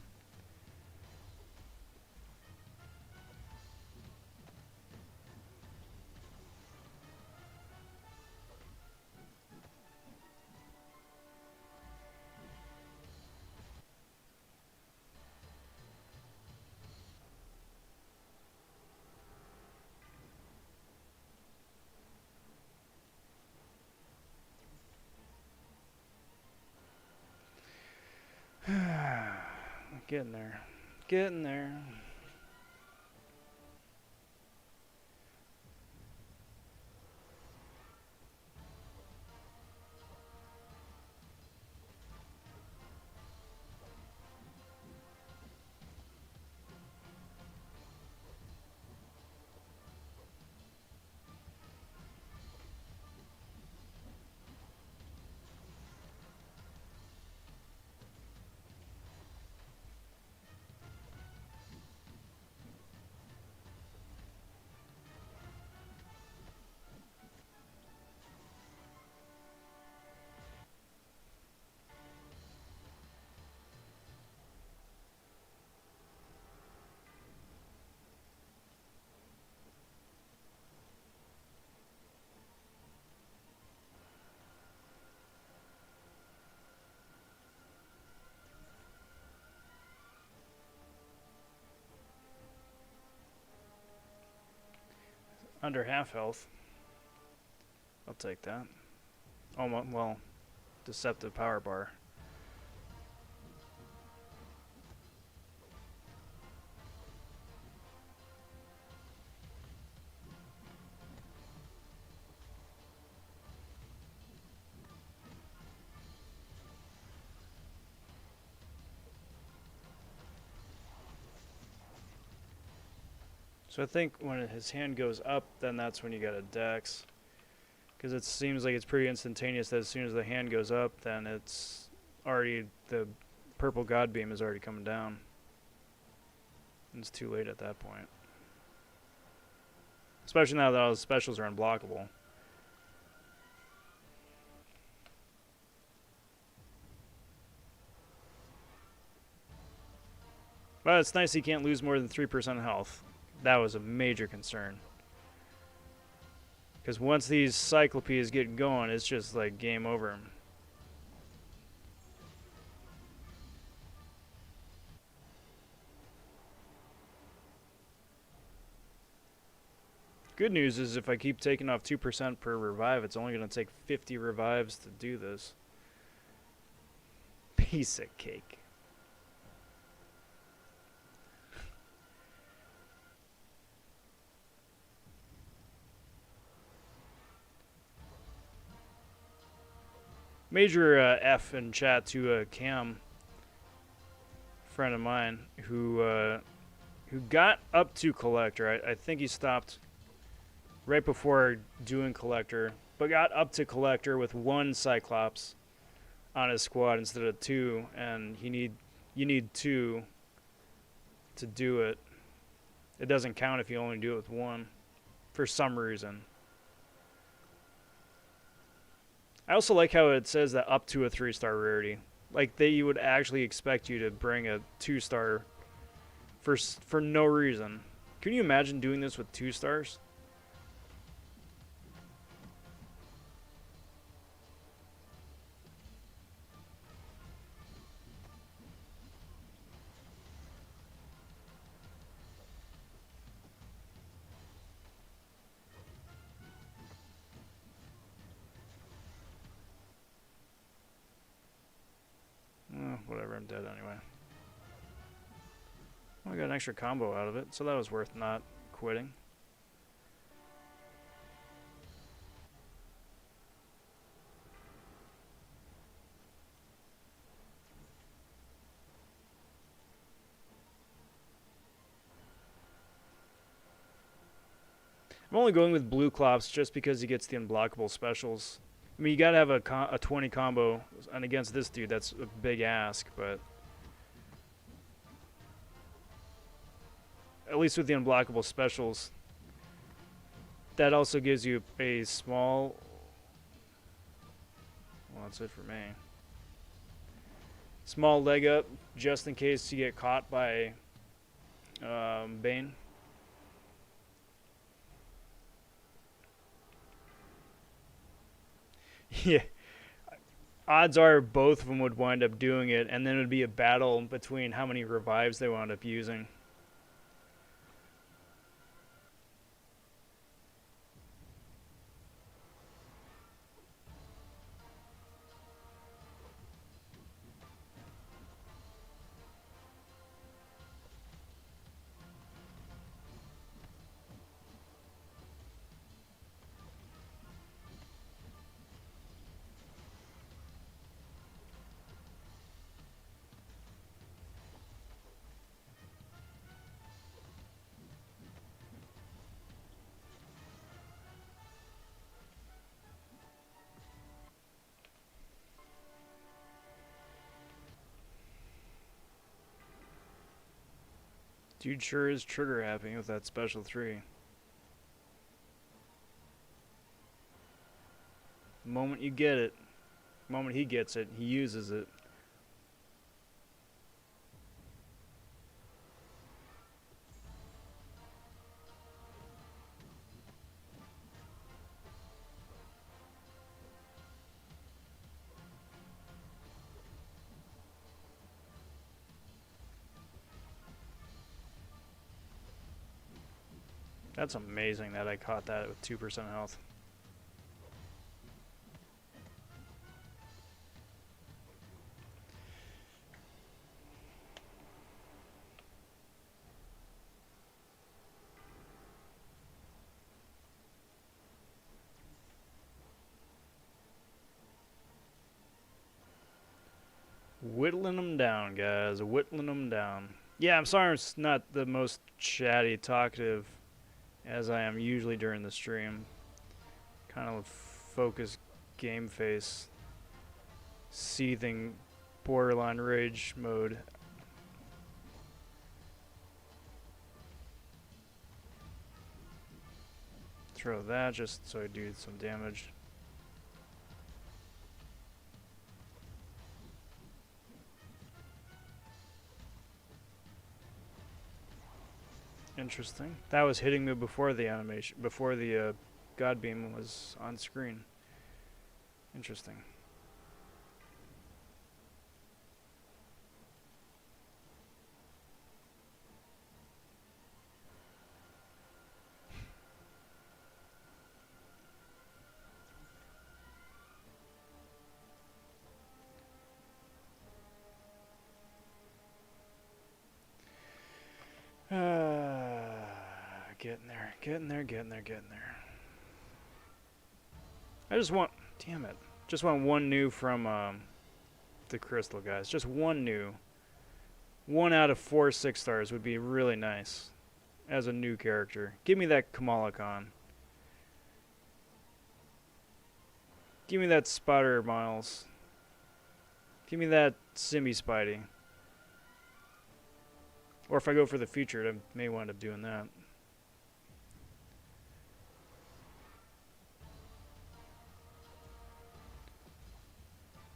Getting there. Getting there. Under half health. I'll take that. Oh, well, deceptive power bar. So I think when his hand goes up, then that's when you get a dex. Because it seems like it's pretty instantaneous that as soon as the hand goes up, then it's already, the purple god beam is already coming down. It's too late at that point. Especially now that all the specials are unblockable. But it's nice he can't lose more than 3% health. That was a major concern. Because once these Cyclops get going, it's just like game over. Good news is if I keep taking off 2% per revive, it's only going to take 50 revives to do this. Piece of cake. Major F in chat to Cam, friend of mine, who got up to Collector. I think he stopped right before doing Collector, but got up to Collector with one Cyclops on his squad instead of two, and you need two to do it. It doesn't count if you only do it with one, for some reason. I also like how it says that up to a 3-star rarity. Like, you would actually expect you to bring a 2-star for no reason. Can you imagine doing this with 2 stars? wasn't dead anyway. Well, I got an extra combo out of it, so that was worth not quitting. I'm only going with blue Clops just because he gets the unblockable specials. I mean, you gotta have a 20 combo, and against this dude, that's a big ask, but at least with the unblockable specials, that also gives you a small... Well, that's it for me. Small leg up, just in case you get caught by Bane. Yeah. Odds are both of them would wind up doing it, and then it would be a battle between how many revives they wound up using. Dude sure is trigger happy with that special 3. The moment you get it, the moment he gets it, he uses it. That's amazing that I caught that with 2% health. Whittling them down, guys. Whittling them down. Yeah, I'm sorry it's not the most chatty, talkative as I am usually during the stream. Kind of focused game face. Seething borderline rage mode. Throw that just so I do some damage. Interesting. That was hitting me before the animation, before the God Beam was on screen. Interesting. Getting there. I just want, damn it, just want one new from the Crystal guys. Just one new. 1 out of 4 6-stars would be really nice as a new character. Give me that Kamala Khan. Give me that Spider Miles. Give me that Simmy Spidey. Or if I go for the future, I may wind up doing that.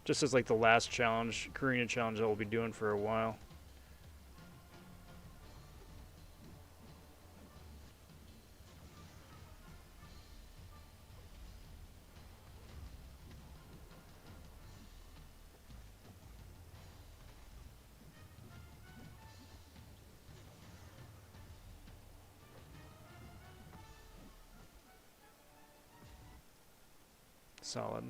Just as like the last challenge, Carina challenge that we'll be doing for a while. Solid.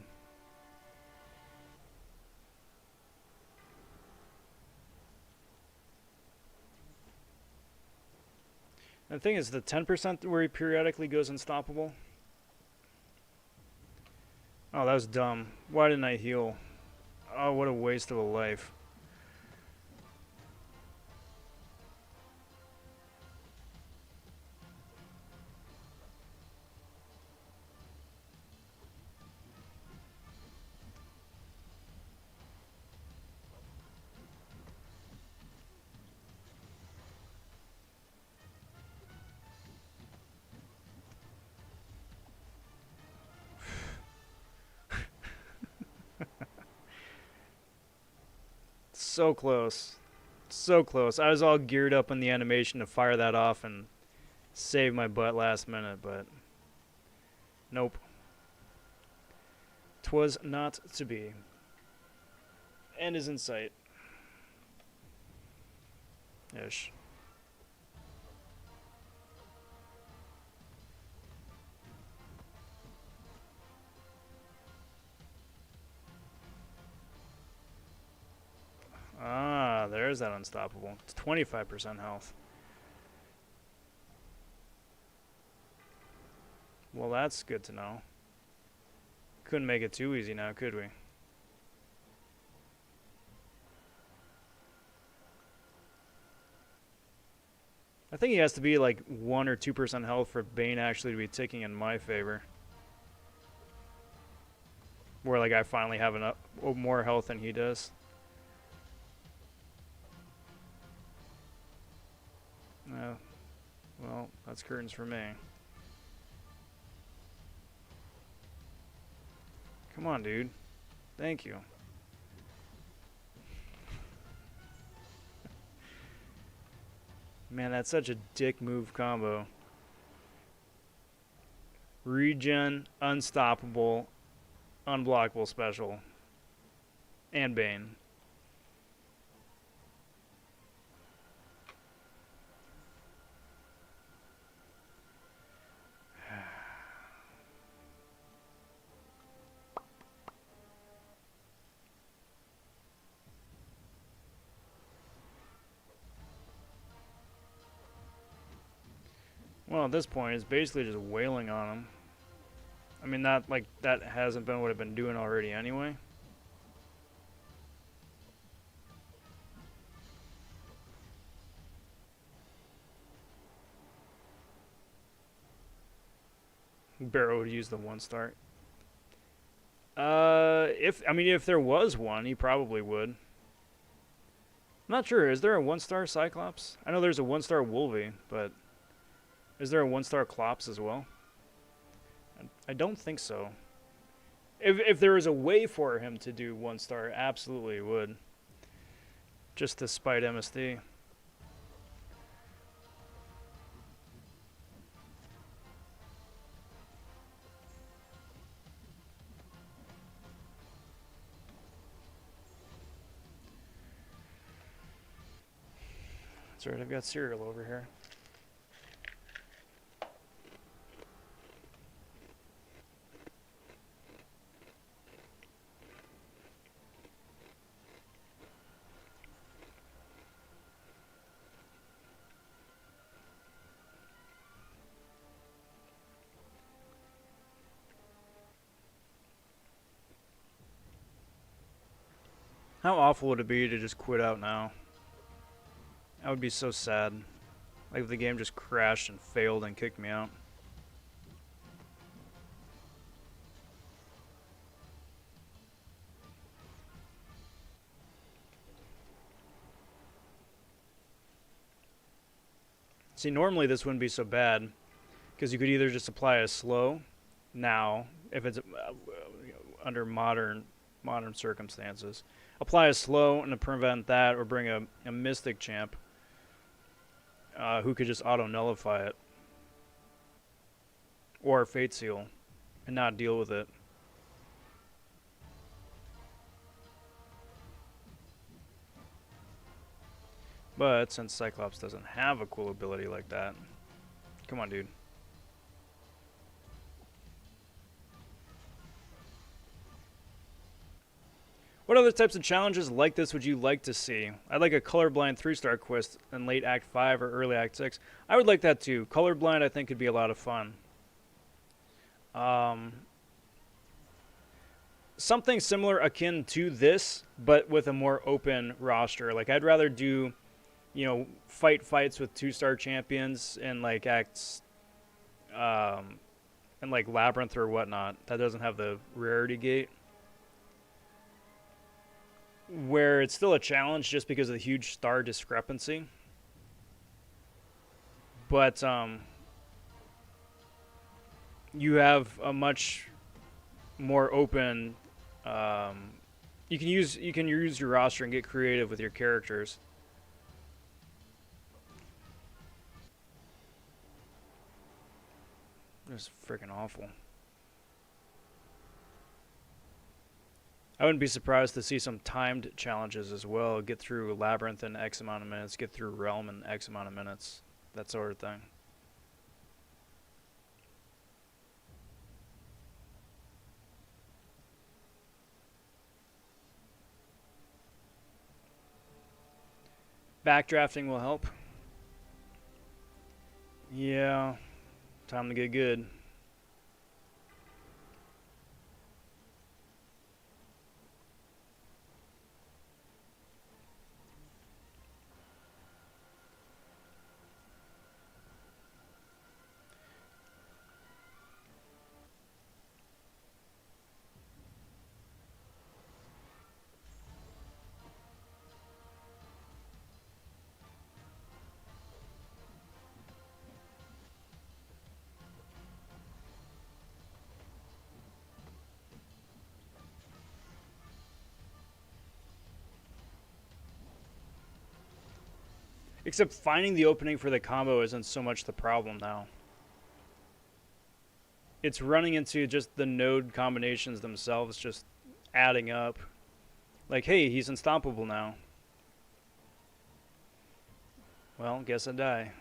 The thing is, the 10% where he periodically goes unstoppable. Oh, that was dumb. Why didn't I heal? Oh, what a waste of a life. So close. So close. I was all geared up in the animation to fire that off and save my butt last minute, but nope. 'Twas not to be. End is in sight. Ish. Ah, there's that unstoppable. It's 25% health. Well, that's good to know. Couldn't make it too easy now, could we? I think he has to be like 1 or 2% health for Bane actually to be ticking in my favor. Where like I finally have enough more health than he does. Well, that's curtains for me. Come on, dude. Thank you. Man, that's such a dick move combo. Regen, unstoppable, unblockable special, and Bane. Well, at this point, it's basically just wailing on him. I mean, that hasn't been what I've been doing already anyway. Barrow would use the 1-star. If there was one, he probably would. I'm not sure. Is there a 1-star Cyclops? I know there's a 1-star Wolvie, but is there a 1-star Clops as well? I don't think so. If there was a way for him to do 1-star, absolutely he would. Just to spite MSD. That's right, I've got cereal over here. How awful would it be to just quit out now? That would be so sad. Like if the game just crashed and failed and kicked me out. See, normally this wouldn't be so bad, because you could either just apply a slow now, if it's under modern circumstances. Apply a slow and to prevent that, or bring a Mystic champ who could just auto-nullify it. Or Fate Seal and not deal with it. But since Cyclops doesn't have a cool ability like that, come on, dude. What other other types of challenges like this would you like to see? I'd like a colorblind 3-star quest in late Act 5 or early Act 6. I would like that too. Colorblind I think could be a lot of fun. Something similar akin to this, but with a more open roster. Like, I'd rather do, you know, fights with 2-star champions in like Acts, and like Labyrinth or whatnot. That doesn't have the rarity gate. Where it's still a challenge just because of the huge star discrepancy. But you have a much more open. You can use your roster and get creative with your characters. It's freaking awful. I wouldn't be surprised to see some timed challenges as well. Get through Labyrinth in X amount of minutes, get through Realm in X amount of minutes. That sort of thing. Backdrafting will help. Yeah. Time to get good. Except finding the opening for the combo isn't so much the problem now. It's running into just the node combinations themselves just adding up. Like, hey, he's unstoppable now. Well, guess I die.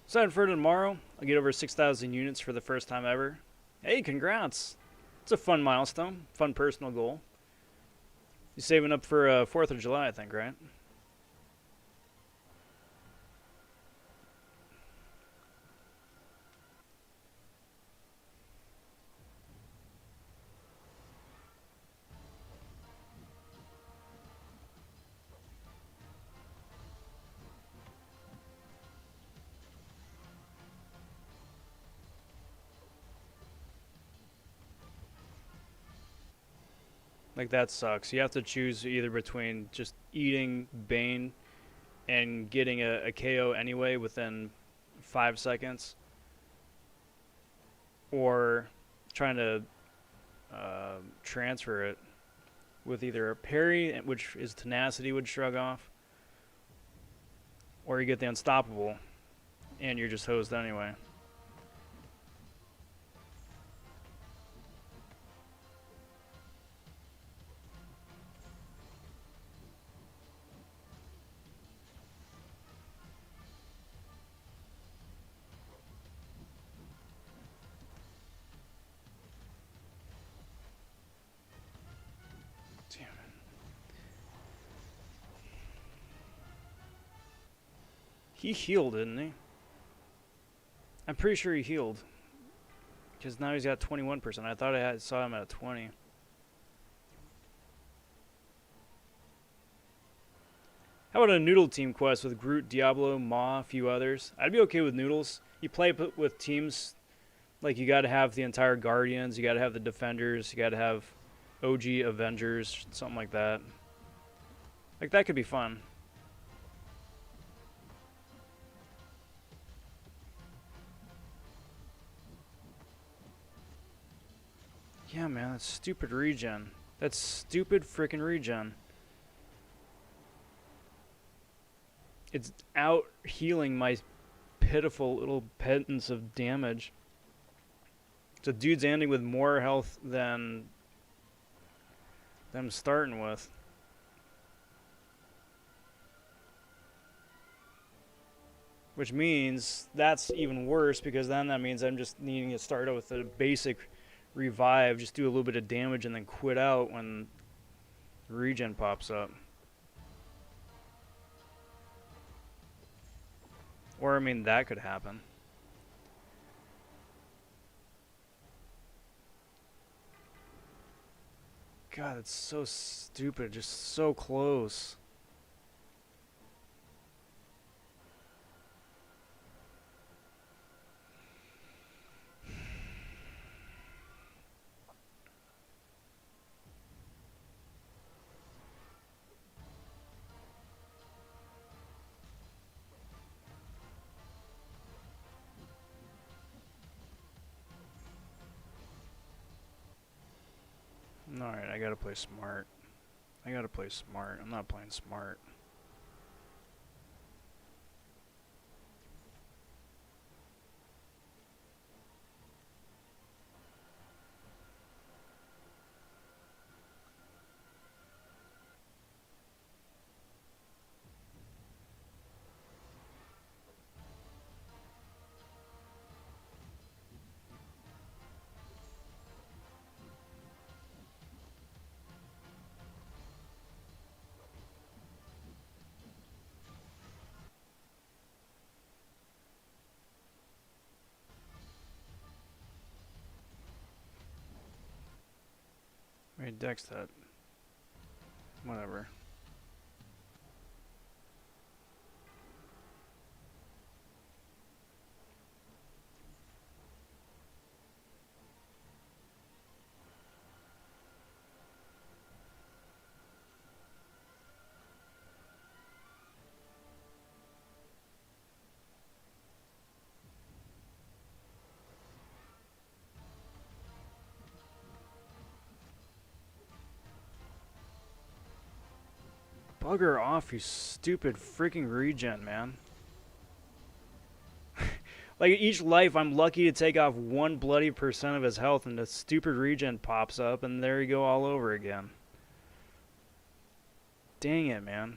Excited for tomorrow. I'll get over 6,000 units for the first time ever. Hey, congrats. It's a fun milestone, fun personal goal. You saving up for 4th of July, I think, right? Like, that sucks. You have to choose either between just eating Bane and getting a KO anyway within 5 seconds, or trying to transfer it with either a parry, which is tenacity would shrug off, or you get the unstoppable and you're just hosed anyway. He healed, didn't he? I'm pretty sure he healed. Because now he's got 21%. I thought I saw him at a 20. How about a Noodle team quest with Groot, Diablo, Maw, a few others? I'd be okay with Noodles. You play with teams, like, you gotta have the entire Guardians, you gotta have the Defenders, you gotta have OG Avengers, something like that. Like, that could be fun. Yeah, man, that stupid regen. That stupid freaking regen. It's out healing my pitiful little pittance of damage. So dude's ending with more health than I'm starting with. Which means that's even worse, because then that means I'm just needing to start out with a basic revive, just do a little bit of damage and then quit out when regen pops up. Or, I mean, that could happen. God, it's so stupid, just so close. Alright, I gotta play smart. I gotta play smart. I'm not playing smart. Wait, Dex that. Whatever. Bugger off, you stupid freaking regen, man. Like, each life, I'm lucky to take off 1 bloody % of his health, and the stupid regen pops up, and there you go all over again. Dang it, man.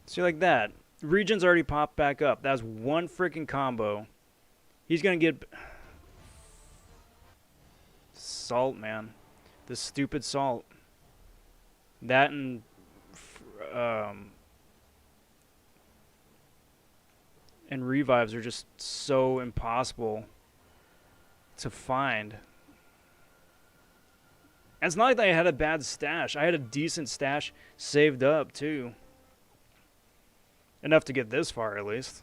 See, like that. Regen's already popped back up. That's 1 freaking combo. He's gonna get... Salt, man. The stupid salt. That and... and revives are just so impossible to find. And it's not like I had a bad stash. I had a decent stash saved up, too. Enough to get this far, at least.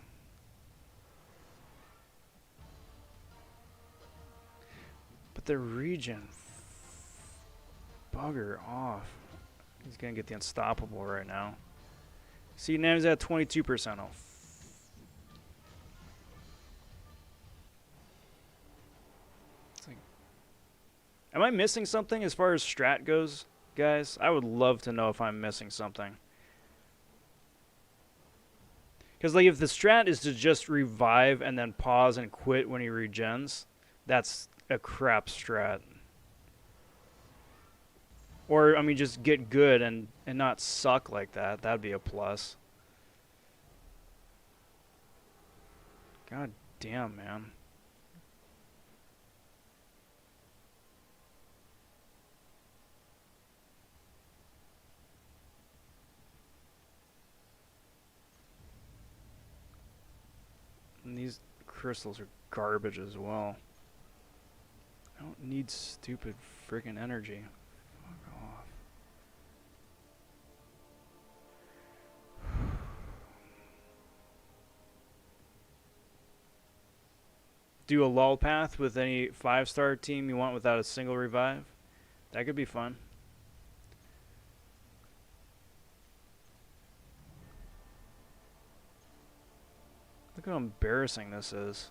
But the regen... Bugger off. He's gonna get the unstoppable right now. See, now he's at 22% off. Like, am I missing something as far as strat goes, guys? I would love to know if I'm missing something. Because, like, if the strat is to just revive and then pause and quit when he regens, that's a crap strat. Or, I mean, just get good and not suck like that. That'd be a plus. God damn, man. And these crystals are garbage as well. I don't need stupid friggin' energy. Fuck off. do a lull path with any 5-star team you want without a single revive. That could be fun. Look how embarrassing this is.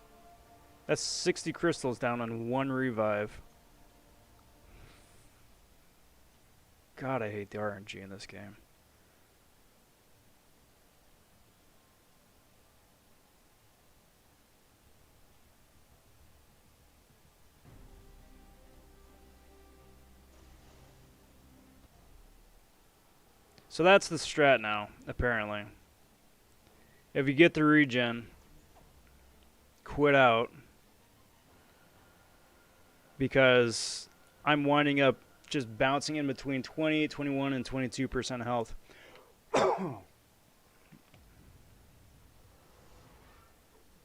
That's 60 crystals down on 1 revive. God, I hate the RNG in this game. So that's the strat now, apparently. If you get the regen, quit out. Because I'm winding up just bouncing in between 20, 21, and 22% health.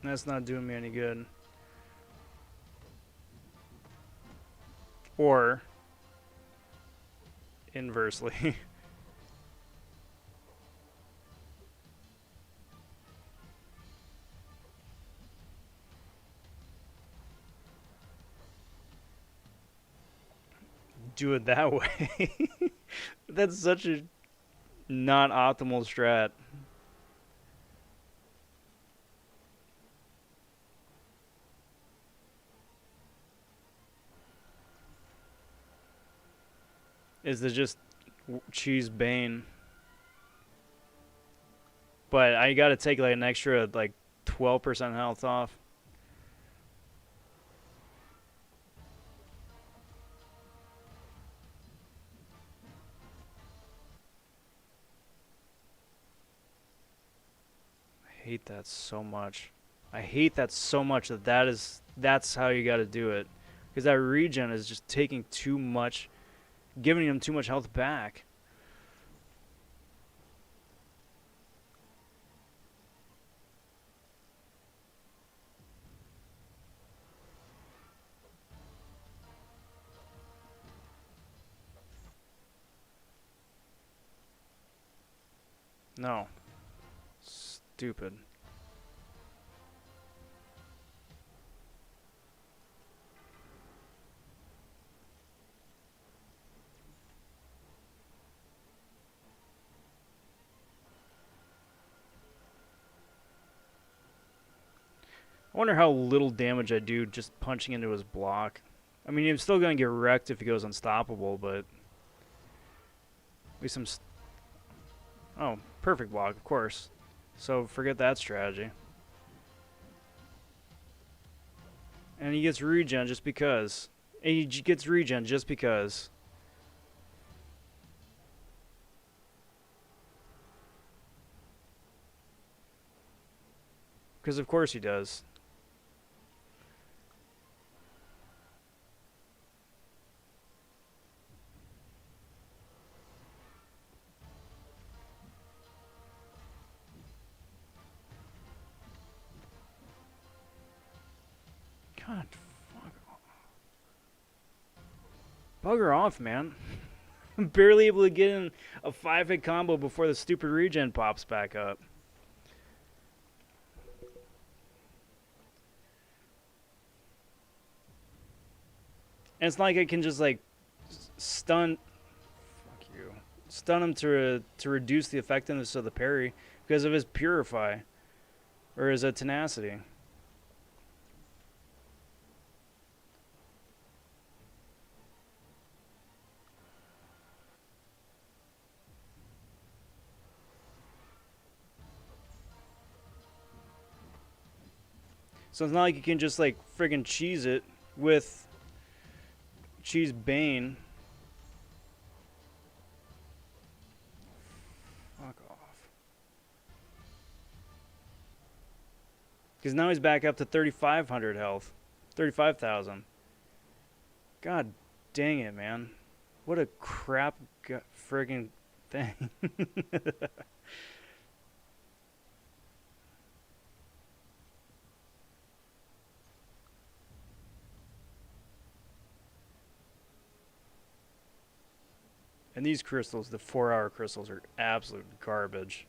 That's not doing me any good. Or, inversely. Do it that way. That's such a not optimal strat. Is to just choose Bane. But I gotta take like an extra like 12% health off. I hate that so much. I hate that so much that's how you gotta do it. Because that regen is just taking too much, giving him too much health back. No. Stupid. I wonder how little damage I do just punching into his block. I mean, he's still going to get wrecked if he goes unstoppable, but... At least some... Oh, perfect block, of course. So forget that strategy. And he gets regen just because. And he gets regen just because. Because of course he does. God, fuck off. Bugger off, man. I'm barely able to get in a 5-hit combo before the stupid regen pops back up. And it's not like I can just, like, stun... Fuck you. Stun him to reduce the effectiveness of the parry because of his Purify. Or his Tenacity. So it's not like you can just, like, friggin' cheese it with cheese Bane. Fuck off. Because now he's back up to 3,500 health. 35,000. God dang it, man. What a crap friggin' thing. And these crystals, the 4-hour crystals, are absolute garbage.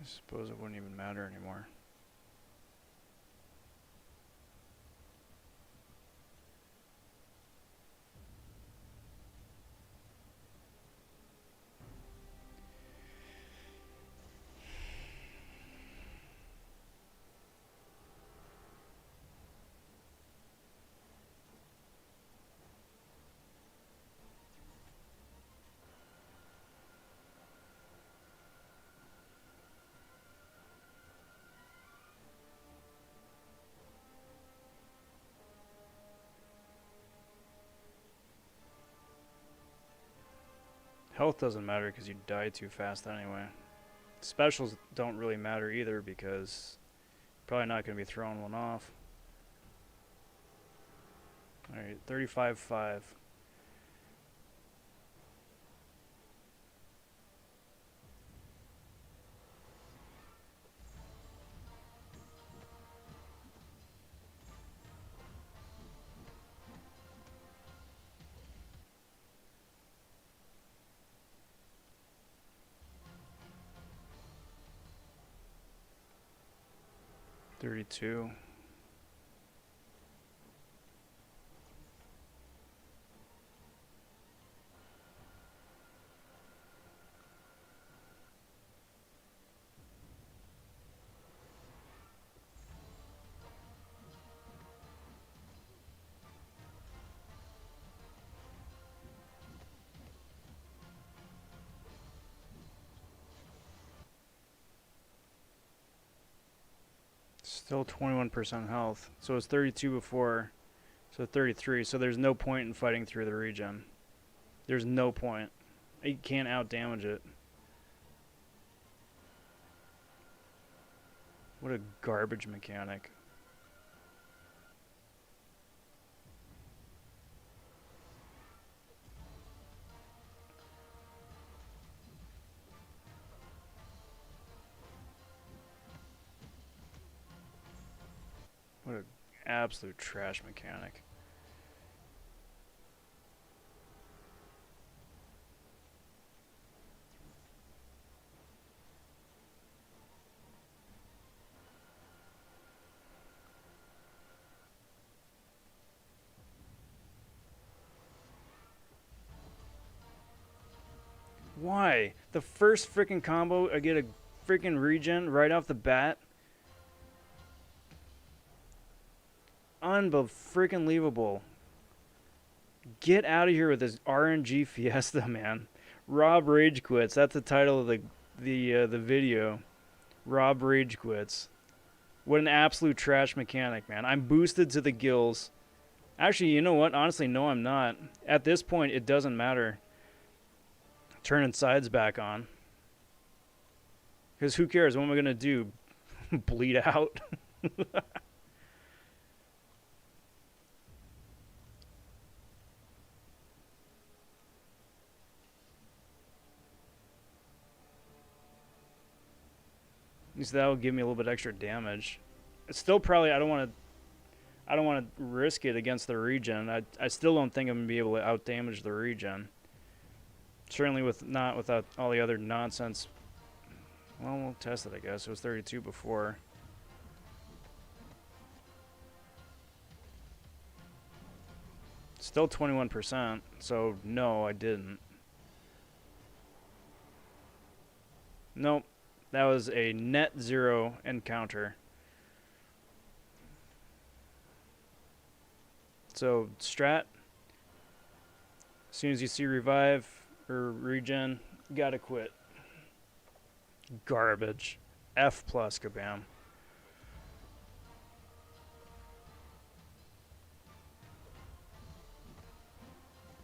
suppose it wouldn't even matter anymore. Health doesn't matter because you die too fast anyway. Specials don't really matter either because you're probably not going to be throwing one off. Alright, 35.5. $32. Still 21% health. So it was 32 before. So 33. So there's no point in fighting through the regen. There's no point. You can't out-damage it. What a garbage mechanic. What an absolute trash mechanic. Why? The first freaking combo, I get a freaking regen right off the bat. Unbelievable. Get out of here with this RNG fiesta, man. Rob Rage Quits. That's the title of the video. Rob Rage Quits. What an absolute trash mechanic, man. I'm boosted to the gills. Actually, you know what? Honestly, no, I'm not. At this point, it doesn't matter. Turning sides back on. Because who cares? What am I going to do? Bleed out? At least that will give me a little bit extra damage. It's still probably, I don't want to risk it against the regen. I still don't think I'm going to be able to out-damage the regen. Certainly not without all the other nonsense. Well, we'll test it, I guess. It was 32 before. Still 21%, so no, I didn't. Nope. That was a net zero encounter. So, strat. As soon as you see revive or regen, gotta quit. Garbage. F plus, kabam.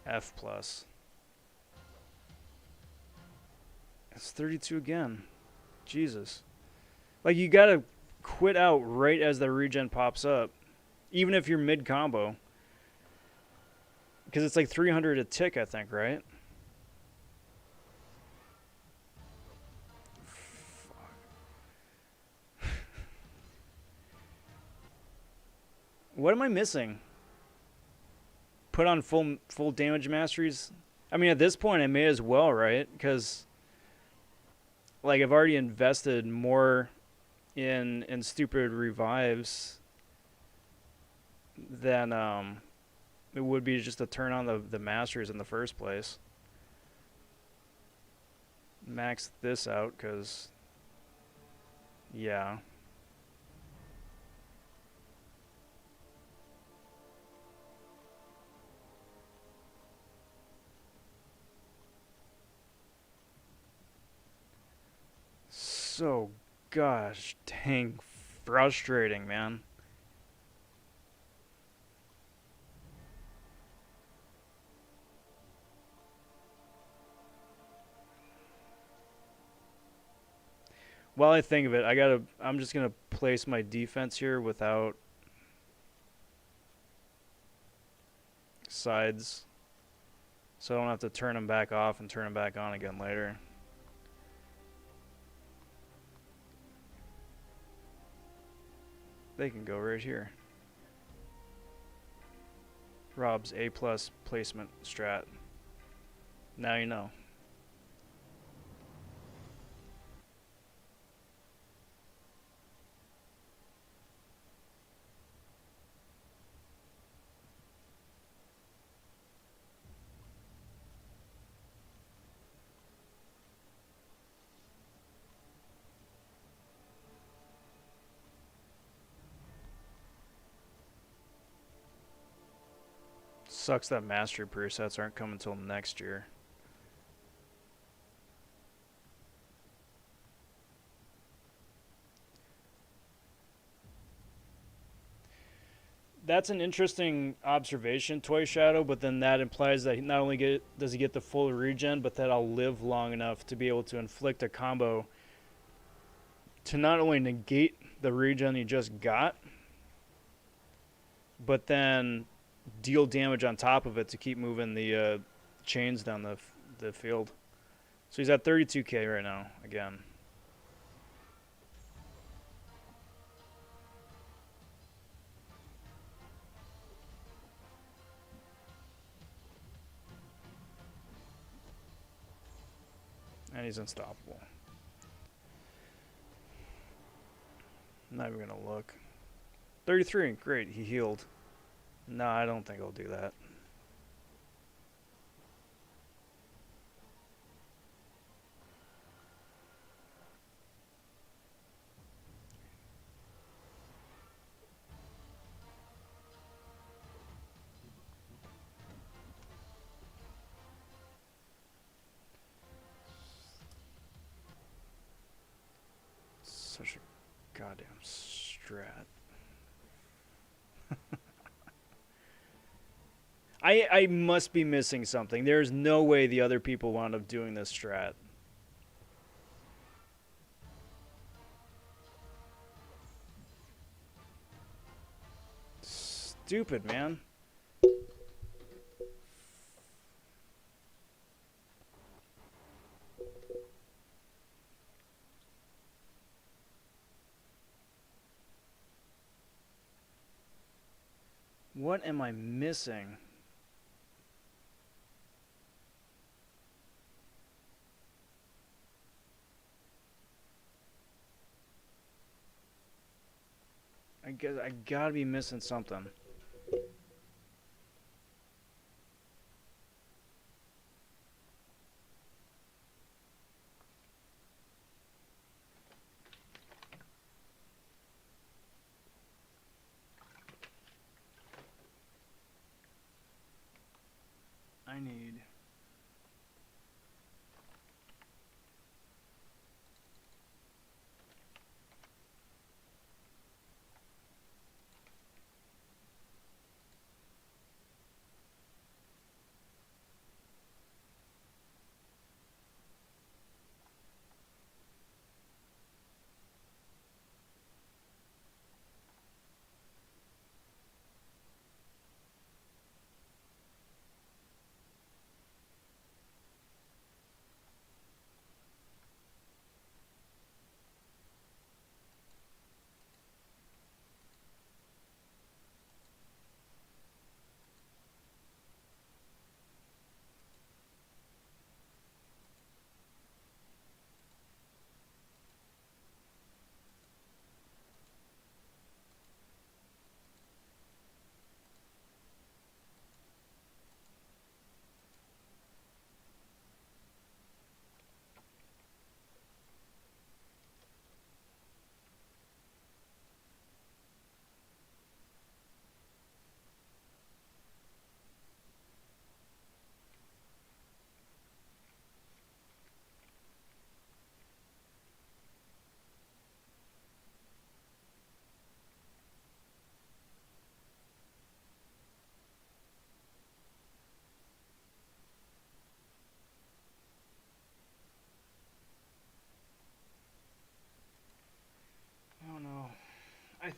F plus. It's 32 again. Jesus. Like, you gotta quit out right as the regen pops up. Even if you're mid-combo. Because it's like 300 a tick, I think, right? Fuck. What am I missing? Put on full damage masteries? I mean, at this point, I may as well, right? Because... like I've already invested more in stupid revives than it would be just to turn on the masters in the first place. Max this out because yeah. So gosh dang frustrating, man. While I think of it, I'm just gonna place my defense here without sides, so I don't have to turn them back off and turn them back on again later. They can go right here. Rob's A plus placement strat. Now you know. Sucks that mastery presets aren't coming until next year. That's an interesting observation, Toy Shadow, but then that implies that not only does he get the full regen, but that I'll live long enough to be able to inflict a combo to not only negate the regen he just got, but then deal damage on top of it to keep moving the chains down the field. So he's at 32k right now, again. And he's unstoppable. I'm not even going to look. 33, great, he healed. No, I don't think I'll do that. Such a goddamn strat. I must be missing something. There's no way the other people wound up doing this strat. Stupid, man. What am I missing? I guess I gotta be missing something. I need...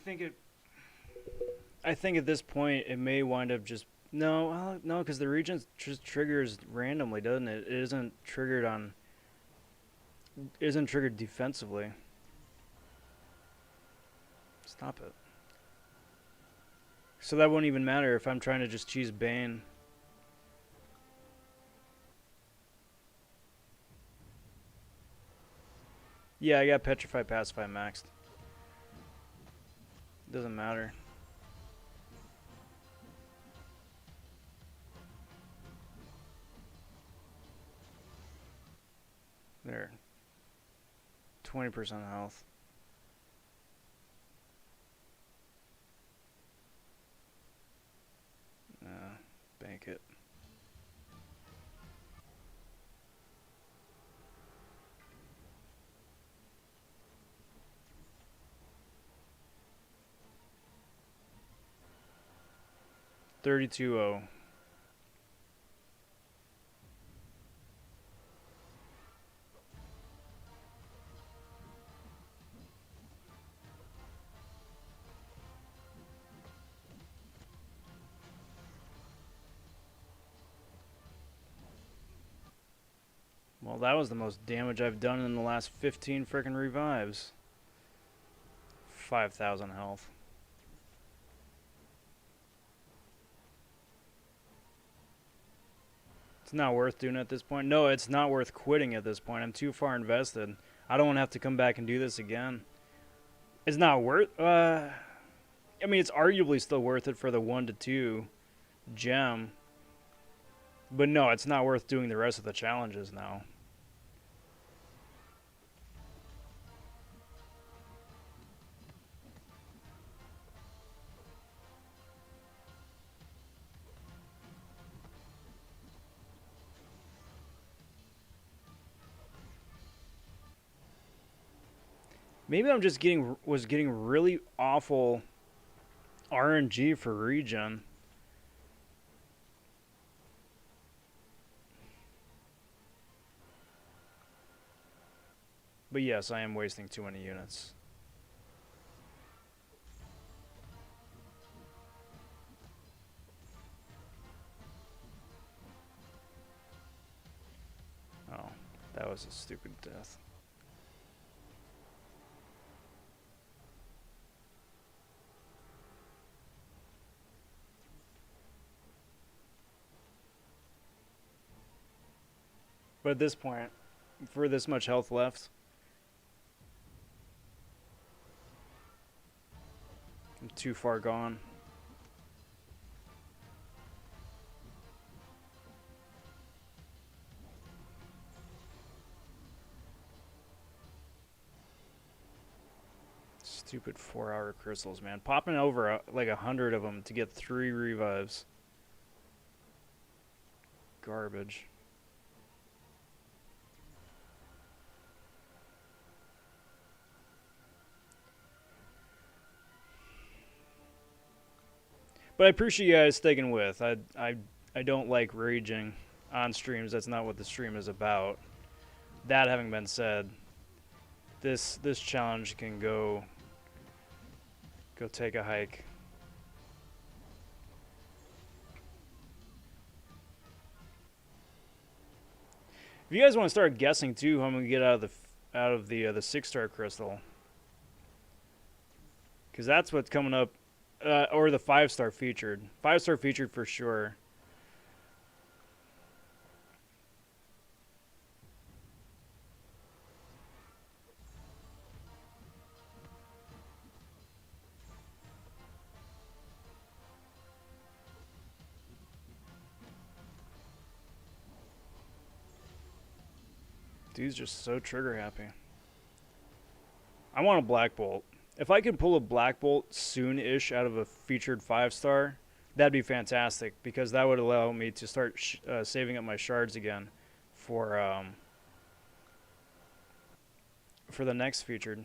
think it. I think at this point it may wind up just no, because the region just triggers randomly, doesn't it? It isn't triggered on. Isn't triggered defensively. Stop it. So that won't even matter if I'm trying to just choose Bane. Yeah, I got Petrify, Pacify maxed. Doesn't matter. There. 20% health. Bank it. $32.0. Well, that was the most damage I've done in the last 15 frickin' revives. 5,000 health. It's not worth doing at this point. No, it's not worth quitting at this point. I'm too far invested. I don't want to have to come back and do this again. It's not worth... I mean, it's arguably still worth it for the 1 to 2 gem. But no, it's not worth doing the rest of the challenges now. Maybe I'm just getting really awful RNG for regen. But yes, I am wasting too many units. Oh, that was a stupid death. But at this point, for this much health left, I'm too far gone. Stupid 4-hour crystals, man. Popping over like 100 of them to get 3 revives. Garbage. But I appreciate you guys sticking with. I don't like raging on streams. That's not what the stream is about. That having been said, this challenge can go take a hike. If you guys want to start guessing too, how I'm gonna get out of the 6-star crystal, because that's what's coming up. Or the 5-star featured. 5-star featured for sure. Dude's just so trigger happy. I want a Black Bolt. If I could pull a Black Bolt soon-ish out of a featured 5-star, that'd be fantastic, because that would allow me to start saving up my shards again for the next featured.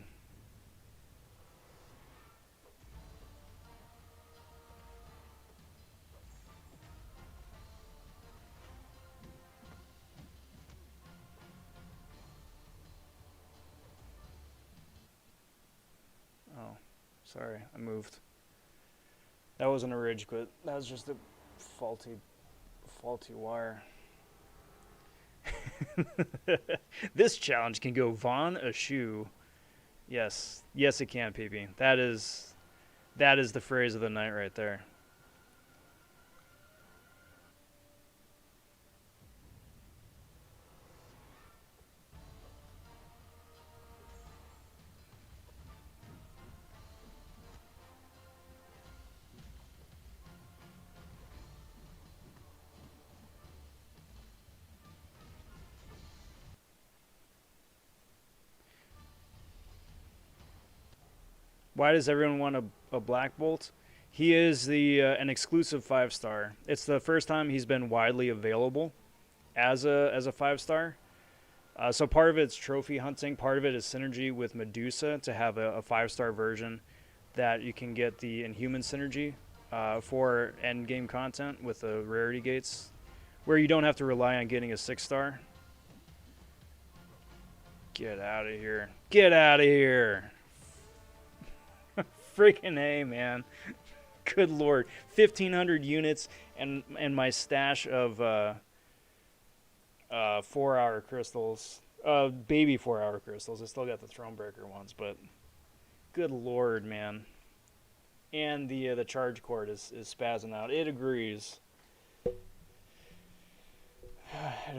Sorry, I moved. That wasn't a ridge quit. That was just a faulty wire. This challenge can go vonShoe. Yes, yes, it can, PP. That is the phrase of the night right there. Why does everyone want a Black Bolt? He is an exclusive 5-star. It's the first time he's been widely available as a 5-star. So part of it's trophy hunting, part of it is synergy with Medusa to have a 5-star version that you can get the Inhuman synergy for end game content with the rarity gates, where you don't have to rely on getting a 6-star. Get out of here! Get out of here! Freaking A, man. Good lord. 1,500 units and my stash of 4-hour crystals. Baby 4-hour crystals. I still got the Thronebreaker ones, but good lord, man. And the charge cord is spazzing out. It agrees. It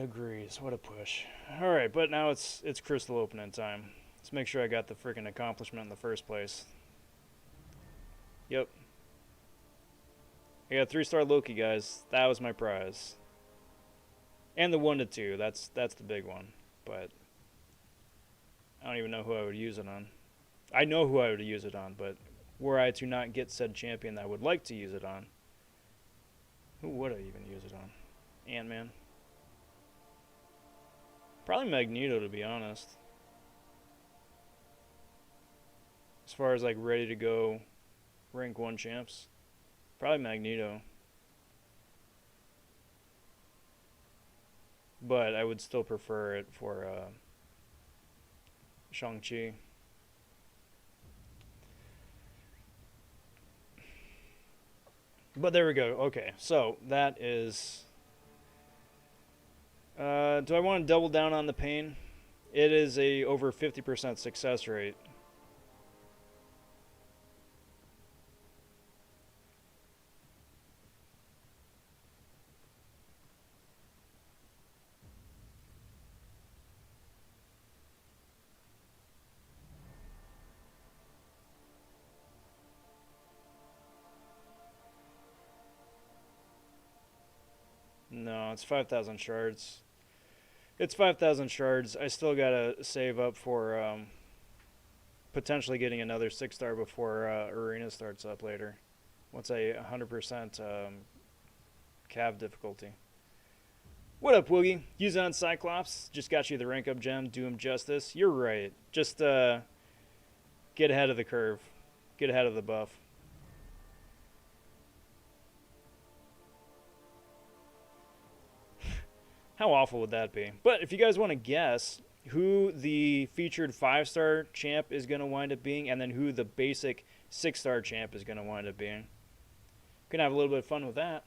agrees. What a push. Alright, but now it's crystal opening time. Let's make sure I got the freaking accomplishment in the first place. Yep. I got 3-star Loki, guys. That was my prize. And the 1 to 2. That's the big one. But I don't even know who I would use it on. I know who I would use it on, but were I to not get said champion that I would like to use it on, who would I even use it on? Ant-Man. Probably Magneto, to be honest. As far as like ready to go rank 1 champs, probably Magneto. But I would still prefer it for Shang-Chi. But there we go. Okay, so that is... do I want to double down on the pain? It is a over 50% success rate. No, it's 5,000 shards. It's 5,000 shards. I still gotta save up for potentially getting another 6-star before Arena starts up later. Once I 100% Cav difficulty. What up, Woogie? Use on Cyclops. Just got you the rank up gem. Do him justice. You're right. Just get ahead of the curve. Get ahead of the buff. How awful would that be? But if you guys want to guess who the featured 5-star champ is going to wind up being, and then who the basic 6-star champ is going to wind up being, gonna have a little bit of fun with that.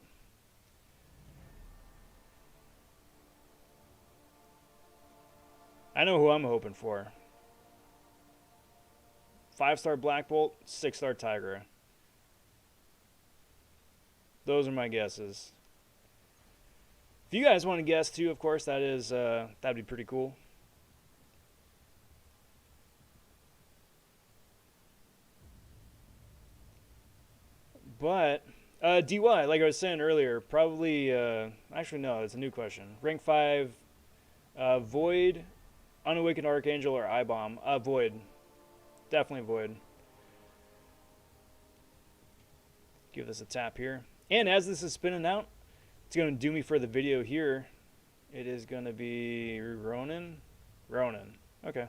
I know who I'm hoping for. 5-star Black Bolt, 6-star Tigra. Those are my guesses. If you guys want to guess too, of course, that'd be pretty cool. But DY, like I was saying earlier, probably actually no, it's a new question. Rank 5, Void, Unawakened Archangel, or I-Bomb? Void. Definitely Void. Give this a tap here. And as this is spinning out, it's going to do me for the video here. It is going to be Ronin. Okay.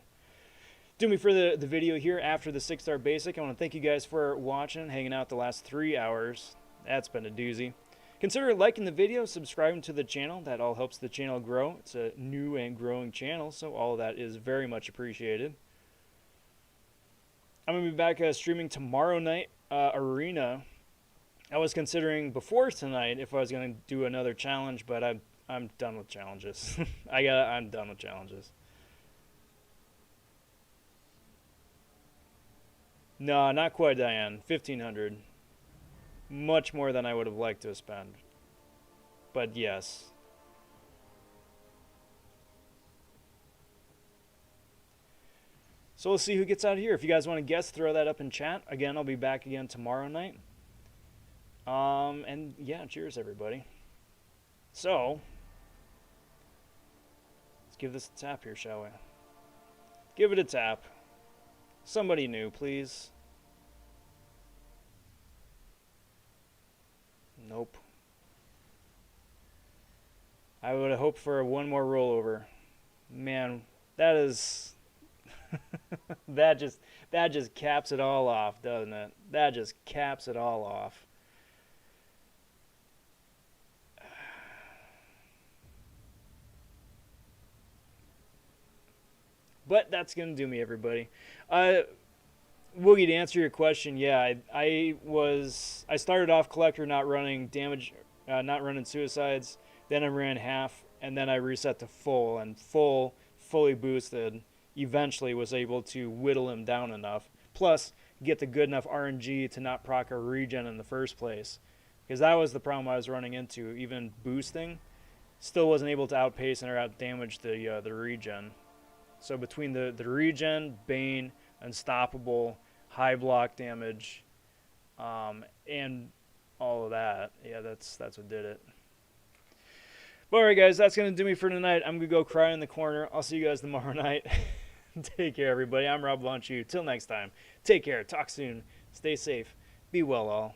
Do me for the video here after the 6-star basic. I want to thank you guys for watching, hanging out the last 3 hours. That's been a doozy. Consider liking the video, subscribing to the channel. That all helps the channel grow. It's a new and growing channel, so all of that is very much appreciated. I'm going to be back streaming tomorrow night, Arena. I was considering before tonight if I was going to do another challenge, but I'm done with challenges. I'm done with challenges. No, not quite, Diane. 1,500. Much more than I would have liked to have spent. But yes. So we'll see who gets out of here. If you guys want to guess, throw that up in chat. Again, I'll be back again tomorrow night. And yeah, cheers everybody. So, let's give this a tap here, shall we? Give it a tap. Somebody new, please. Nope. I would have hoped for one more rollover. Man, that is that just caps it all off, doesn't it? That just caps it all off. But that's gonna do me, everybody. Woogie, to answer your question, yeah, I started off collector, not running damage, not running suicides. Then I ran half, and then I reset to full, and fully boosted. Eventually, was able to whittle him down enough. Plus, get the good enough RNG to not proc a regen in the first place, because that was the problem I was running into. Even boosting, still wasn't able to outpace and or out damage the regen. So between the regen, Bane, Unstoppable, high block damage, and all of that, yeah, that's what did it. But alright guys, that's going to do me for tonight. I'm going to go cry in the corner. I'll see you guys tomorrow night. Take care, everybody. I'm Rob vonShoe. Till next time, take care. Talk soon. Stay safe. Be well, all.